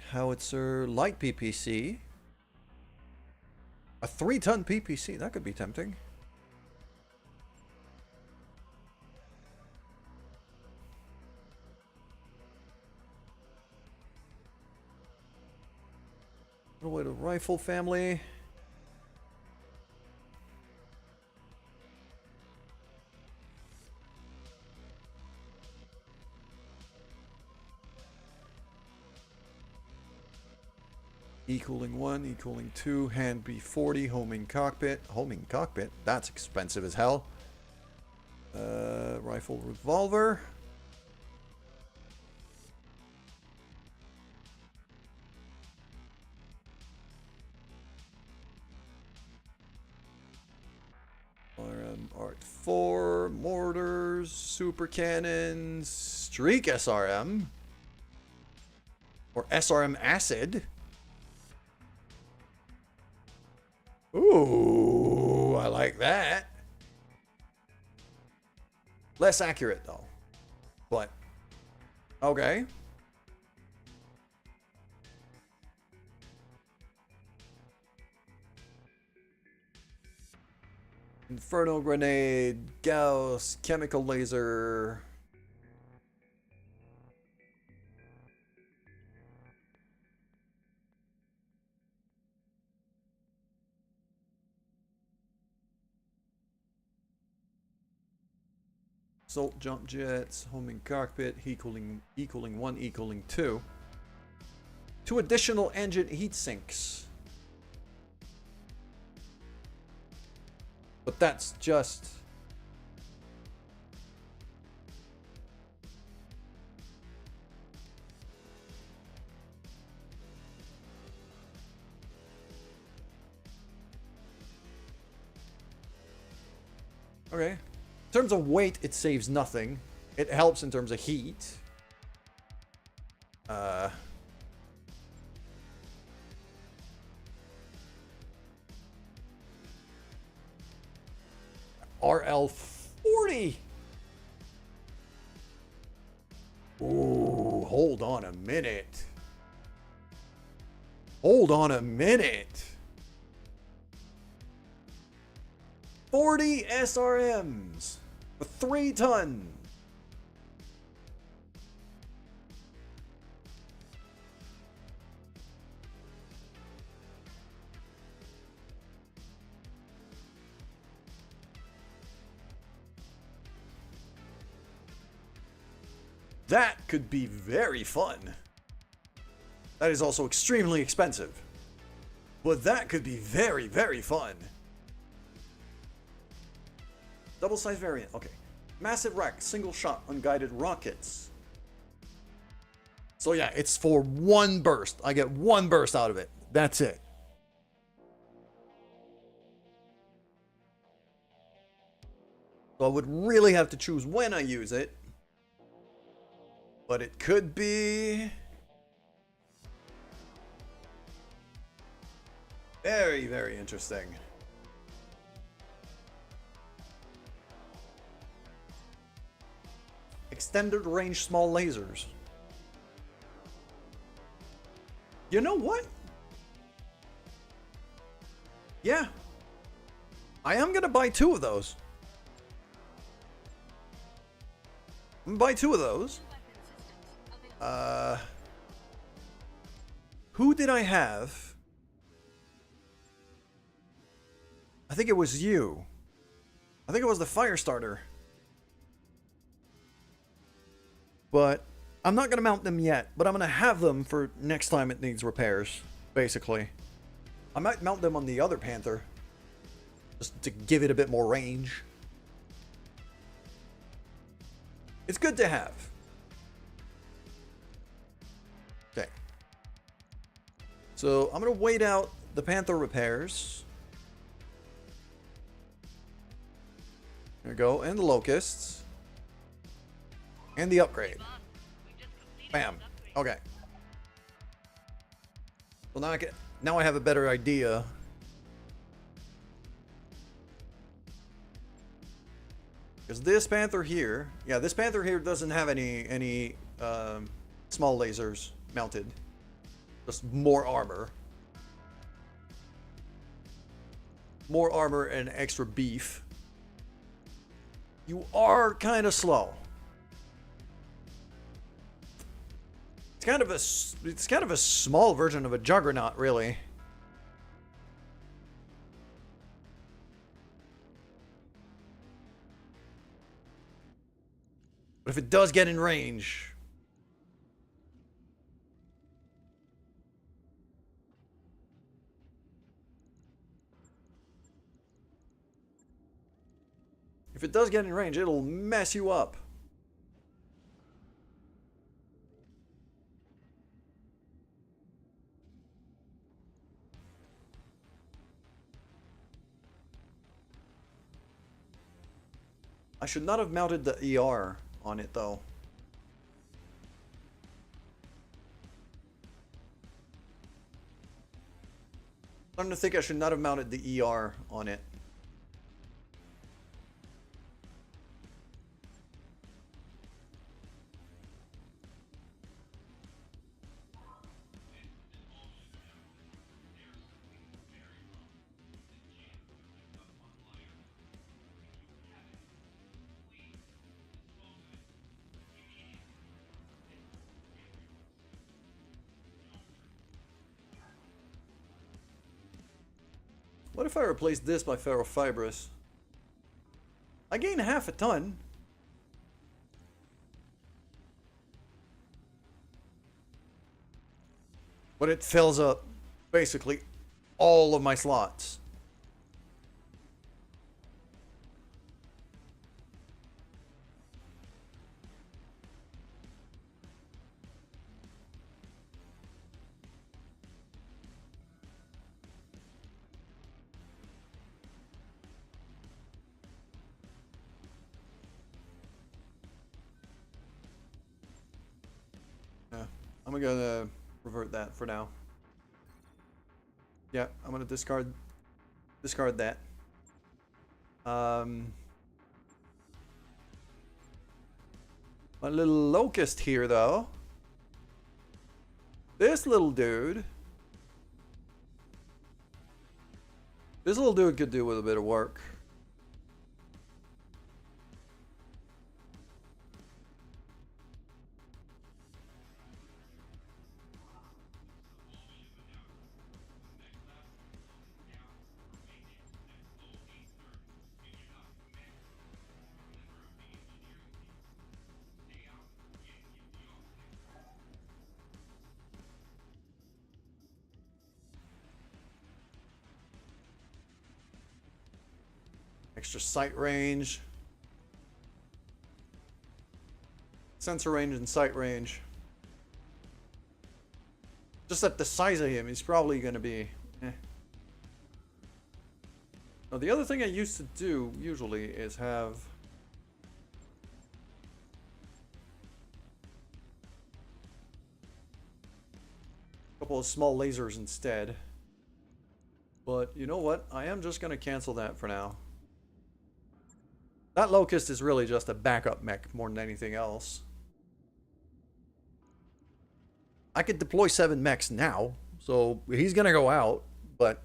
Howitzer light PPC. A 3-ton PPC, that could be tempting. Away to rifle family. E-cooling 1, E-cooling 2, hand B40, homing cockpit. Homing cockpit? That's expensive as hell. Rifle revolver. Art 4, mortars, super cannons, streak SRM. Or SRM acid. Ooh, I like that. Less accurate though. But okay. Inferno grenade, Gauss, chemical laser. Assault jump jets, homing cockpit, E-cooling 1, E-cooling 2. 2 additional engine heat sinks. But that's just... Okay. In terms of weight, it saves nothing. It helps in terms of heat. RL40. Ooh, hold on a minute. Hold on a minute. 40 SRMs. A 3-ton. That could be very fun. That is also extremely expensive. But that could be very, very fun. Double size variant. Okay. Massive rack, single shot, unguided rockets. So yeah, it's for 1 burst. I get 1 burst out of it. That's it. So I would really have to choose when I use it. But it could be very, very interesting. Extended range small lasers. You know what? Yeah. I am gonna buy 2 of those. I'm gonna buy 2 of those. Who did I have? I think it was you. I think it was the fire starter. But I'm not gonna mount them yet, but I'm gonna have them for next time it needs repairs, basically. I might mount them on the other Panther, just to give it a bit more range. It's good to have. Okay. So I'm gonna wait out the Panther repairs. There we go, and the locusts. And the upgrade. Bam. Okay. Well, now I have a better idea. Because this Panther here, yeah, this Panther here doesn't have any small lasers mounted. Just more armor. More armor and extra beef. You are kind of slow. It's kind of a small version of a juggernaut, really. But if it does get in range, it'll mess you up. I should not have mounted the ER on it, though. I'm starting to think I should not have mounted the ER on it. What if I replace this by ferrofibrous? I gain half a ton. But it fills up basically all of my slots. I'm gonna revert that for now. Yeah, I'm gonna discard that. My little locust here, though. This little dude could do with a bit of work. Extra sight range. Sensor range and sight range. Just at the size of him, he's probably going to be... Now, the other thing I used to do, usually, is have... couple of small lasers instead. But you know what? I am just going to cancel that for now. That Locust is really just a backup mech more than anything else. I could deploy 7 mechs now, so he's going to go out, but...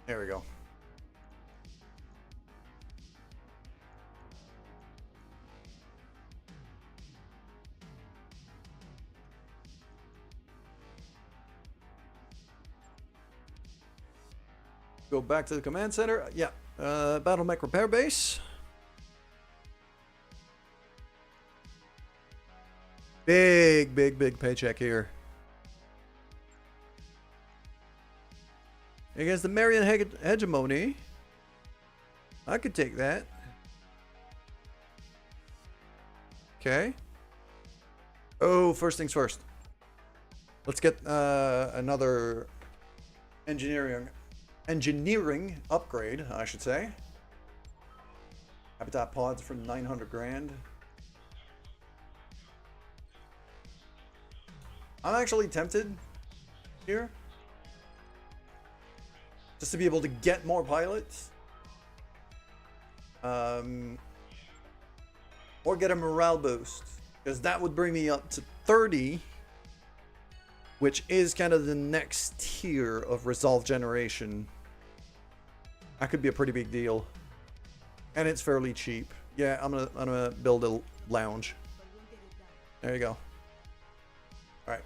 There we go. Go back to the command center. Yeah. Battle mech repair base. Big paycheck here. Against the Marian hegemony. I could take that. Okay. Oh, first things first. Let's get another engineering upgrade, I should say. Habitat pods for 900 grand. I'm actually tempted here. Just to be able to get more pilots. Or get a morale boost. Because that would bring me up to 30. Which is kind of the next tier of resolve generation. That could be a pretty big deal. And it's fairly cheap. Yeah, I'm gonna build a lounge. There you go. Alright.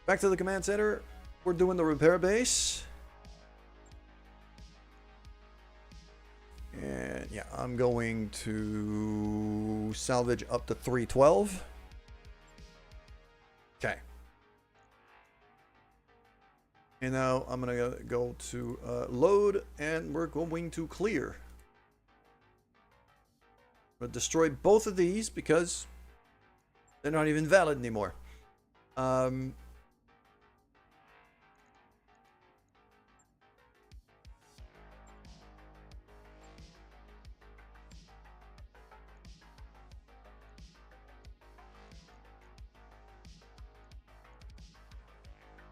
Back to the command center. We're doing the repair base. And yeah, I'm going to salvage up to 312. Okay. And now I'm going to go to load, and we're going to clear. I'm going to destroy both of these because they're not even valid anymore.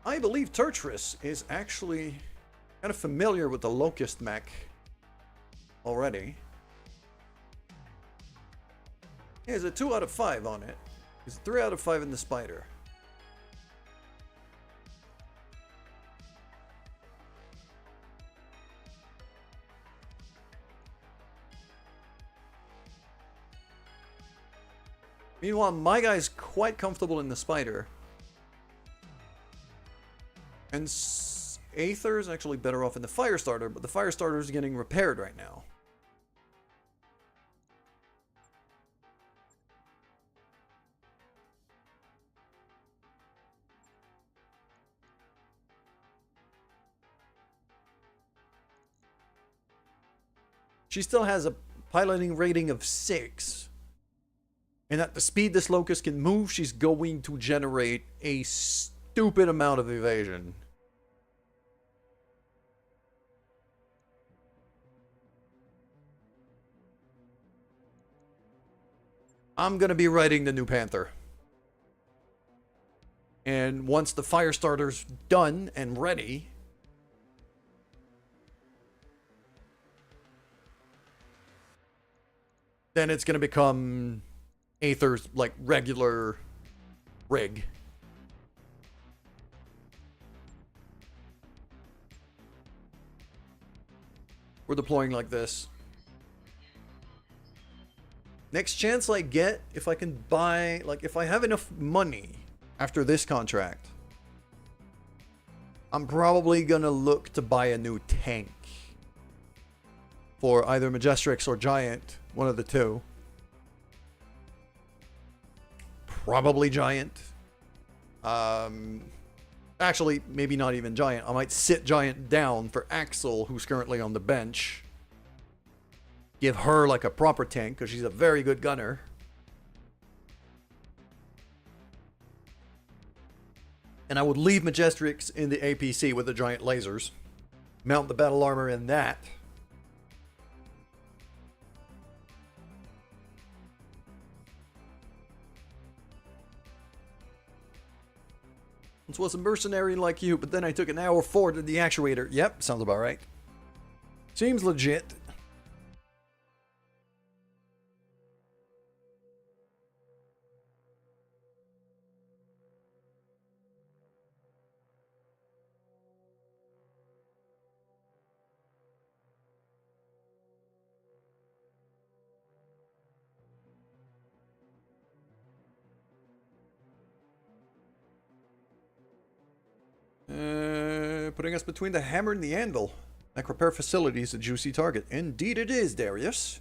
I believe Turtris is actually kind of familiar with the Locust mech already. He has a 2 out of 5 on it. He's a 3 out of 5 in the Spider. Meanwhile, my guy's quite comfortable in the Spider. And Aether's actually better off in the Firestarter, but the Firestarter is getting repaired right now. She still has a piloting rating of 6. And at the speed this Locust can move, she's going to generate a stupid amount of evasion. I'm going to be writing the new Panther. And once the Firestarter's done and ready, then it's going to become Aether's like regular rig. We're deploying like this. Next chance I get, if I can buy, like if I have enough money after this contract, I'm probably gonna look to buy a new tank for either Majestrix or Giant, one of the two. Probably Giant. Actually, maybe not even Giant. I might sit Giant down for Axel, who's currently on the bench. give her like a proper tank because she's a very good gunner. And I would leave Majestrix in the APC with the giant lasers. Mount the battle armor in that. This was a mercenary like you, but then I took an hour forward to the actuator. Yep, sounds about right. Seems legit. Putting us between the hammer and the anvil. That repair facility is a juicy target. Indeed it is, Darius.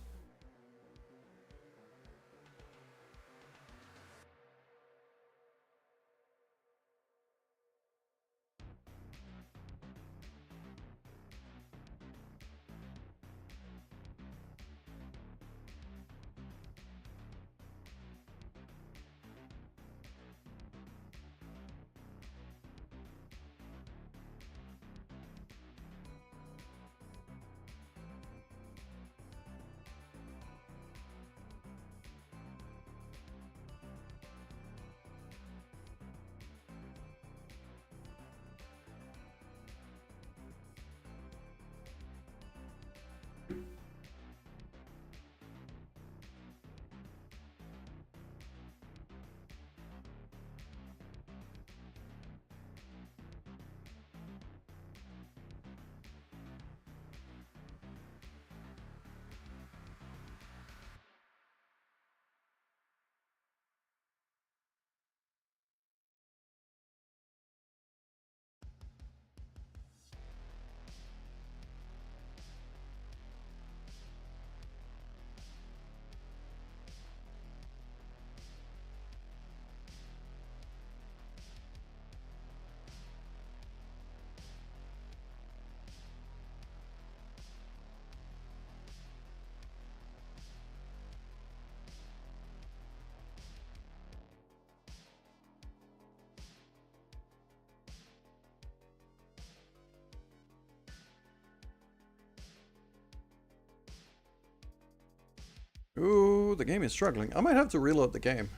Ooh, the game is struggling. I might have to reload the game.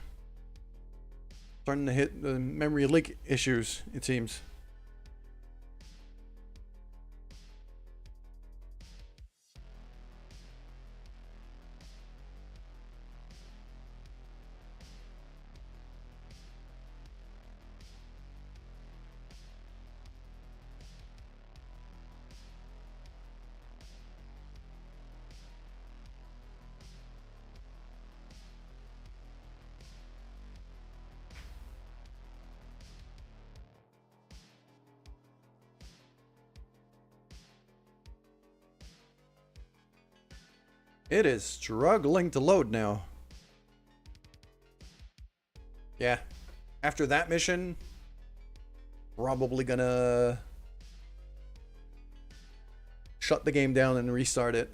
Starting to hit the memory leak issues, it seems. It is struggling to load now. Yeah. After that mission, probably gonna shut the game down and restart it.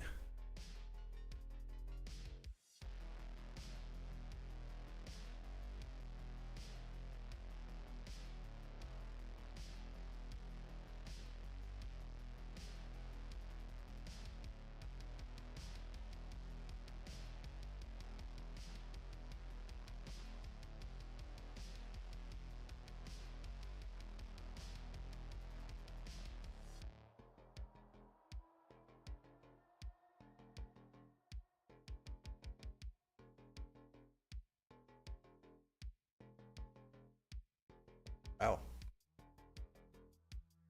Wow.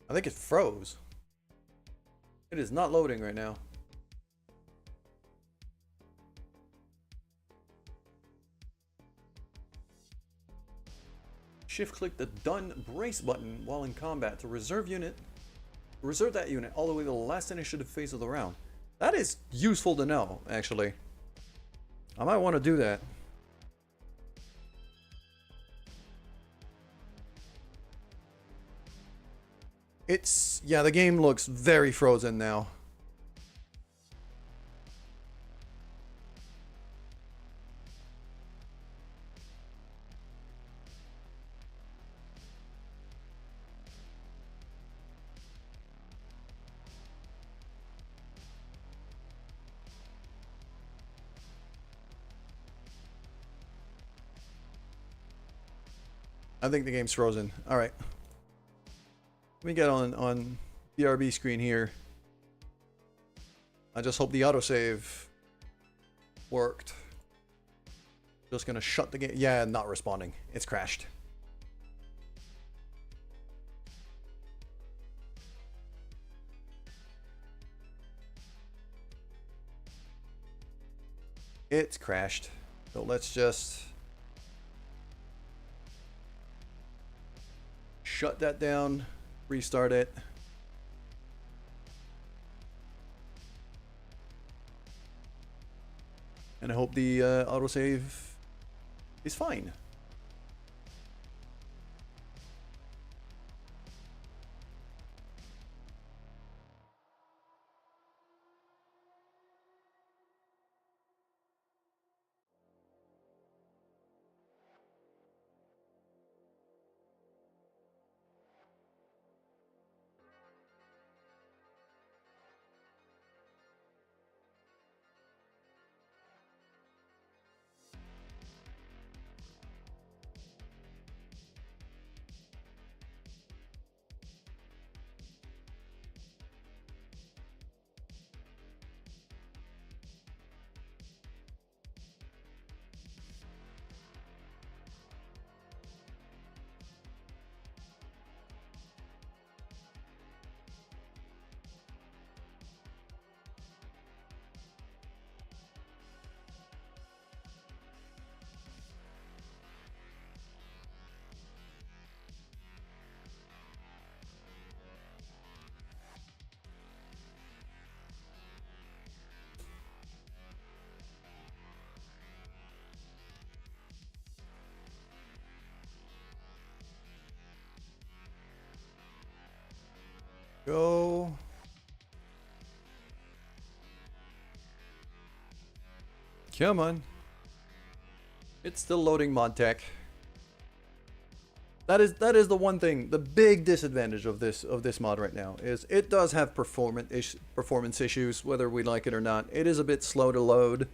I think it froze. It is not loading right now. Shift click the done brace button while in combat to reserve that unit all the way to the last initiative phase of the round. That is useful to know, actually. I might want to do that. Yeah, the game looks very frozen now. I think the game's frozen. All right. Let me get on BRB screen here. I just hope the autosave worked. Just gonna shut the game. Yeah, not responding. It's crashed. It's crashed. So let's just shut that down, restart it. And I hope the autosave is fine. Go. Come on. It's still loading mod tech. That is the one thing, the big disadvantage of this mod right now is it does have performance issues, whether we like it or not. It is a bit slow to load.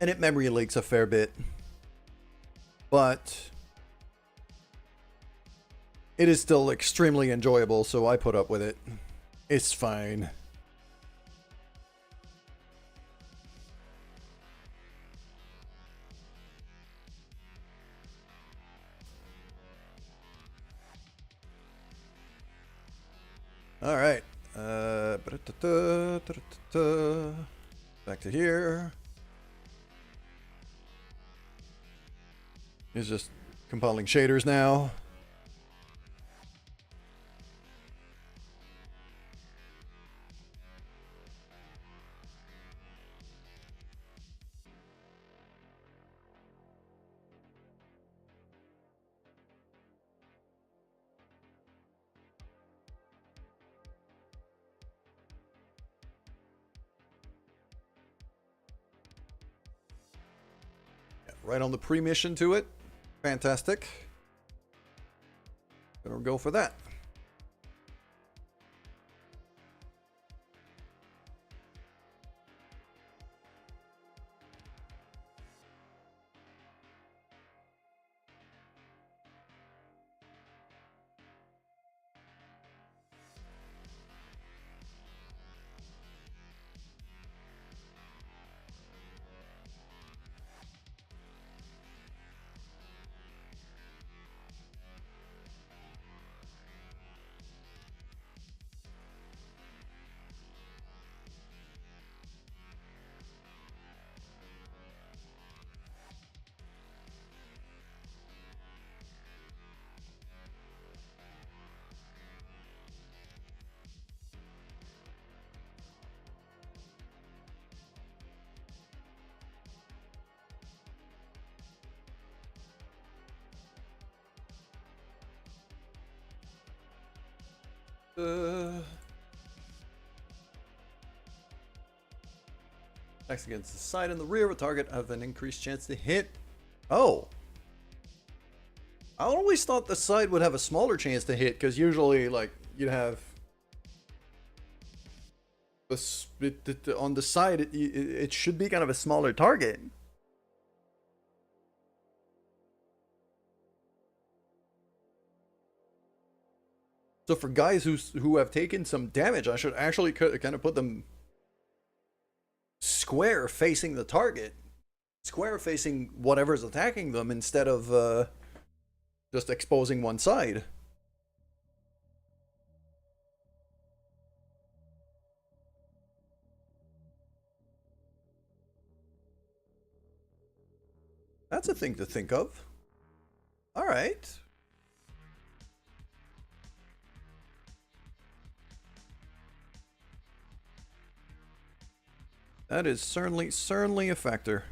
And it memory leaks a fair bit. But it is still extremely enjoyable, so I put up with it. It's fine. All right. Back to here. It's just compiling shaders now. Right on the pre-mission to it. Fantastic. Gonna go for that. Attacks against the side and the rear of a target have an increased chance to hit. Oh. I always thought the side would have a smaller chance to hit, because usually, like, you'd have On the side, it should be kind of a smaller target. So for guys who have taken some damage, I should actually kind of put them square facing the target, square facing whatever's attacking them, instead of just exposing one side. That's a thing to think of. All right. That is certainly a factor.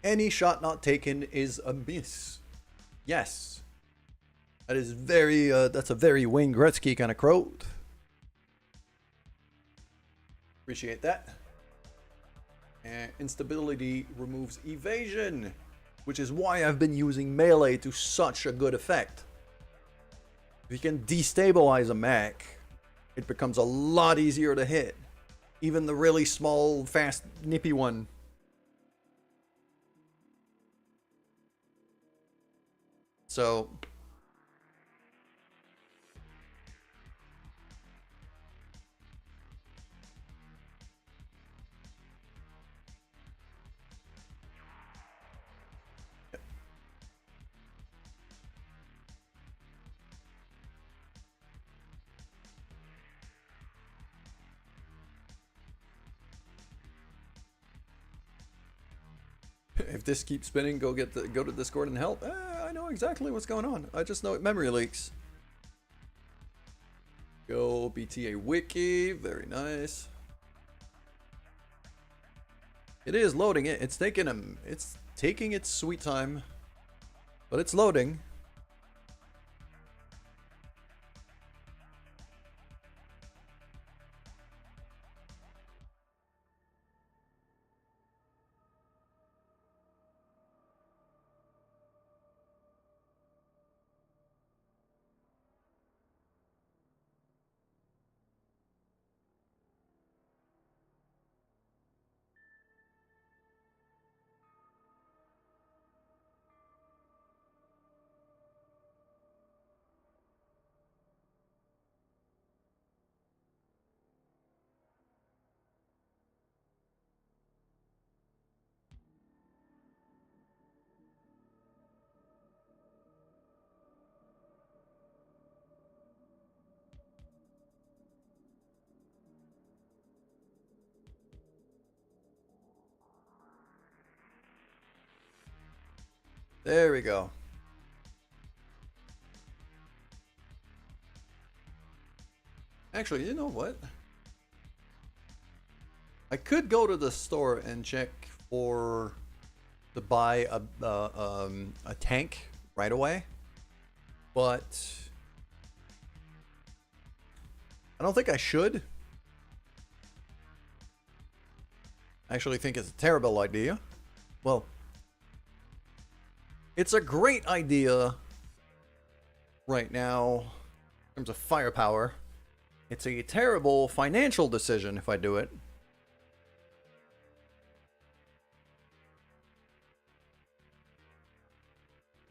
Any shot not taken is a miss. Yes. That is very, that's a very Wayne Gretzky kind of quote. Appreciate that. And instability removes evasion, which is why I've been using melee to such a good effect. If you can destabilize a mech, it becomes a lot easier to hit. Even the really small, fast, nippy one. So if this keeps spinning, go to Discord and help. I know exactly what's going on. I just know it memory leaks. Go BTA wiki, very nice. It is loading it. It's taking its sweet time, but it's loading. There we go. Actually, you know what? I could go to the store and check to buy a tank right away, but I don't think I should. I actually think it's a terrible idea. Well, it's a great idea right now in terms of firepower. It's a terrible financial decision if I do it.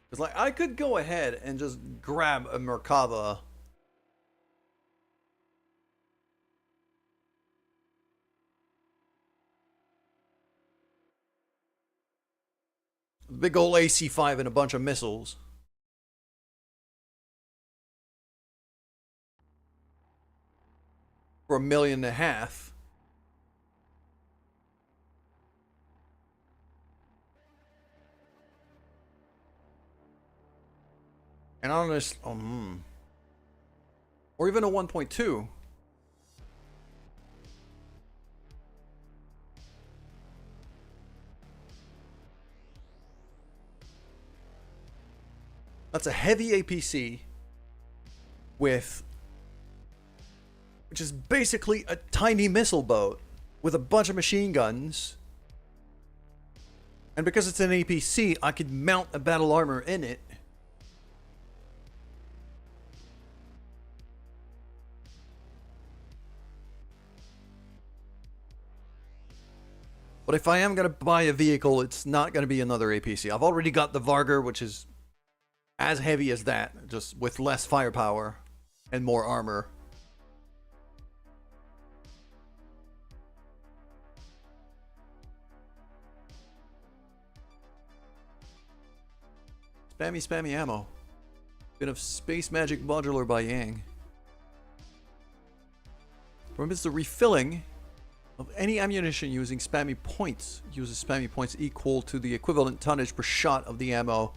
Because, like, I could go ahead and just grab a Merkava. Big ol' AC-5 and a bunch of missiles. For $1.5 million. And honest, or even a 1.2. That's a heavy APC. with, which is basically a tiny missile boat with a bunch of machine guns. And because it's an APC, I could mount a battle armor in it. But if I am going to buy a vehicle, it's not going to be another APC. I've already got the Vargur, which is as heavy as that, just with less firepower and more armor. Spammy ammo. Bit of Space Magic Modular by Yang. Permits the refilling of any ammunition using spammy points. Uses spammy points equal to the equivalent tonnage per shot of the ammo.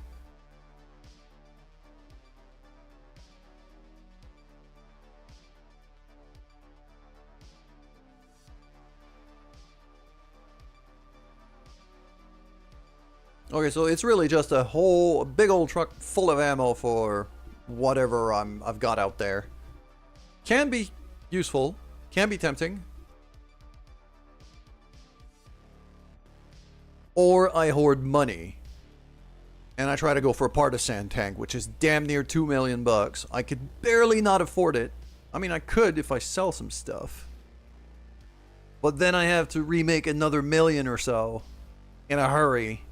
Okay, so it's really just a big old truck full of ammo for whatever I've got out there. Can be useful, can be tempting. Or I hoard money and I try to go for a partisan tank, which is damn near $2 million bucks. I could barely not afford it. I mean, I could if I sell some stuff. But then I have to remake another million or so in a hurry.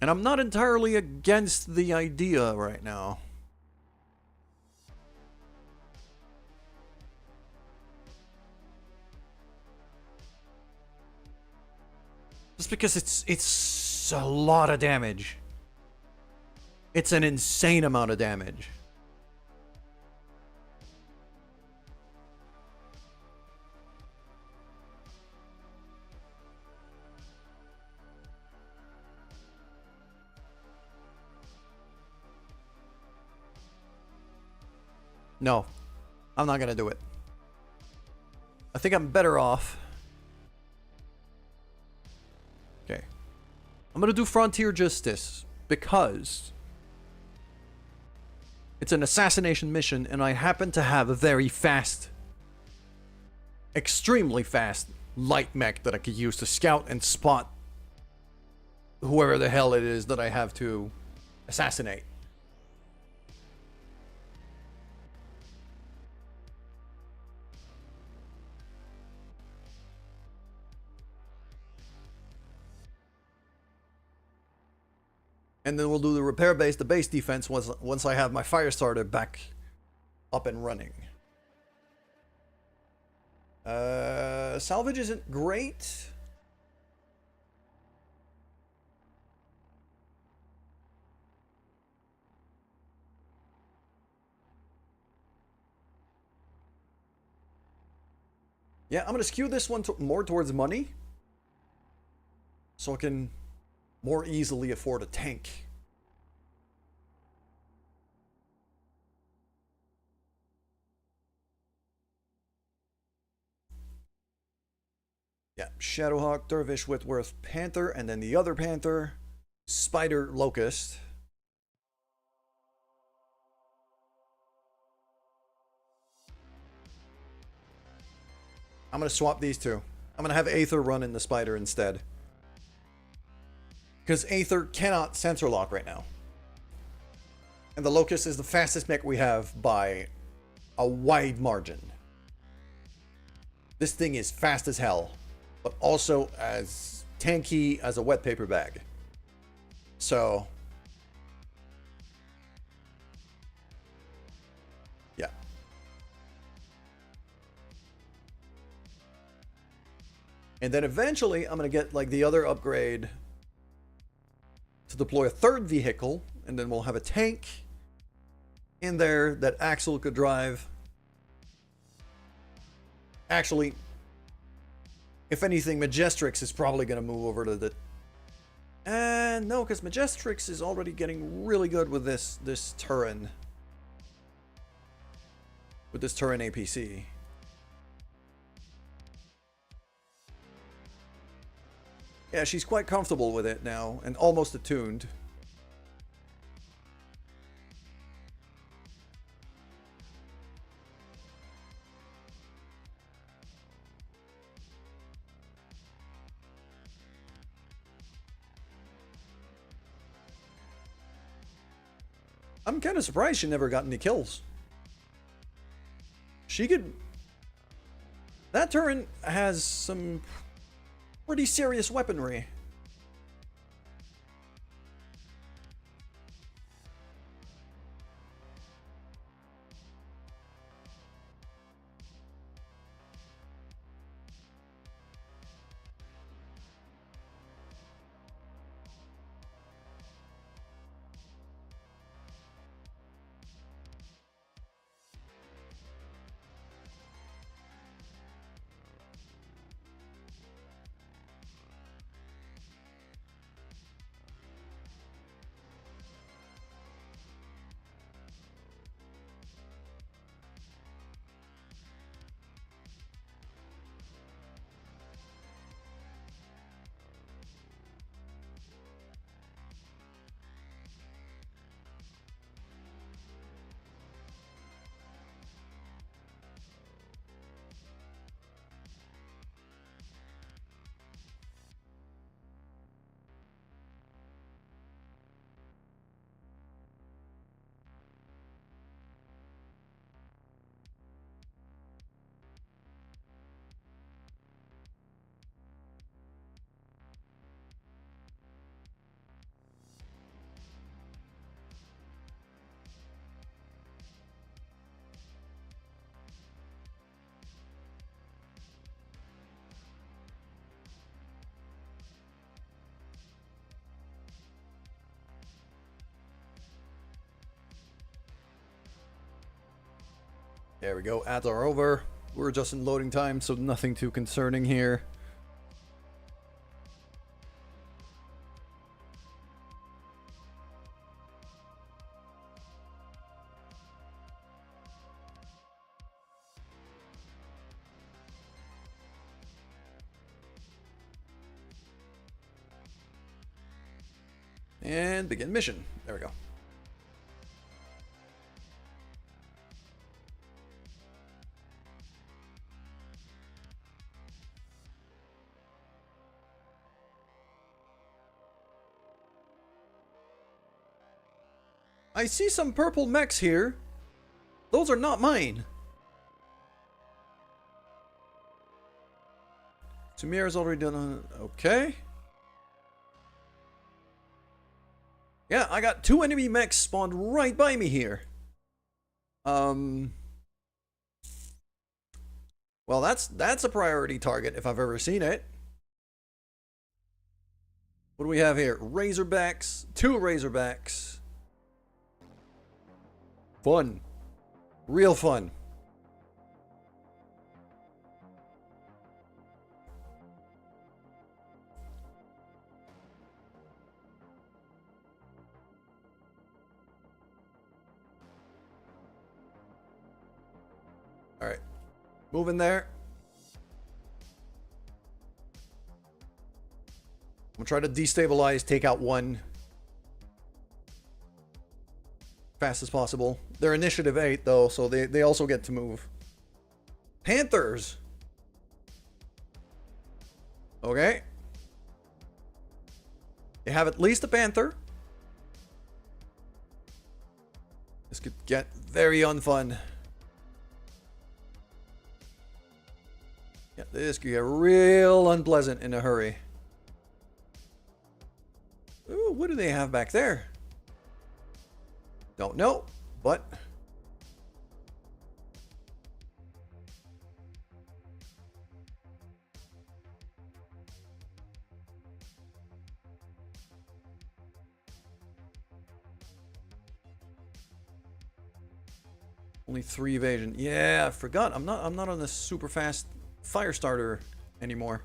And I'm not entirely against the idea right now. Just because it's a lot of damage. It's an insane amount of damage. No, I'm not gonna do it. I think I'm better off. Okay. I'm gonna do Frontier Justice because it's an assassination mission and I happen to have a very fast, extremely fast light mech that I could use to scout and spot whoever the hell it is that I have to assassinate. And then we'll do the repair base, the base defense, once I have my fire starter back up and running. Salvage isn't great. Yeah, I'm going to skew this one more towards money. So I can more easily afford a tank. Yeah, Shadowhawk, Dervish, Whitworth, Panther, and then the other Panther, Spider, Locust. I'm going to swap these two. I'm going to have Aether run in the Spider instead. Because Aether cannot sensor lock right now. And the Locust is the fastest mech we have by a wide margin. This thing is fast as hell, but also as tanky as a wet paper bag. So, yeah. And then eventually I'm going to get like the other upgrade to deploy a third vehicle, and then we'll have a tank in there that Axel could drive. Actually, if anything, Majestrix is probably going to move over to And no, because Majestrix is already getting really good with this Turin. With this Turin APC. Yeah, she's quite comfortable with it now, and almost attuned. I'm kind of surprised she never got any kills. She could... That Turin has some pretty serious weaponry. There we go, ads are over. We're just in loading time, so nothing too concerning here. And begin mission. There we go. I see some purple mechs here. Those are not mine. Sumir's already done. Okay. Yeah, I got 2 enemy mechs spawned right by me here. Well, that's a priority target if I've ever seen it. What do we have here? Razorbacks. 2 Razorbacks. Fun. Real fun. All right. Moving there. I'm gonna try to destabilize, take out 1. Fast as possible. They're initiative 8 though, so they also get to move. Panthers. Okay. They have at least a panther. This could get very unfun. Yeah, this could get real unpleasant in a hurry. Ooh, what do they have back there? Don't know, but only 3 evasion. Yeah, I forgot. I'm not on the super fast fire starter anymore.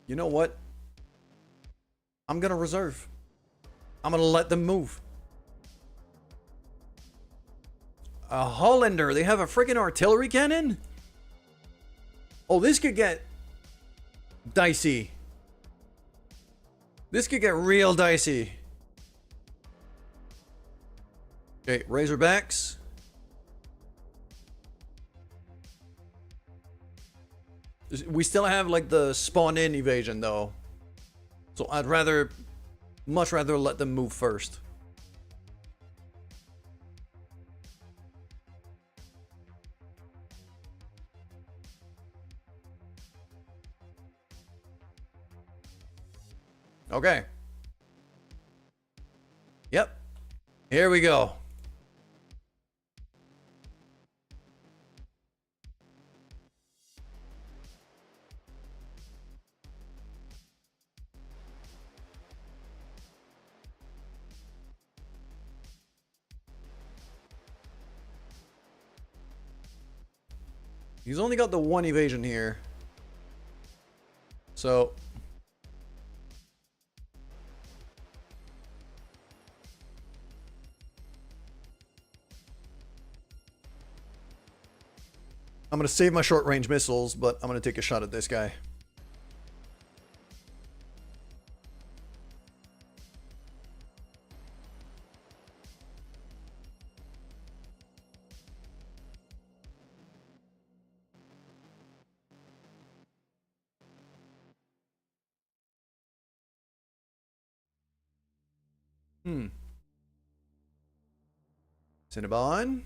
You know what? I'm gonna reserve. I'm gonna let them move. A Hollander. They have a freaking artillery cannon? Oh, this could get dicey. This could get real dicey. Okay, Razorbacks. We still have like the spawn in evasion though. So I'd much rather let them move first. Okay. Yep. Here we go. He's only got the one evasion here. So I'm gonna save my short range missiles, but I'm gonna take a shot at this guy. Cinnabon.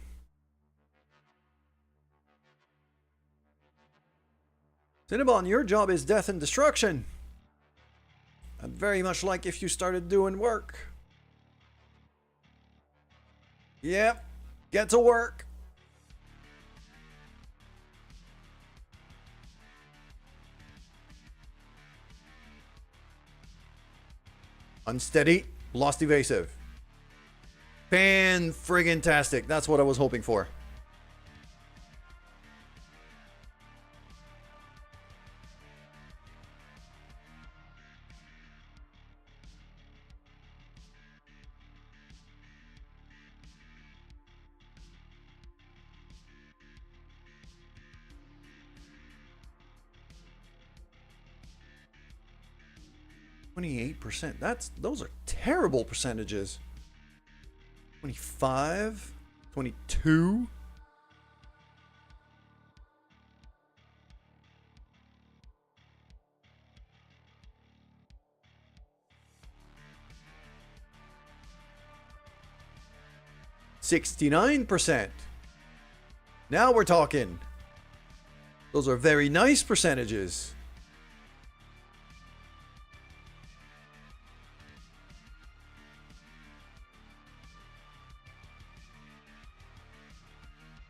Cinnabon, your job is death and destruction. I'd very much like if you started doing work. Yep, get to work. Unsteady, lost evasive. Fan-friggin-tastic. That's what I was hoping for. %. Those are terrible percentages. 25, 22. %. Now we're talking. Those are very nice percentages.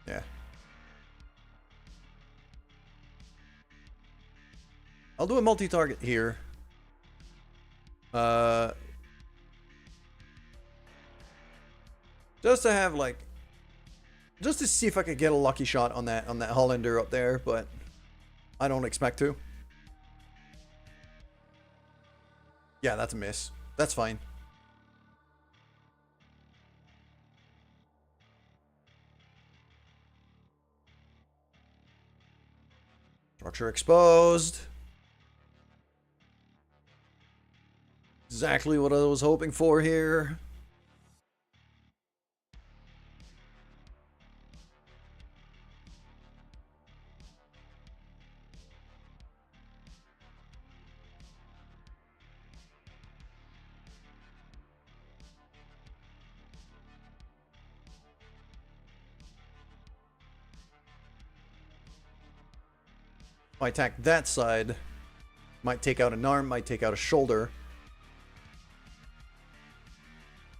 Yeah. I'll do a multi-target here. Just to have like, just to see if I could get a lucky shot on that Hollander up there, but I don't expect to. Yeah, that's a miss. That's fine. Structure exposed. Exactly what I was hoping for here. If I attack that side, might take out an arm, might take out a shoulder.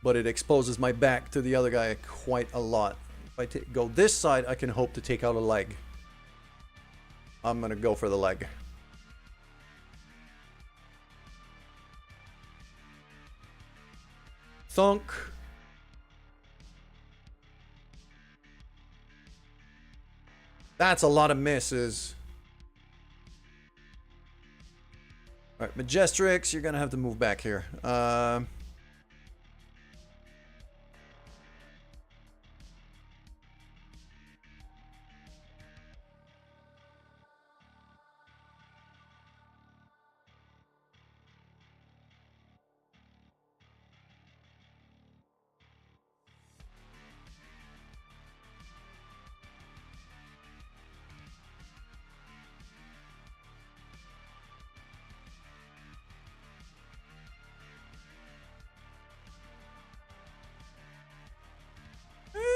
But it exposes my back to the other guy quite a lot. If I go this side, I can hope to take out a leg. I'm gonna go for the leg. Thunk. That's a lot of misses. Alright, Majestrix, you're gonna have to move back here.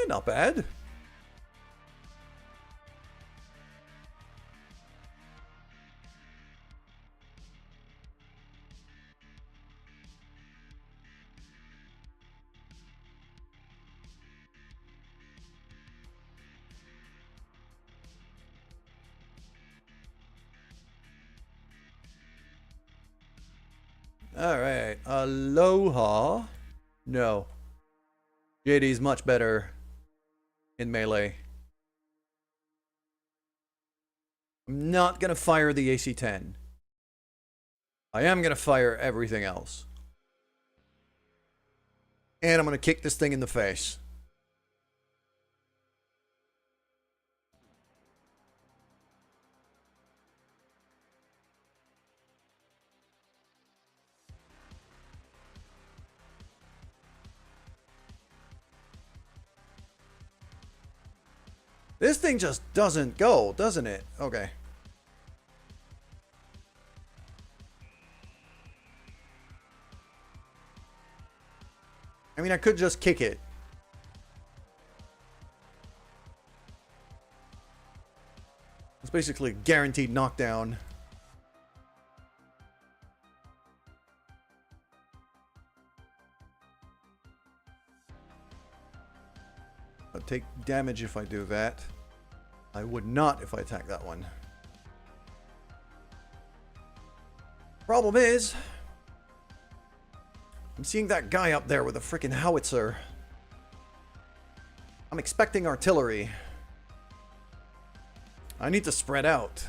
Not bad. Alright, Aloha. No. JD's much better in melee. I'm not gonna fire the AC-10. I am gonna fire everything else. And I'm gonna kick this thing in the face. This thing just doesn't go, doesn't it? Okay. I mean, I could just kick it. It's basically a guaranteed knockdown. I'll take damage if I do that. I would not if I attack that one. Problem is, I'm seeing that guy up there with a freaking howitzer. I'm expecting artillery. I need to spread out.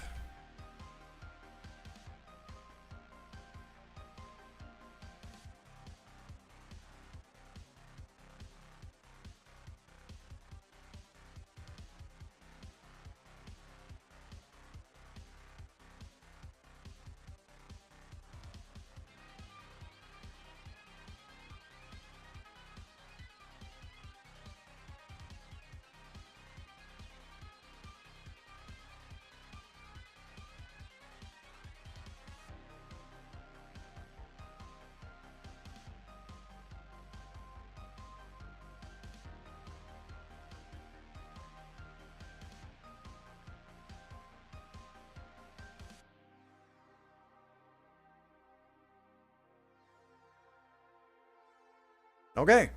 Okay.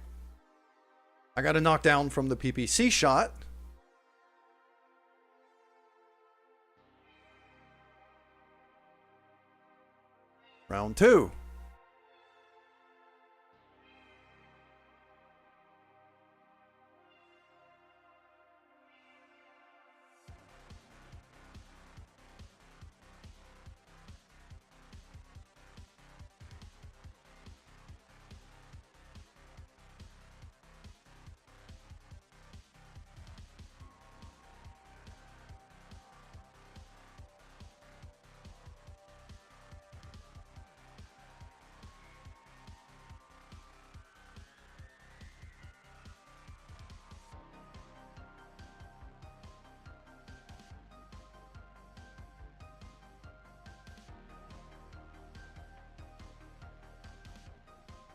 I got a knockdown from the PPC shot. Round 2.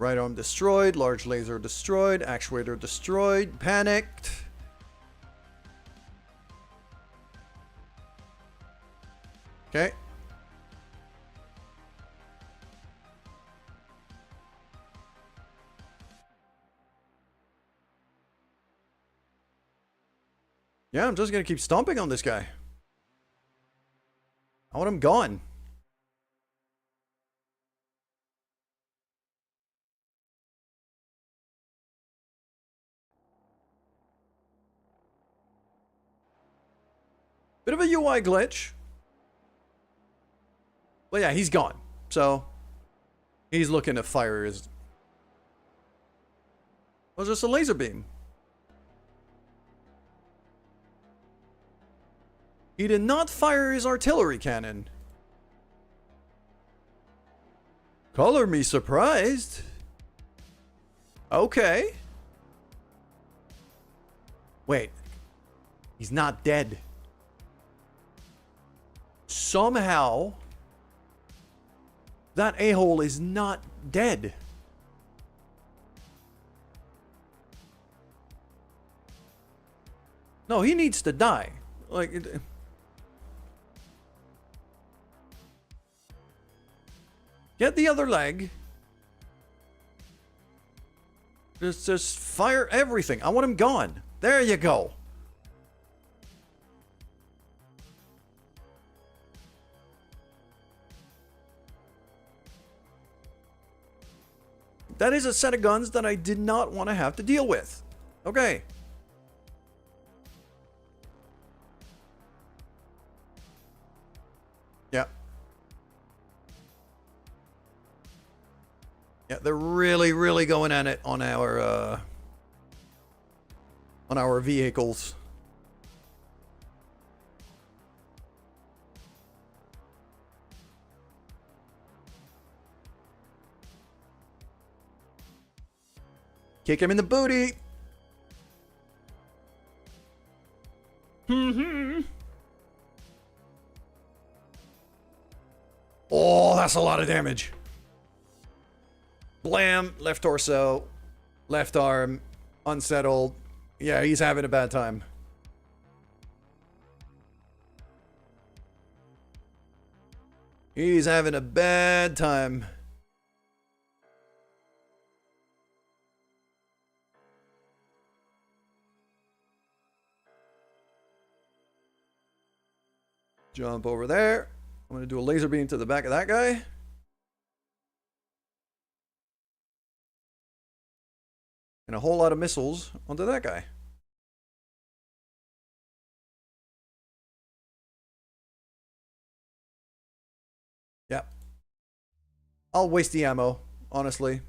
Right arm destroyed, large laser destroyed, actuator destroyed, panicked. Okay. Yeah, I'm just gonna keep stomping on this guy. I want him gone. Bit of a UI glitch. But yeah, he's gone. So, he's looking to fire his... Was just a laser beam. He did not fire his artillery cannon. Color me surprised. Okay. Wait. He's not dead. Somehow, that a-hole is not dead. No, he needs to die. Like... Get the other leg. Just fire everything. I want him gone. There you go. That is a set of guns that I did not want to have to deal with. Okay. Yeah. Yeah, they're really going at it on our vehicles. Kick him in the booty. Oh, that's a lot of damage. Blam, left torso, left arm, unsettled. Yeah, he's having a bad time. He's having a bad time. Jump over there. I'm going to do a laser beam to the back of that guy. And a whole lot of missiles onto that guy. Yep. I'll waste the ammo, honestly.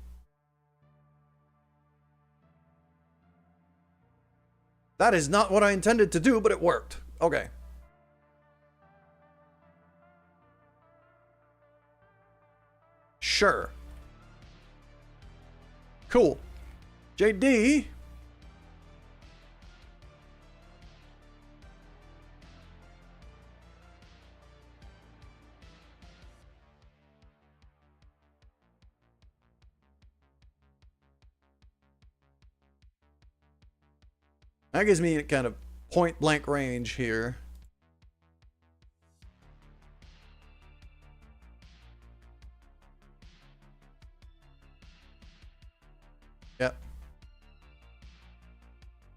That is not what I intended to do, but it worked. Okay. Sure. Cool. JD. That gives me a kind of point blank range here. Yep.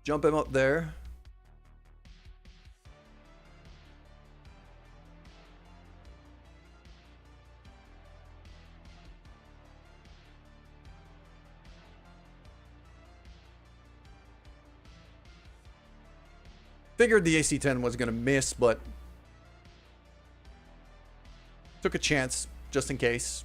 Jump him up there. Figured the AC-10 was going to miss, but took a chance just in case.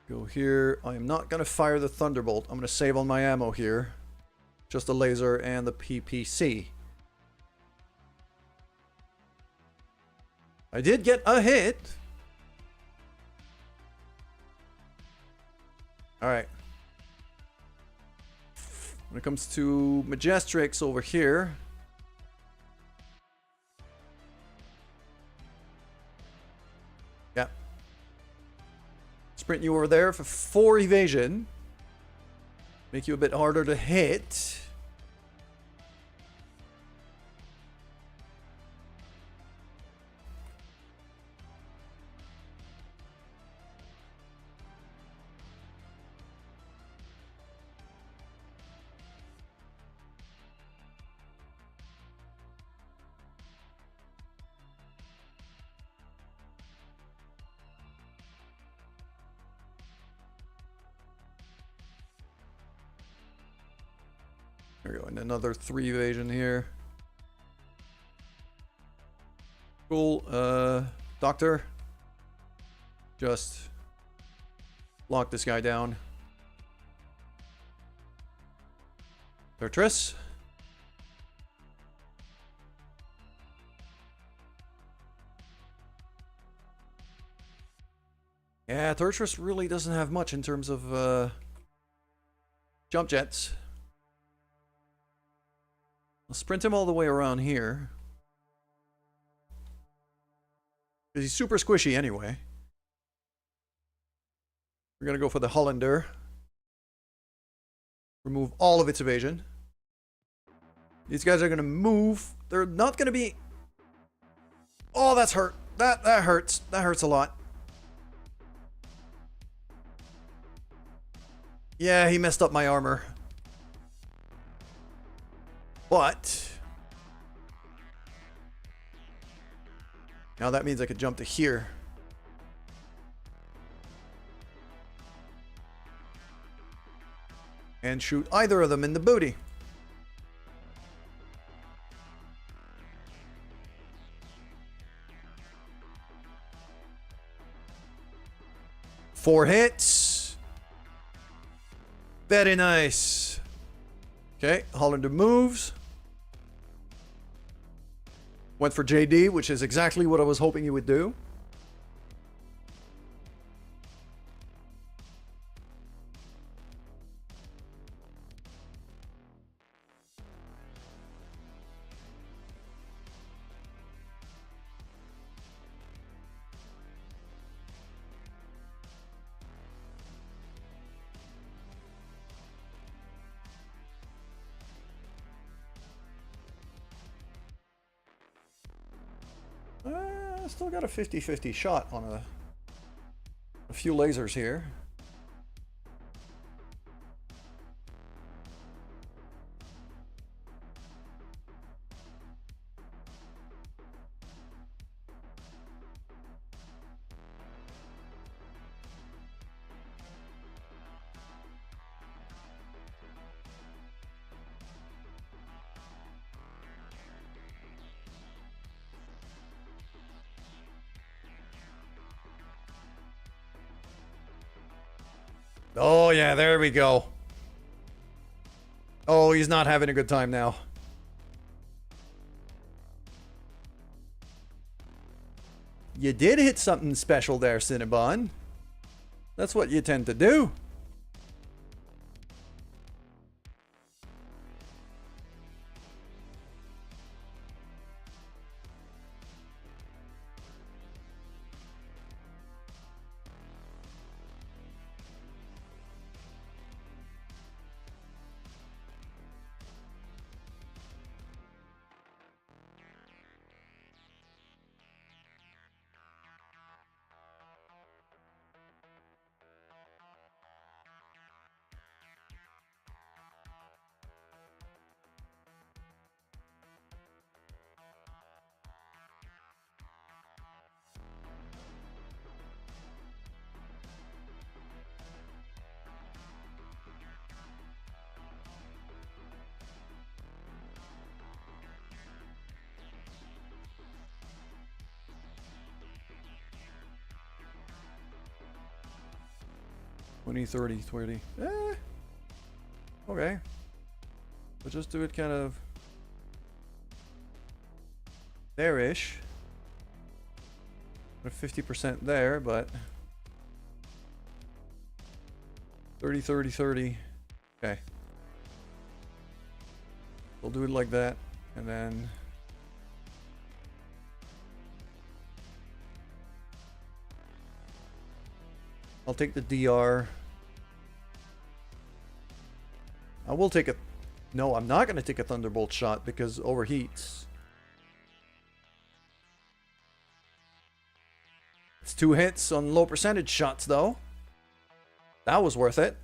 Go here. I am not going to fire the Thunderbolt. I'm going to save on my ammo here. Just the laser and the PPC. I did get a hit. Alright. When it comes to Majestrix over here. Yeah. Sprint you over there for 4 evasion. Make you a bit harder to hit. There we go, and another 3 evasion here. Cool. Doctor. Just lock this guy down. Tertris. Yeah, Tertris really doesn't have much in terms of jump jets. I'll sprint him all the way around here. Because he's super squishy anyway. We're going to go for the Hollander. Remove all of its evasion. These guys are going to move. They're not going to be... Oh, that's hurt. That hurts. That hurts a lot. Yeah, he messed up my armor. But... now that means I could jump to here. And shoot either of them in the booty. Four hits. Very nice. Okay, Hollander moves. Went for JD, which is exactly what I was hoping you would do. Still got a 50-50 shot on a few lasers here. Oh, yeah, there we go. Oh, he's not having a good time now. You did hit something special there, Cinnabon. That's what you tend to do. $20, $30, $20. Okay. We'll just do it kind of there-ish. 50% there, but 30, 30, 30. Okay. We'll do it like that, and then I'll take the DR. I will take a... No, I'm not going to take a Thunderbolt shot because overheats. It's 2 hits on low percentage shots, though. That was worth it.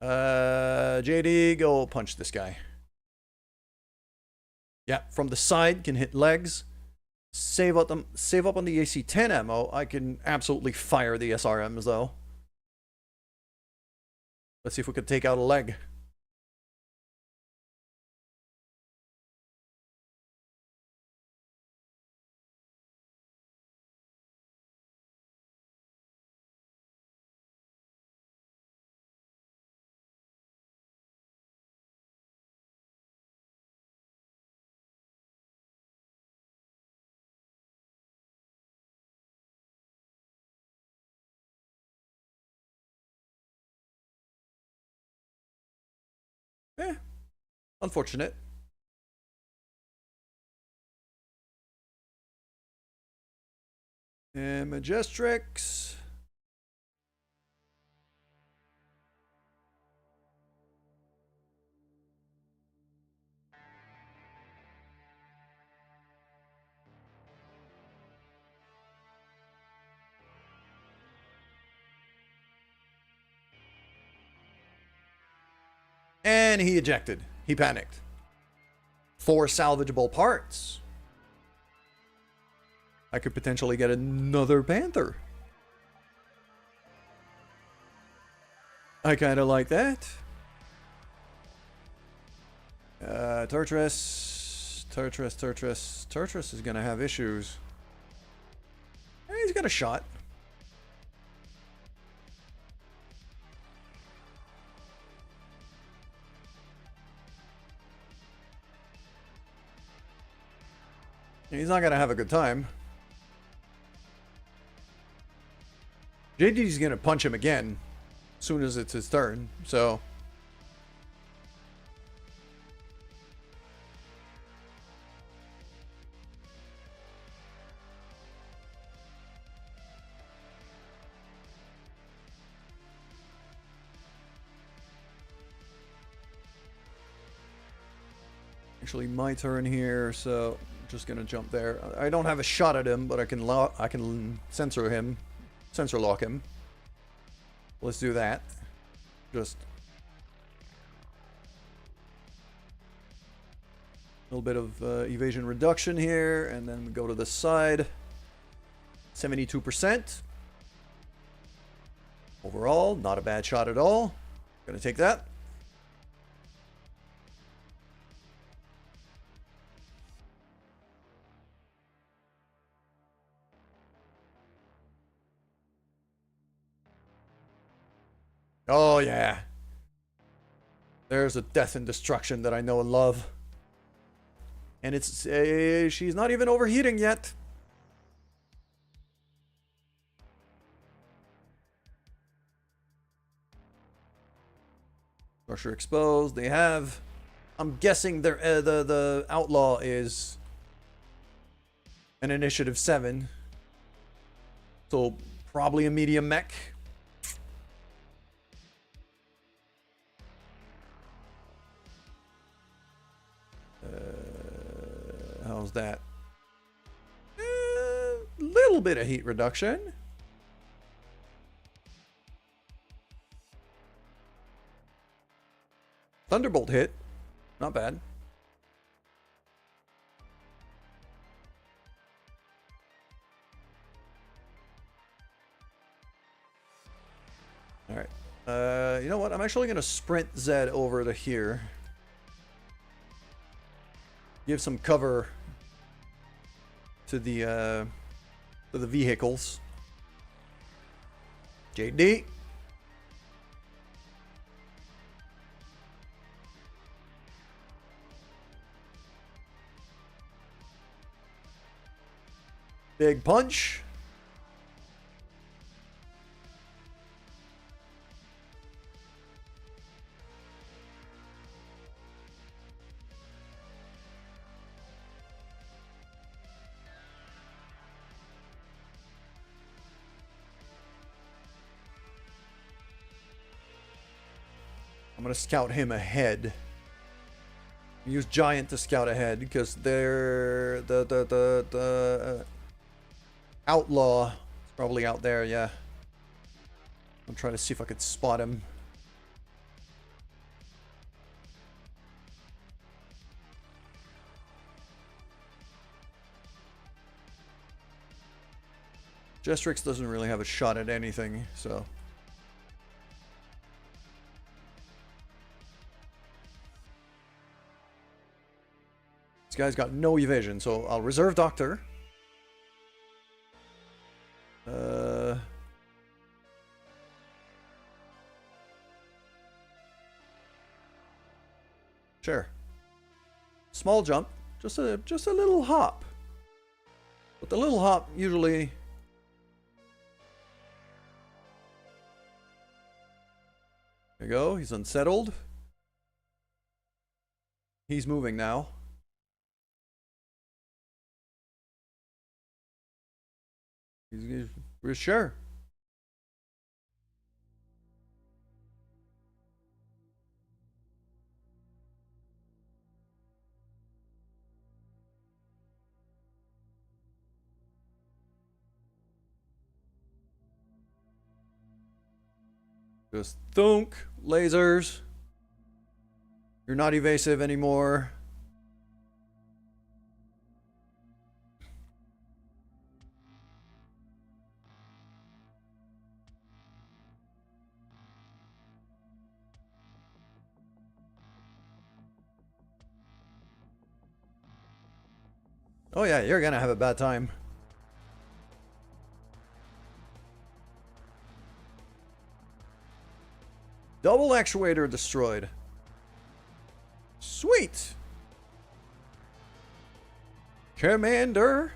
JD, go punch this guy. Yeah, from the side, can hit legs. Save up on the AC-10 ammo. I can absolutely fire the SRMs, though. Let's see if we can take out a leg. Unfortunate. And Majestrix. And he ejected. He panicked. 4 salvageable parts. I could potentially get another Panther. I kind of like that. Turtress is going to have issues. He's got a shot. He's not going to have a good time. JD's going to punch him again as soon as it's his turn, so... Actually, my turn here, so I'm just gonna jump there. I don't have a shot at him, but I can sensor lock him. Let's do that. Just a little bit of evasion reduction here, and then we go to the side. 72%. Overall, not a bad shot at all. Gonna take that. Oh, yeah. There's a death and destruction that I know and love. And it's... she's not even overheating yet. Crusher exposed. They have... I'm guessing the outlaw is... an initiative 7. So, probably a medium mech. How's that? Little bit of heat reduction. Thunderbolt hit. Not bad. Alright. You know what? I'm actually going to sprint Zed over to here. Give some cover to the vehicles. JD. Big punch. I'm gonna scout him ahead. Use Giant to scout ahead because they're the outlaw is probably out there. Yeah, I'm trying to see if I could spot him. Jestrix doesn't really have a shot at anything, so. This guy's got no evasion, so I'll reserve Doctor. Sure. Small jump, just a little hop. But the little hop usually. There you go. He's unsettled. He's moving now. We're sure. Just thunk, lasers. You're not evasive anymore. Oh yeah, you're gonna have a bad time. Double actuator destroyed. Sweet. Commander.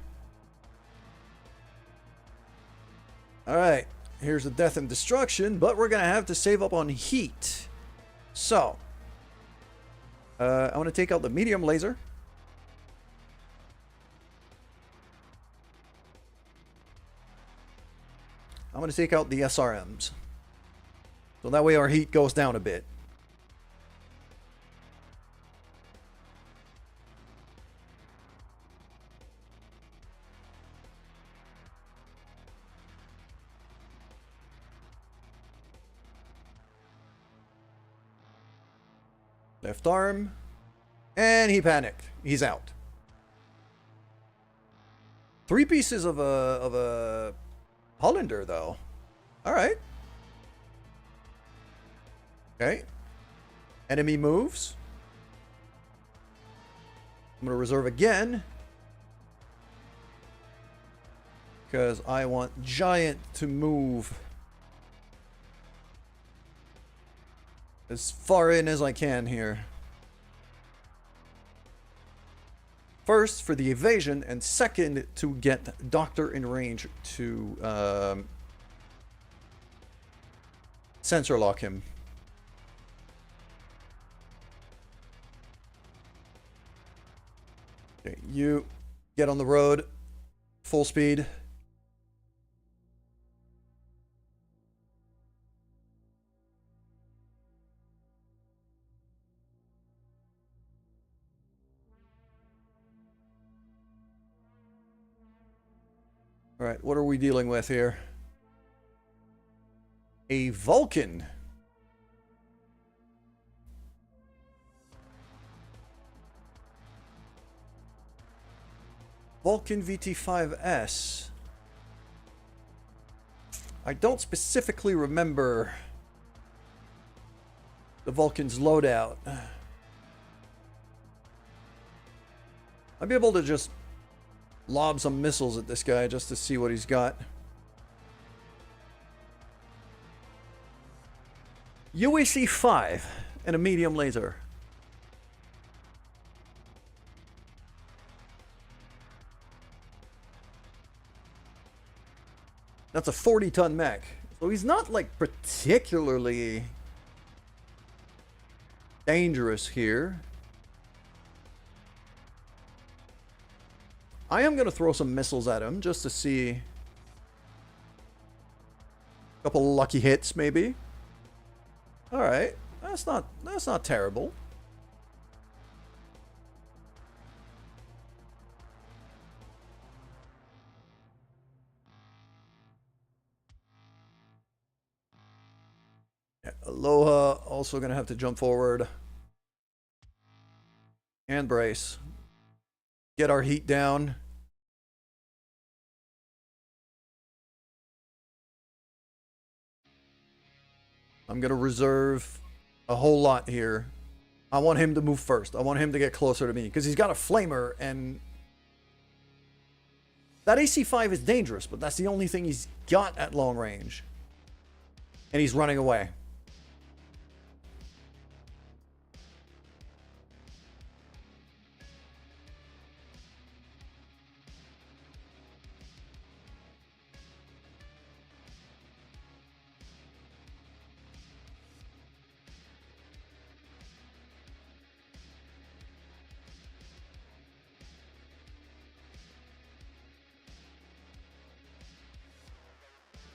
Alright, here's the death and destruction, but we're gonna have to save up on heat. So, I want to take out the medium laser. I'm going to take out the SRMs. So that way our heat goes down a bit. Left arm. And he panicked. He's out. 3 pieces of a Hollander, though. Alright. Okay. Enemy moves. I'm going to reserve again. Because I want Giant to move as far in as I can here. First, for the evasion, and second, to get Doctor in range to sensor lock him. Okay, you get on the road, full speed. All right, what are we dealing with here? A Vulcan. Vulcan VT5S. I don't specifically remember the Vulcan's loadout. I'd be able to just lob some missiles at this guy just to see what he's got. UAC 5 and a medium laser. That's a 40-ton mech. So he's not like particularly dangerous here. I am going to throw some missiles at him just to see a couple lucky hits maybe. All right. That's not terrible. Yeah, Aloha also going to have to jump forward and brace. Get our heat down. I'm going to reserve a whole lot here. I want him to move first. I want him to get closer to me because he's got a flamer, and that AC-5 is dangerous, but that's the only thing he's got at long range. And he's running away.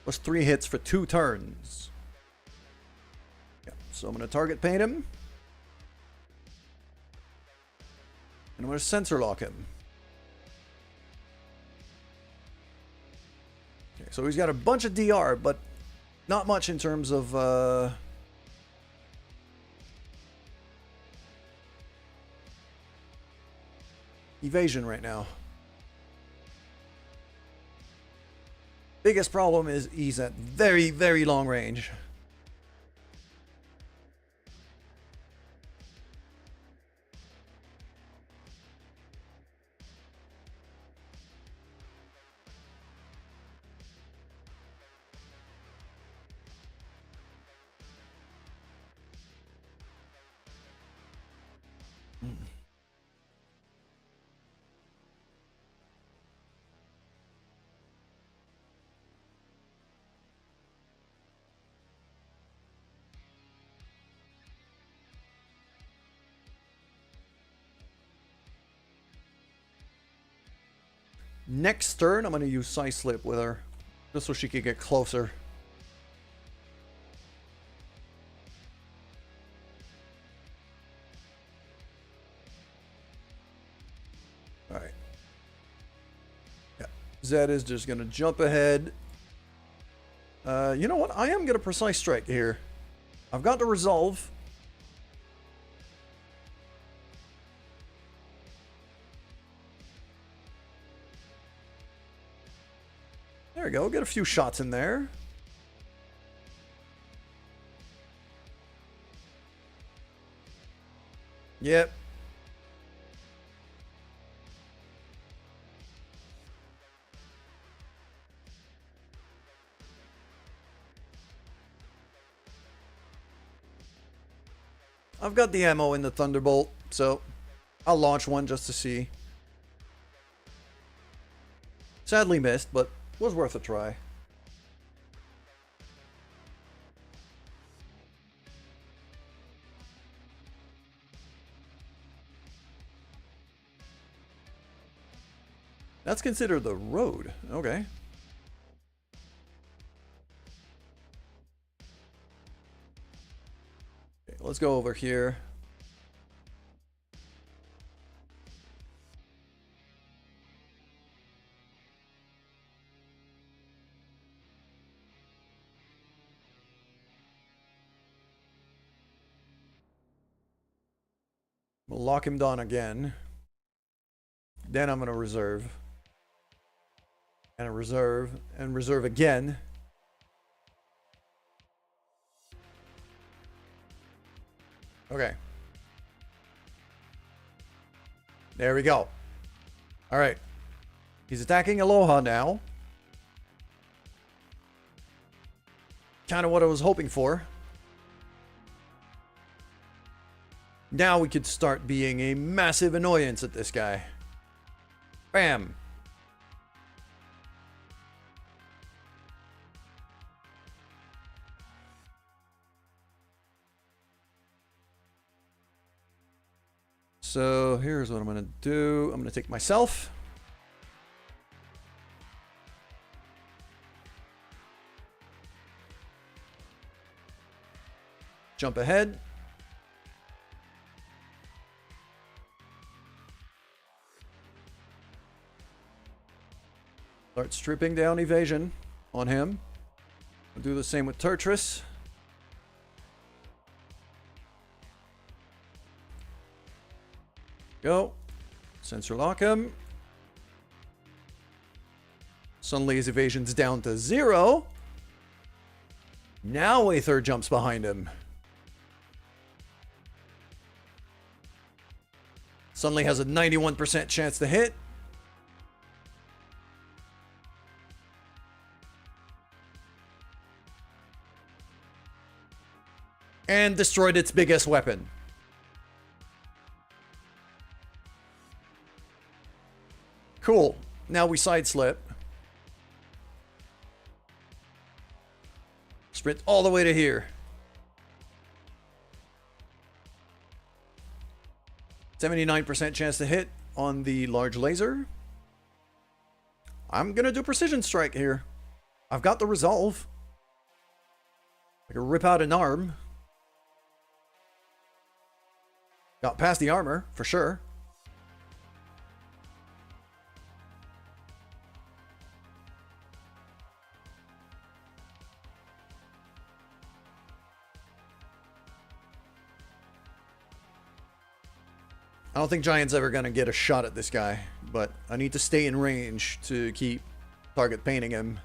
Plus 3 hits for 2 turns. Yeah, so I'm going to target paint him. And I'm going to sensor lock him. Okay, so he's got a bunch of DR, but not much in terms of evasion right now. Biggest problem is he's at very, very long range. Next turn, I'm going to use Side Slip with her, just so she can get closer. Alright. Yeah. Zed is just going to jump ahead. You know what? I am going to Precise Strike here. I've got to resolve. There we go. Get a few shots in there. Yep. I've got the ammo in the Thunderbolt, so I'll launch one just to see. Sadly missed, but was worth a try. That's considered the road. Okay. Okay, let's go over here. We'll lock him down again. Then I'm going to reserve. And a reserve. And reserve again. Okay. There we go. Alright. He's attacking Aloha now. Kind of what I was hoping for. Now we could start being a massive annoyance at this guy. Bam. So here's what I'm going to do. I'm going to take myself. Jump ahead. Start stripping down evasion on him. I'll do the same with Turtris. Go. Sensor lock him. Suddenly his evasion's down to 0. Now Aether jumps behind him. Suddenly has a 91% chance to hit. And destroyed its biggest weapon. Cool. Now we side slip. Sprint all the way to here. 79% chance to hit on the large laser. I'm gonna do precision strike here. I've got the resolve. I can rip out an arm. Got past the armor, for sure. I don't think Giant's ever going to get a shot at this guy, but I need to stay in range to keep target painting him.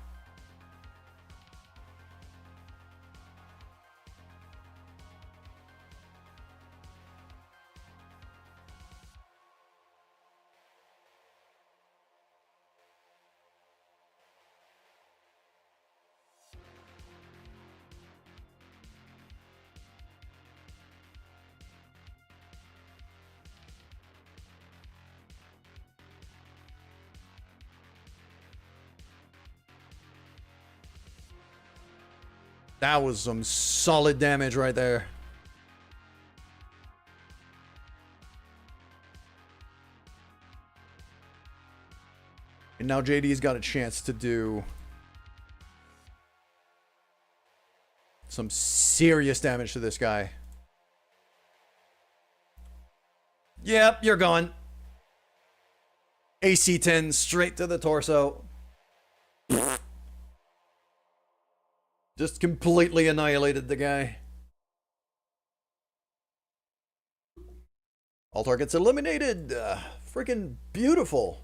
That was some solid damage right there. And now JD's got a chance to do some serious damage to this guy. Yep, you're gone. AC-10 straight to the torso. Just completely annihilated the guy. All targets eliminated. Freaking beautiful.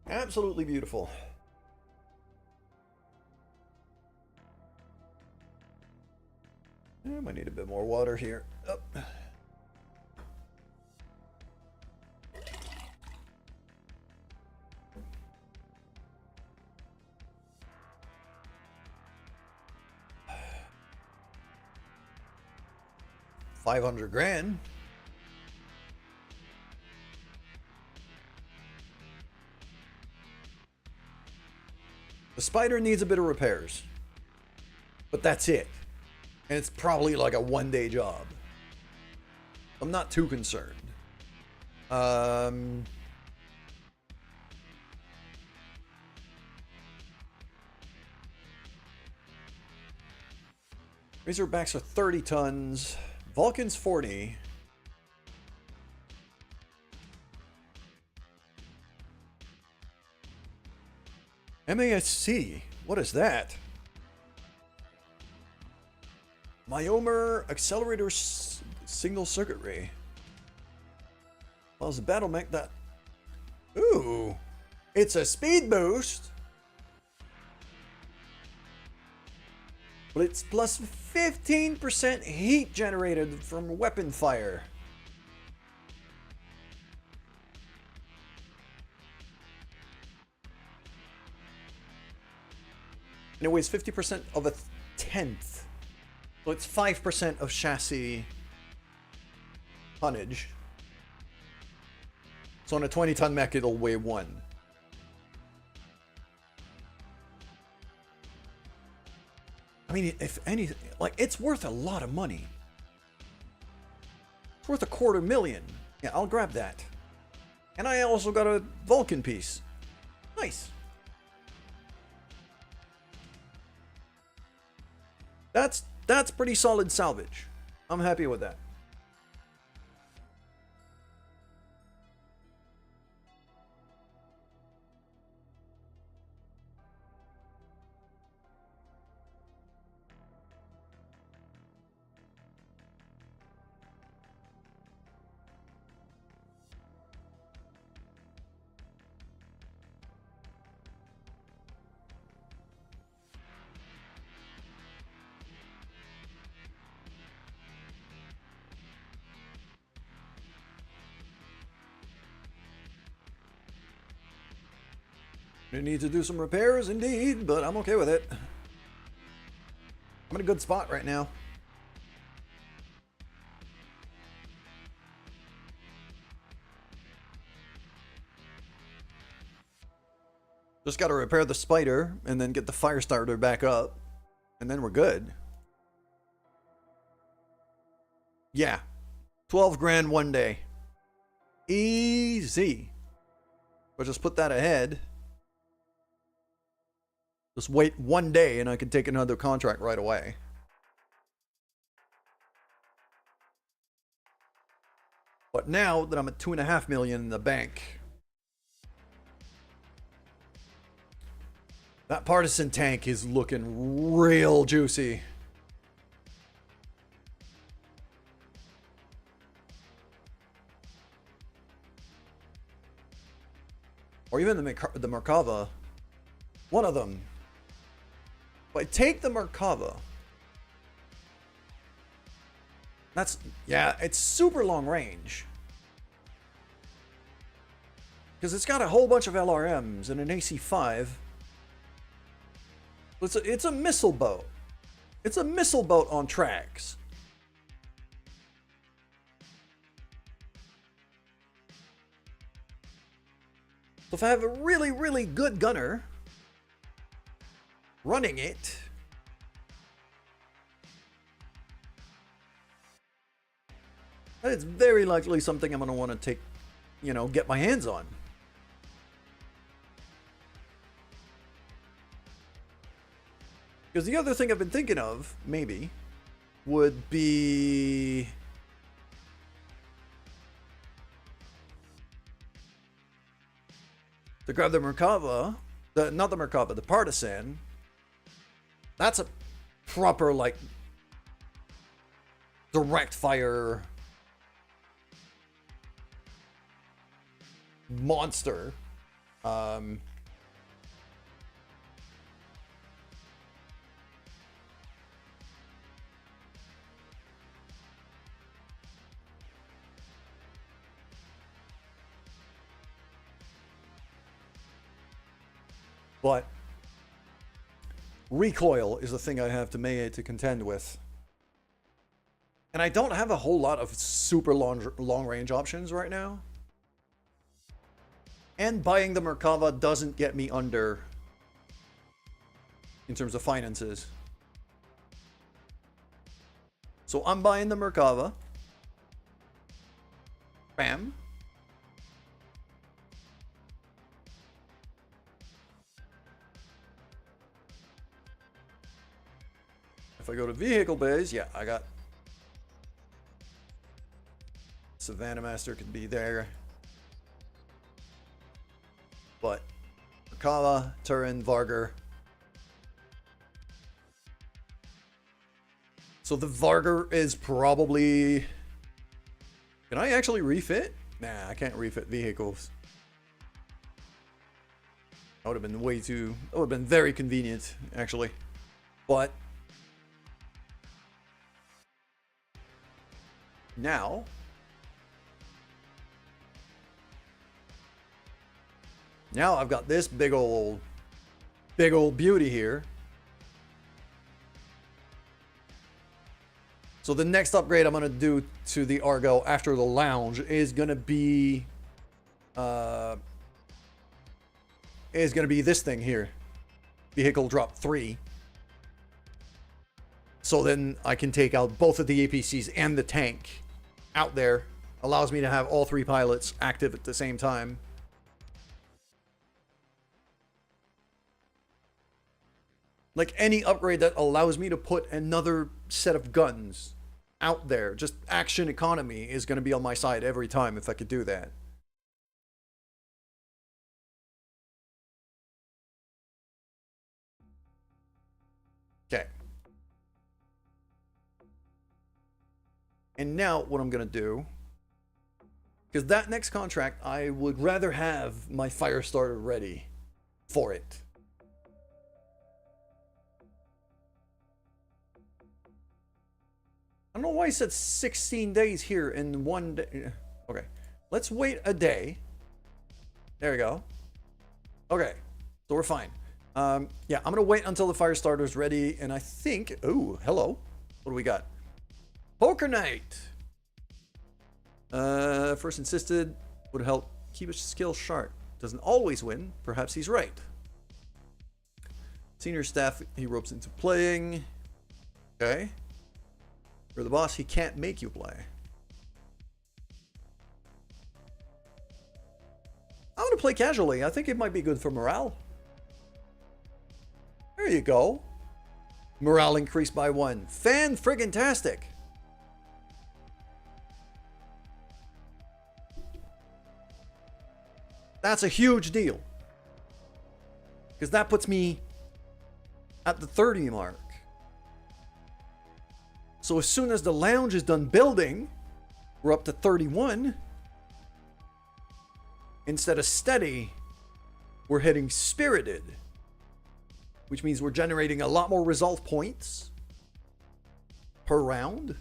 Absolutely beautiful. I might need a bit more water here. Oh. $500,000. The spider needs a bit of repairs, but that's it. And it's probably like a one-day job. I'm not too concerned. Razorbacks are 30 tons. Vulcan's 40. MASC. What is that? Myomer Accelerator Signal Circuitry. Well, it's a battle mech that... Ooh! It's a speed boost! But it's plus 15% heat generated from weapon fire. And it weighs 50% of a tenth. So it's 5% of chassis tonnage. So on a 20-ton mech, it'll weigh 1. I mean, if anything, like, it's worth a lot of money. It's worth $250,000. Yeah, I'll grab that. And I also got a Vulcan piece. Nice. That's pretty solid salvage. I'm happy with that. We need to do some repairs indeed, but I'm okay with it. I'm in a good spot right now. Just got to repair the spider and then get the fire starter back up, and then we're good. Yeah. 12 grand one day. Easy. But just put that ahead. Just wait one day and I can take another contract right away. But now that I'm at 2.5 million in the bank, that partisan tank is looking real juicy. Or even the Merkava. One of them. If I take the Merkava, that's, yeah, it's super long range. Because it's got a whole bunch of LRMs and an AC-5. It's a missile boat. It's a missile boat on tracks. So if I have a really, really good gunner running it, it's very likely something I'm going to want to take, you know, get my hands on. Because the other thing I've been thinking of, maybe, would be to grab the Merkava, not the Merkava, the Partisan. That's a proper, like, direct fire monster. But recoil is the thing I have to contend with. And I don't have a whole lot of super long range options right now. And buying the Merkava doesn't get me under in terms of finances. So I'm buying the Merkava. Bam. If I go to vehicle bays, yeah, I got Savannah Master could be there. But Merkava, Turin, Vargar. So the Vargar is probably... Can I actually refit? Nah, I can't refit vehicles. That would have been way too... That would have been very convenient, actually. But... Now... Now I've got this big old beauty here. So the next upgrade I'm going to do to the Argo after the lounge is going to be this thing here. Vehicle drop 3. So then I can take out both of the APCs and the tank out there. Allows me to have all 3 pilots active at the same time. Like any upgrade that allows me to put another set of guns out there, just action economy is going to be on my side every time if I could do that. Okay. And now what I'm going to do, because that next contract, I would rather have my fire starter ready for it. I don't know why he said 16 days here in one day. Okay, let's wait a day. There we go. Okay, so we're fine. Yeah, I'm gonna wait until the fire starter's ready, and I think, ooh, hello. What do we got? Poker night. First insisted would help keep his skill sharp. Doesn't always win. Perhaps he's right. Senior staff he ropes into playing. Okay. You're the boss, he can't make you play. I'm gonna play casually. I think it might be good for morale. There you go. Morale increased by 1. Fan-friggin-tastic. That's a huge deal. Because that puts me at the 30 mark. So as soon as the lounge is done building, we're up to 31. Instead of steady, we're hitting spirited. Which means we're generating a lot more resolve points per round.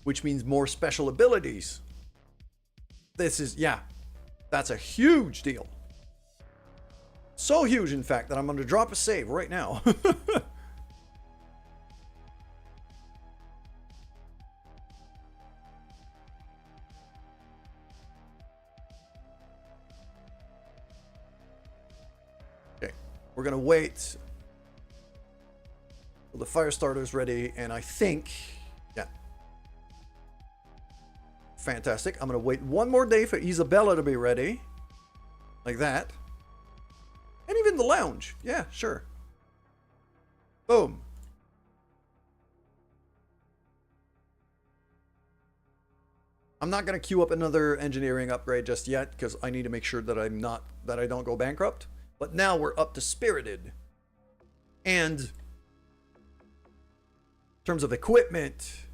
Which means more special abilities. This is, yeah, that's a huge deal. So huge, in fact, that I'm going to drop a save right now. Okay, we're going to wait till the fire starter's ready, and I think, yeah. Fantastic. I'm going to wait one more day for Isabella to be ready. Like that. And even the lounge. Yeah, sure. Boom. I'm not going to queue up another engineering upgrade just yet because I need to make sure that I don't go bankrupt. But now we're up to spirited. And in terms of equipment,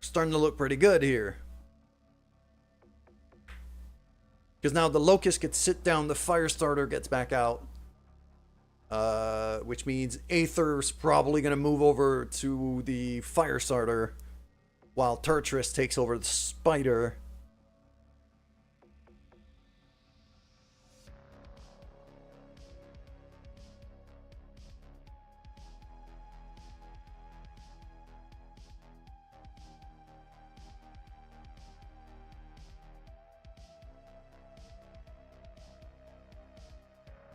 starting to look pretty good here. Because now the Locust gets sit down, the Firestarter gets back out. Which means Aether's probably going to move over to the Firestarter. While Turtris takes over the Spider.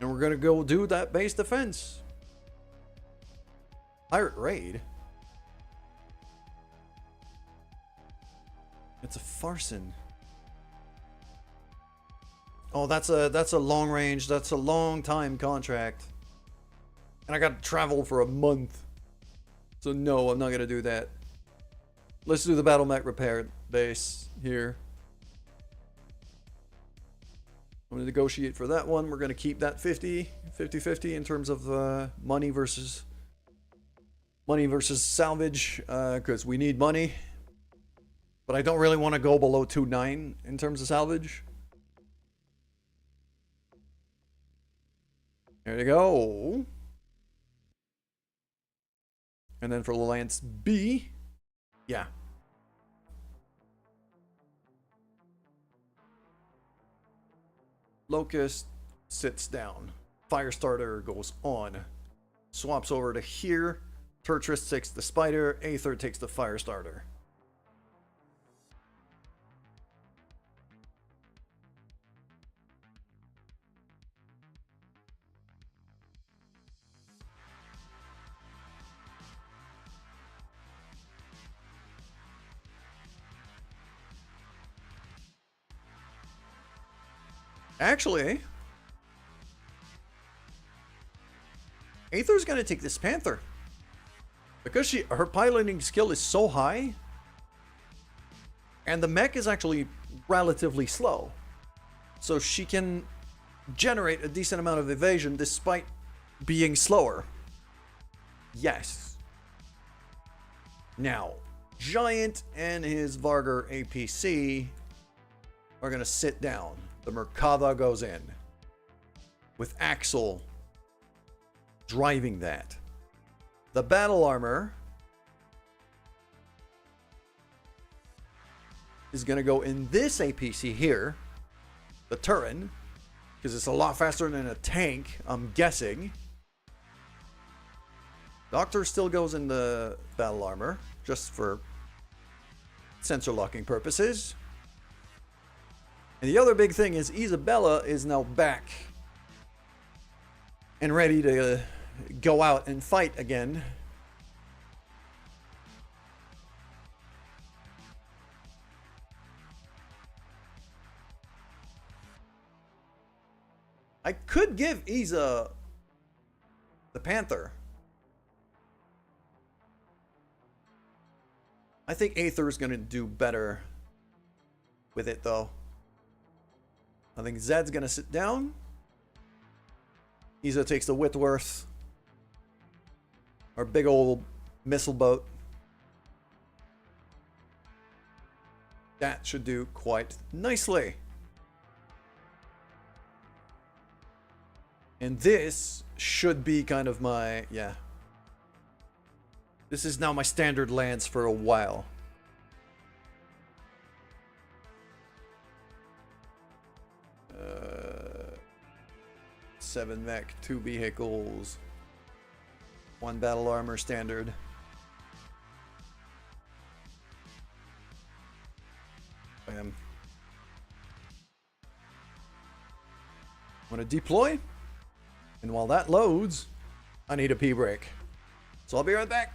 And we're gonna go do that base defense. Pirate raid. It's a Farson. Oh, that's a long range. That's a long time contract. And I gotta travel for a month. So no, I'm not gonna do that. Let's do the battle mech repair base here. I'm going to negotiate for that one. We're going to keep that 50-50 in terms of money versus salvage because we need money. But I don't really want to go below 2.9 in terms of salvage. There you go. And then for Lance B, yeah. Locust sits down. Firestarter goes on. Swaps over to here. Turtris takes the Spider. Aether takes the Firestarter. Actually, Aether's gonna take this Panther because her piloting skill is so high, and the mech is actually relatively slow, so she can generate a decent amount of evasion despite being slower. Yes. Now, Giant and his Varger APC are gonna sit down. The Merkava goes in with Axel driving that. The battle armor is going to go in this APC here, the Turin, because it's a lot faster than a tank, I'm guessing. Doctor still goes in the battle armor just for sensor locking purposes. And the other big thing is Isabella is now back and ready to go out and fight again. I could give Isa the Panther. I think Aether is going to do better with it, though. I think Zed's going to sit down. Isa takes the Whitworth. Our big old missile boat. That should do quite nicely. And this should be kind of my, yeah. This is now my standard lance for a while. Seven mech, 2 vehicles, 1 battle armor standard. Bam. I'm gonna deploy, and while that loads, I need a pee break. So I'll be right back.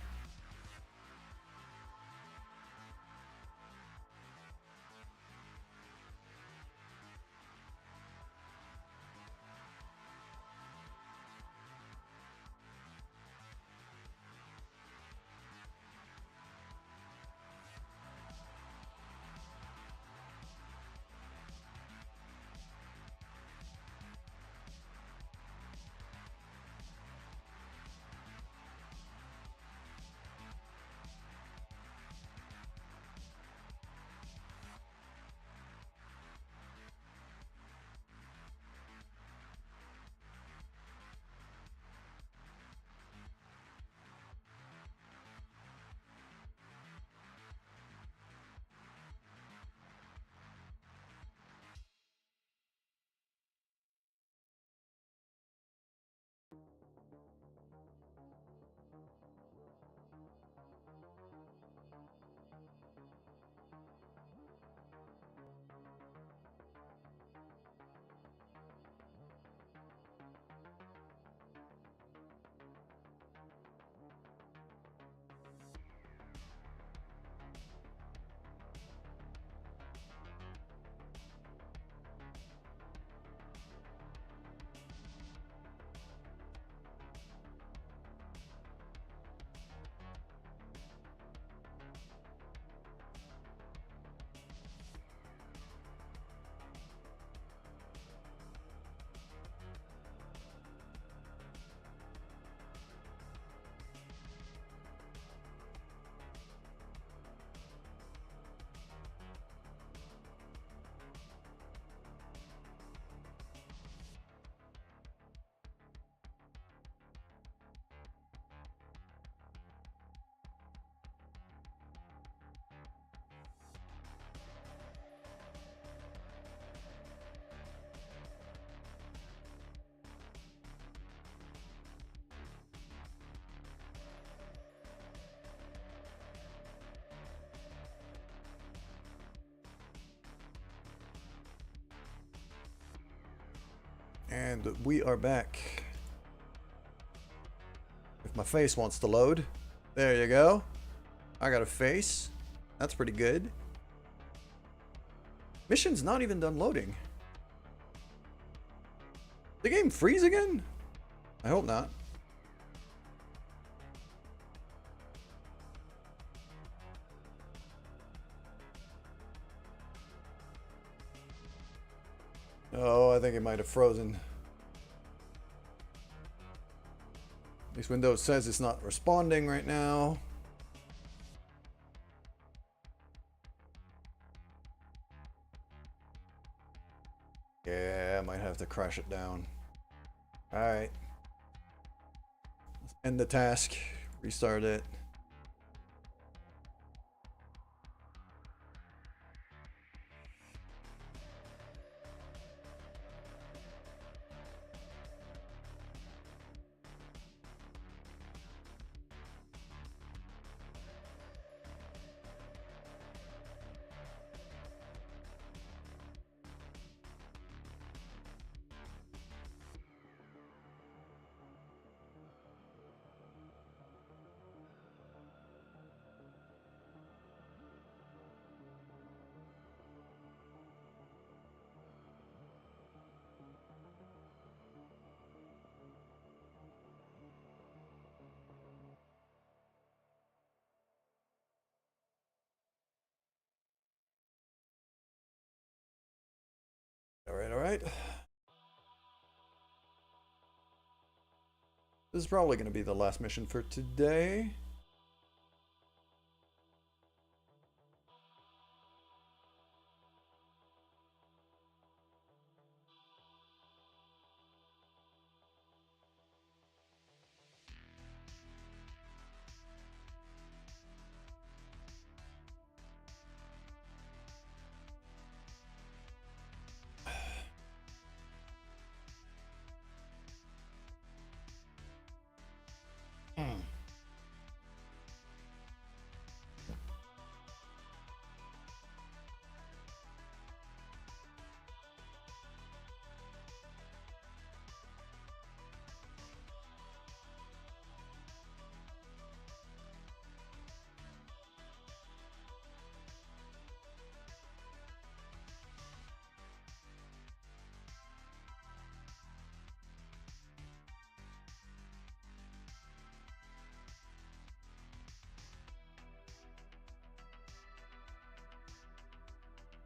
And we are back. If my face wants to load. There you go. I got a face. That's pretty good. Mission's not even done loading. The game freeze again? I hope not. Oh, I think it might have frozen. At least Windows says it's not responding right now. Yeah, I might have to crash it down. Alright. Let's end the task. Restart it. Alright, alright. This is probably going to be the last mission for today.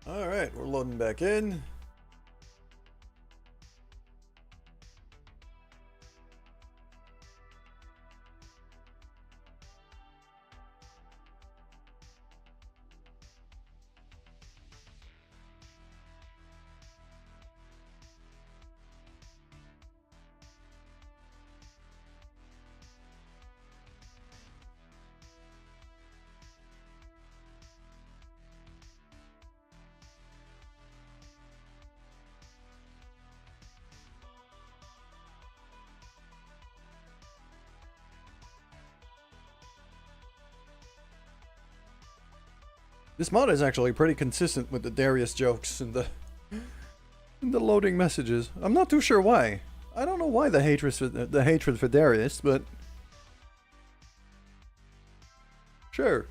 Alright, we're loading back in. This mod is actually pretty consistent with the Darius jokes and the loading messages. I'm not too sure why. I don't know why the hatred for Darius, but sure.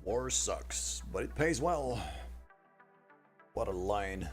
War sucks, but it pays well. What a line.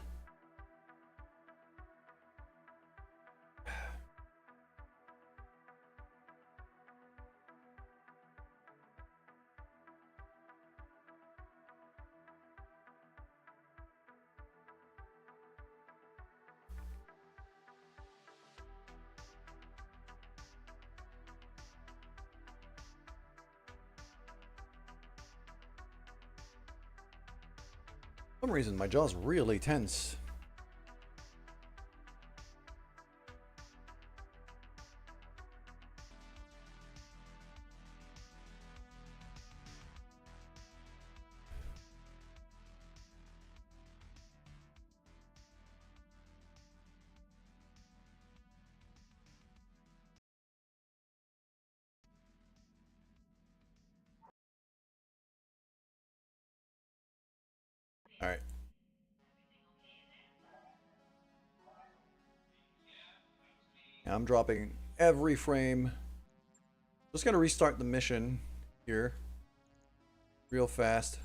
For some reason, my jaw's really tense. All right. I'm dropping every frame. Just gonna restart the mission here real fast.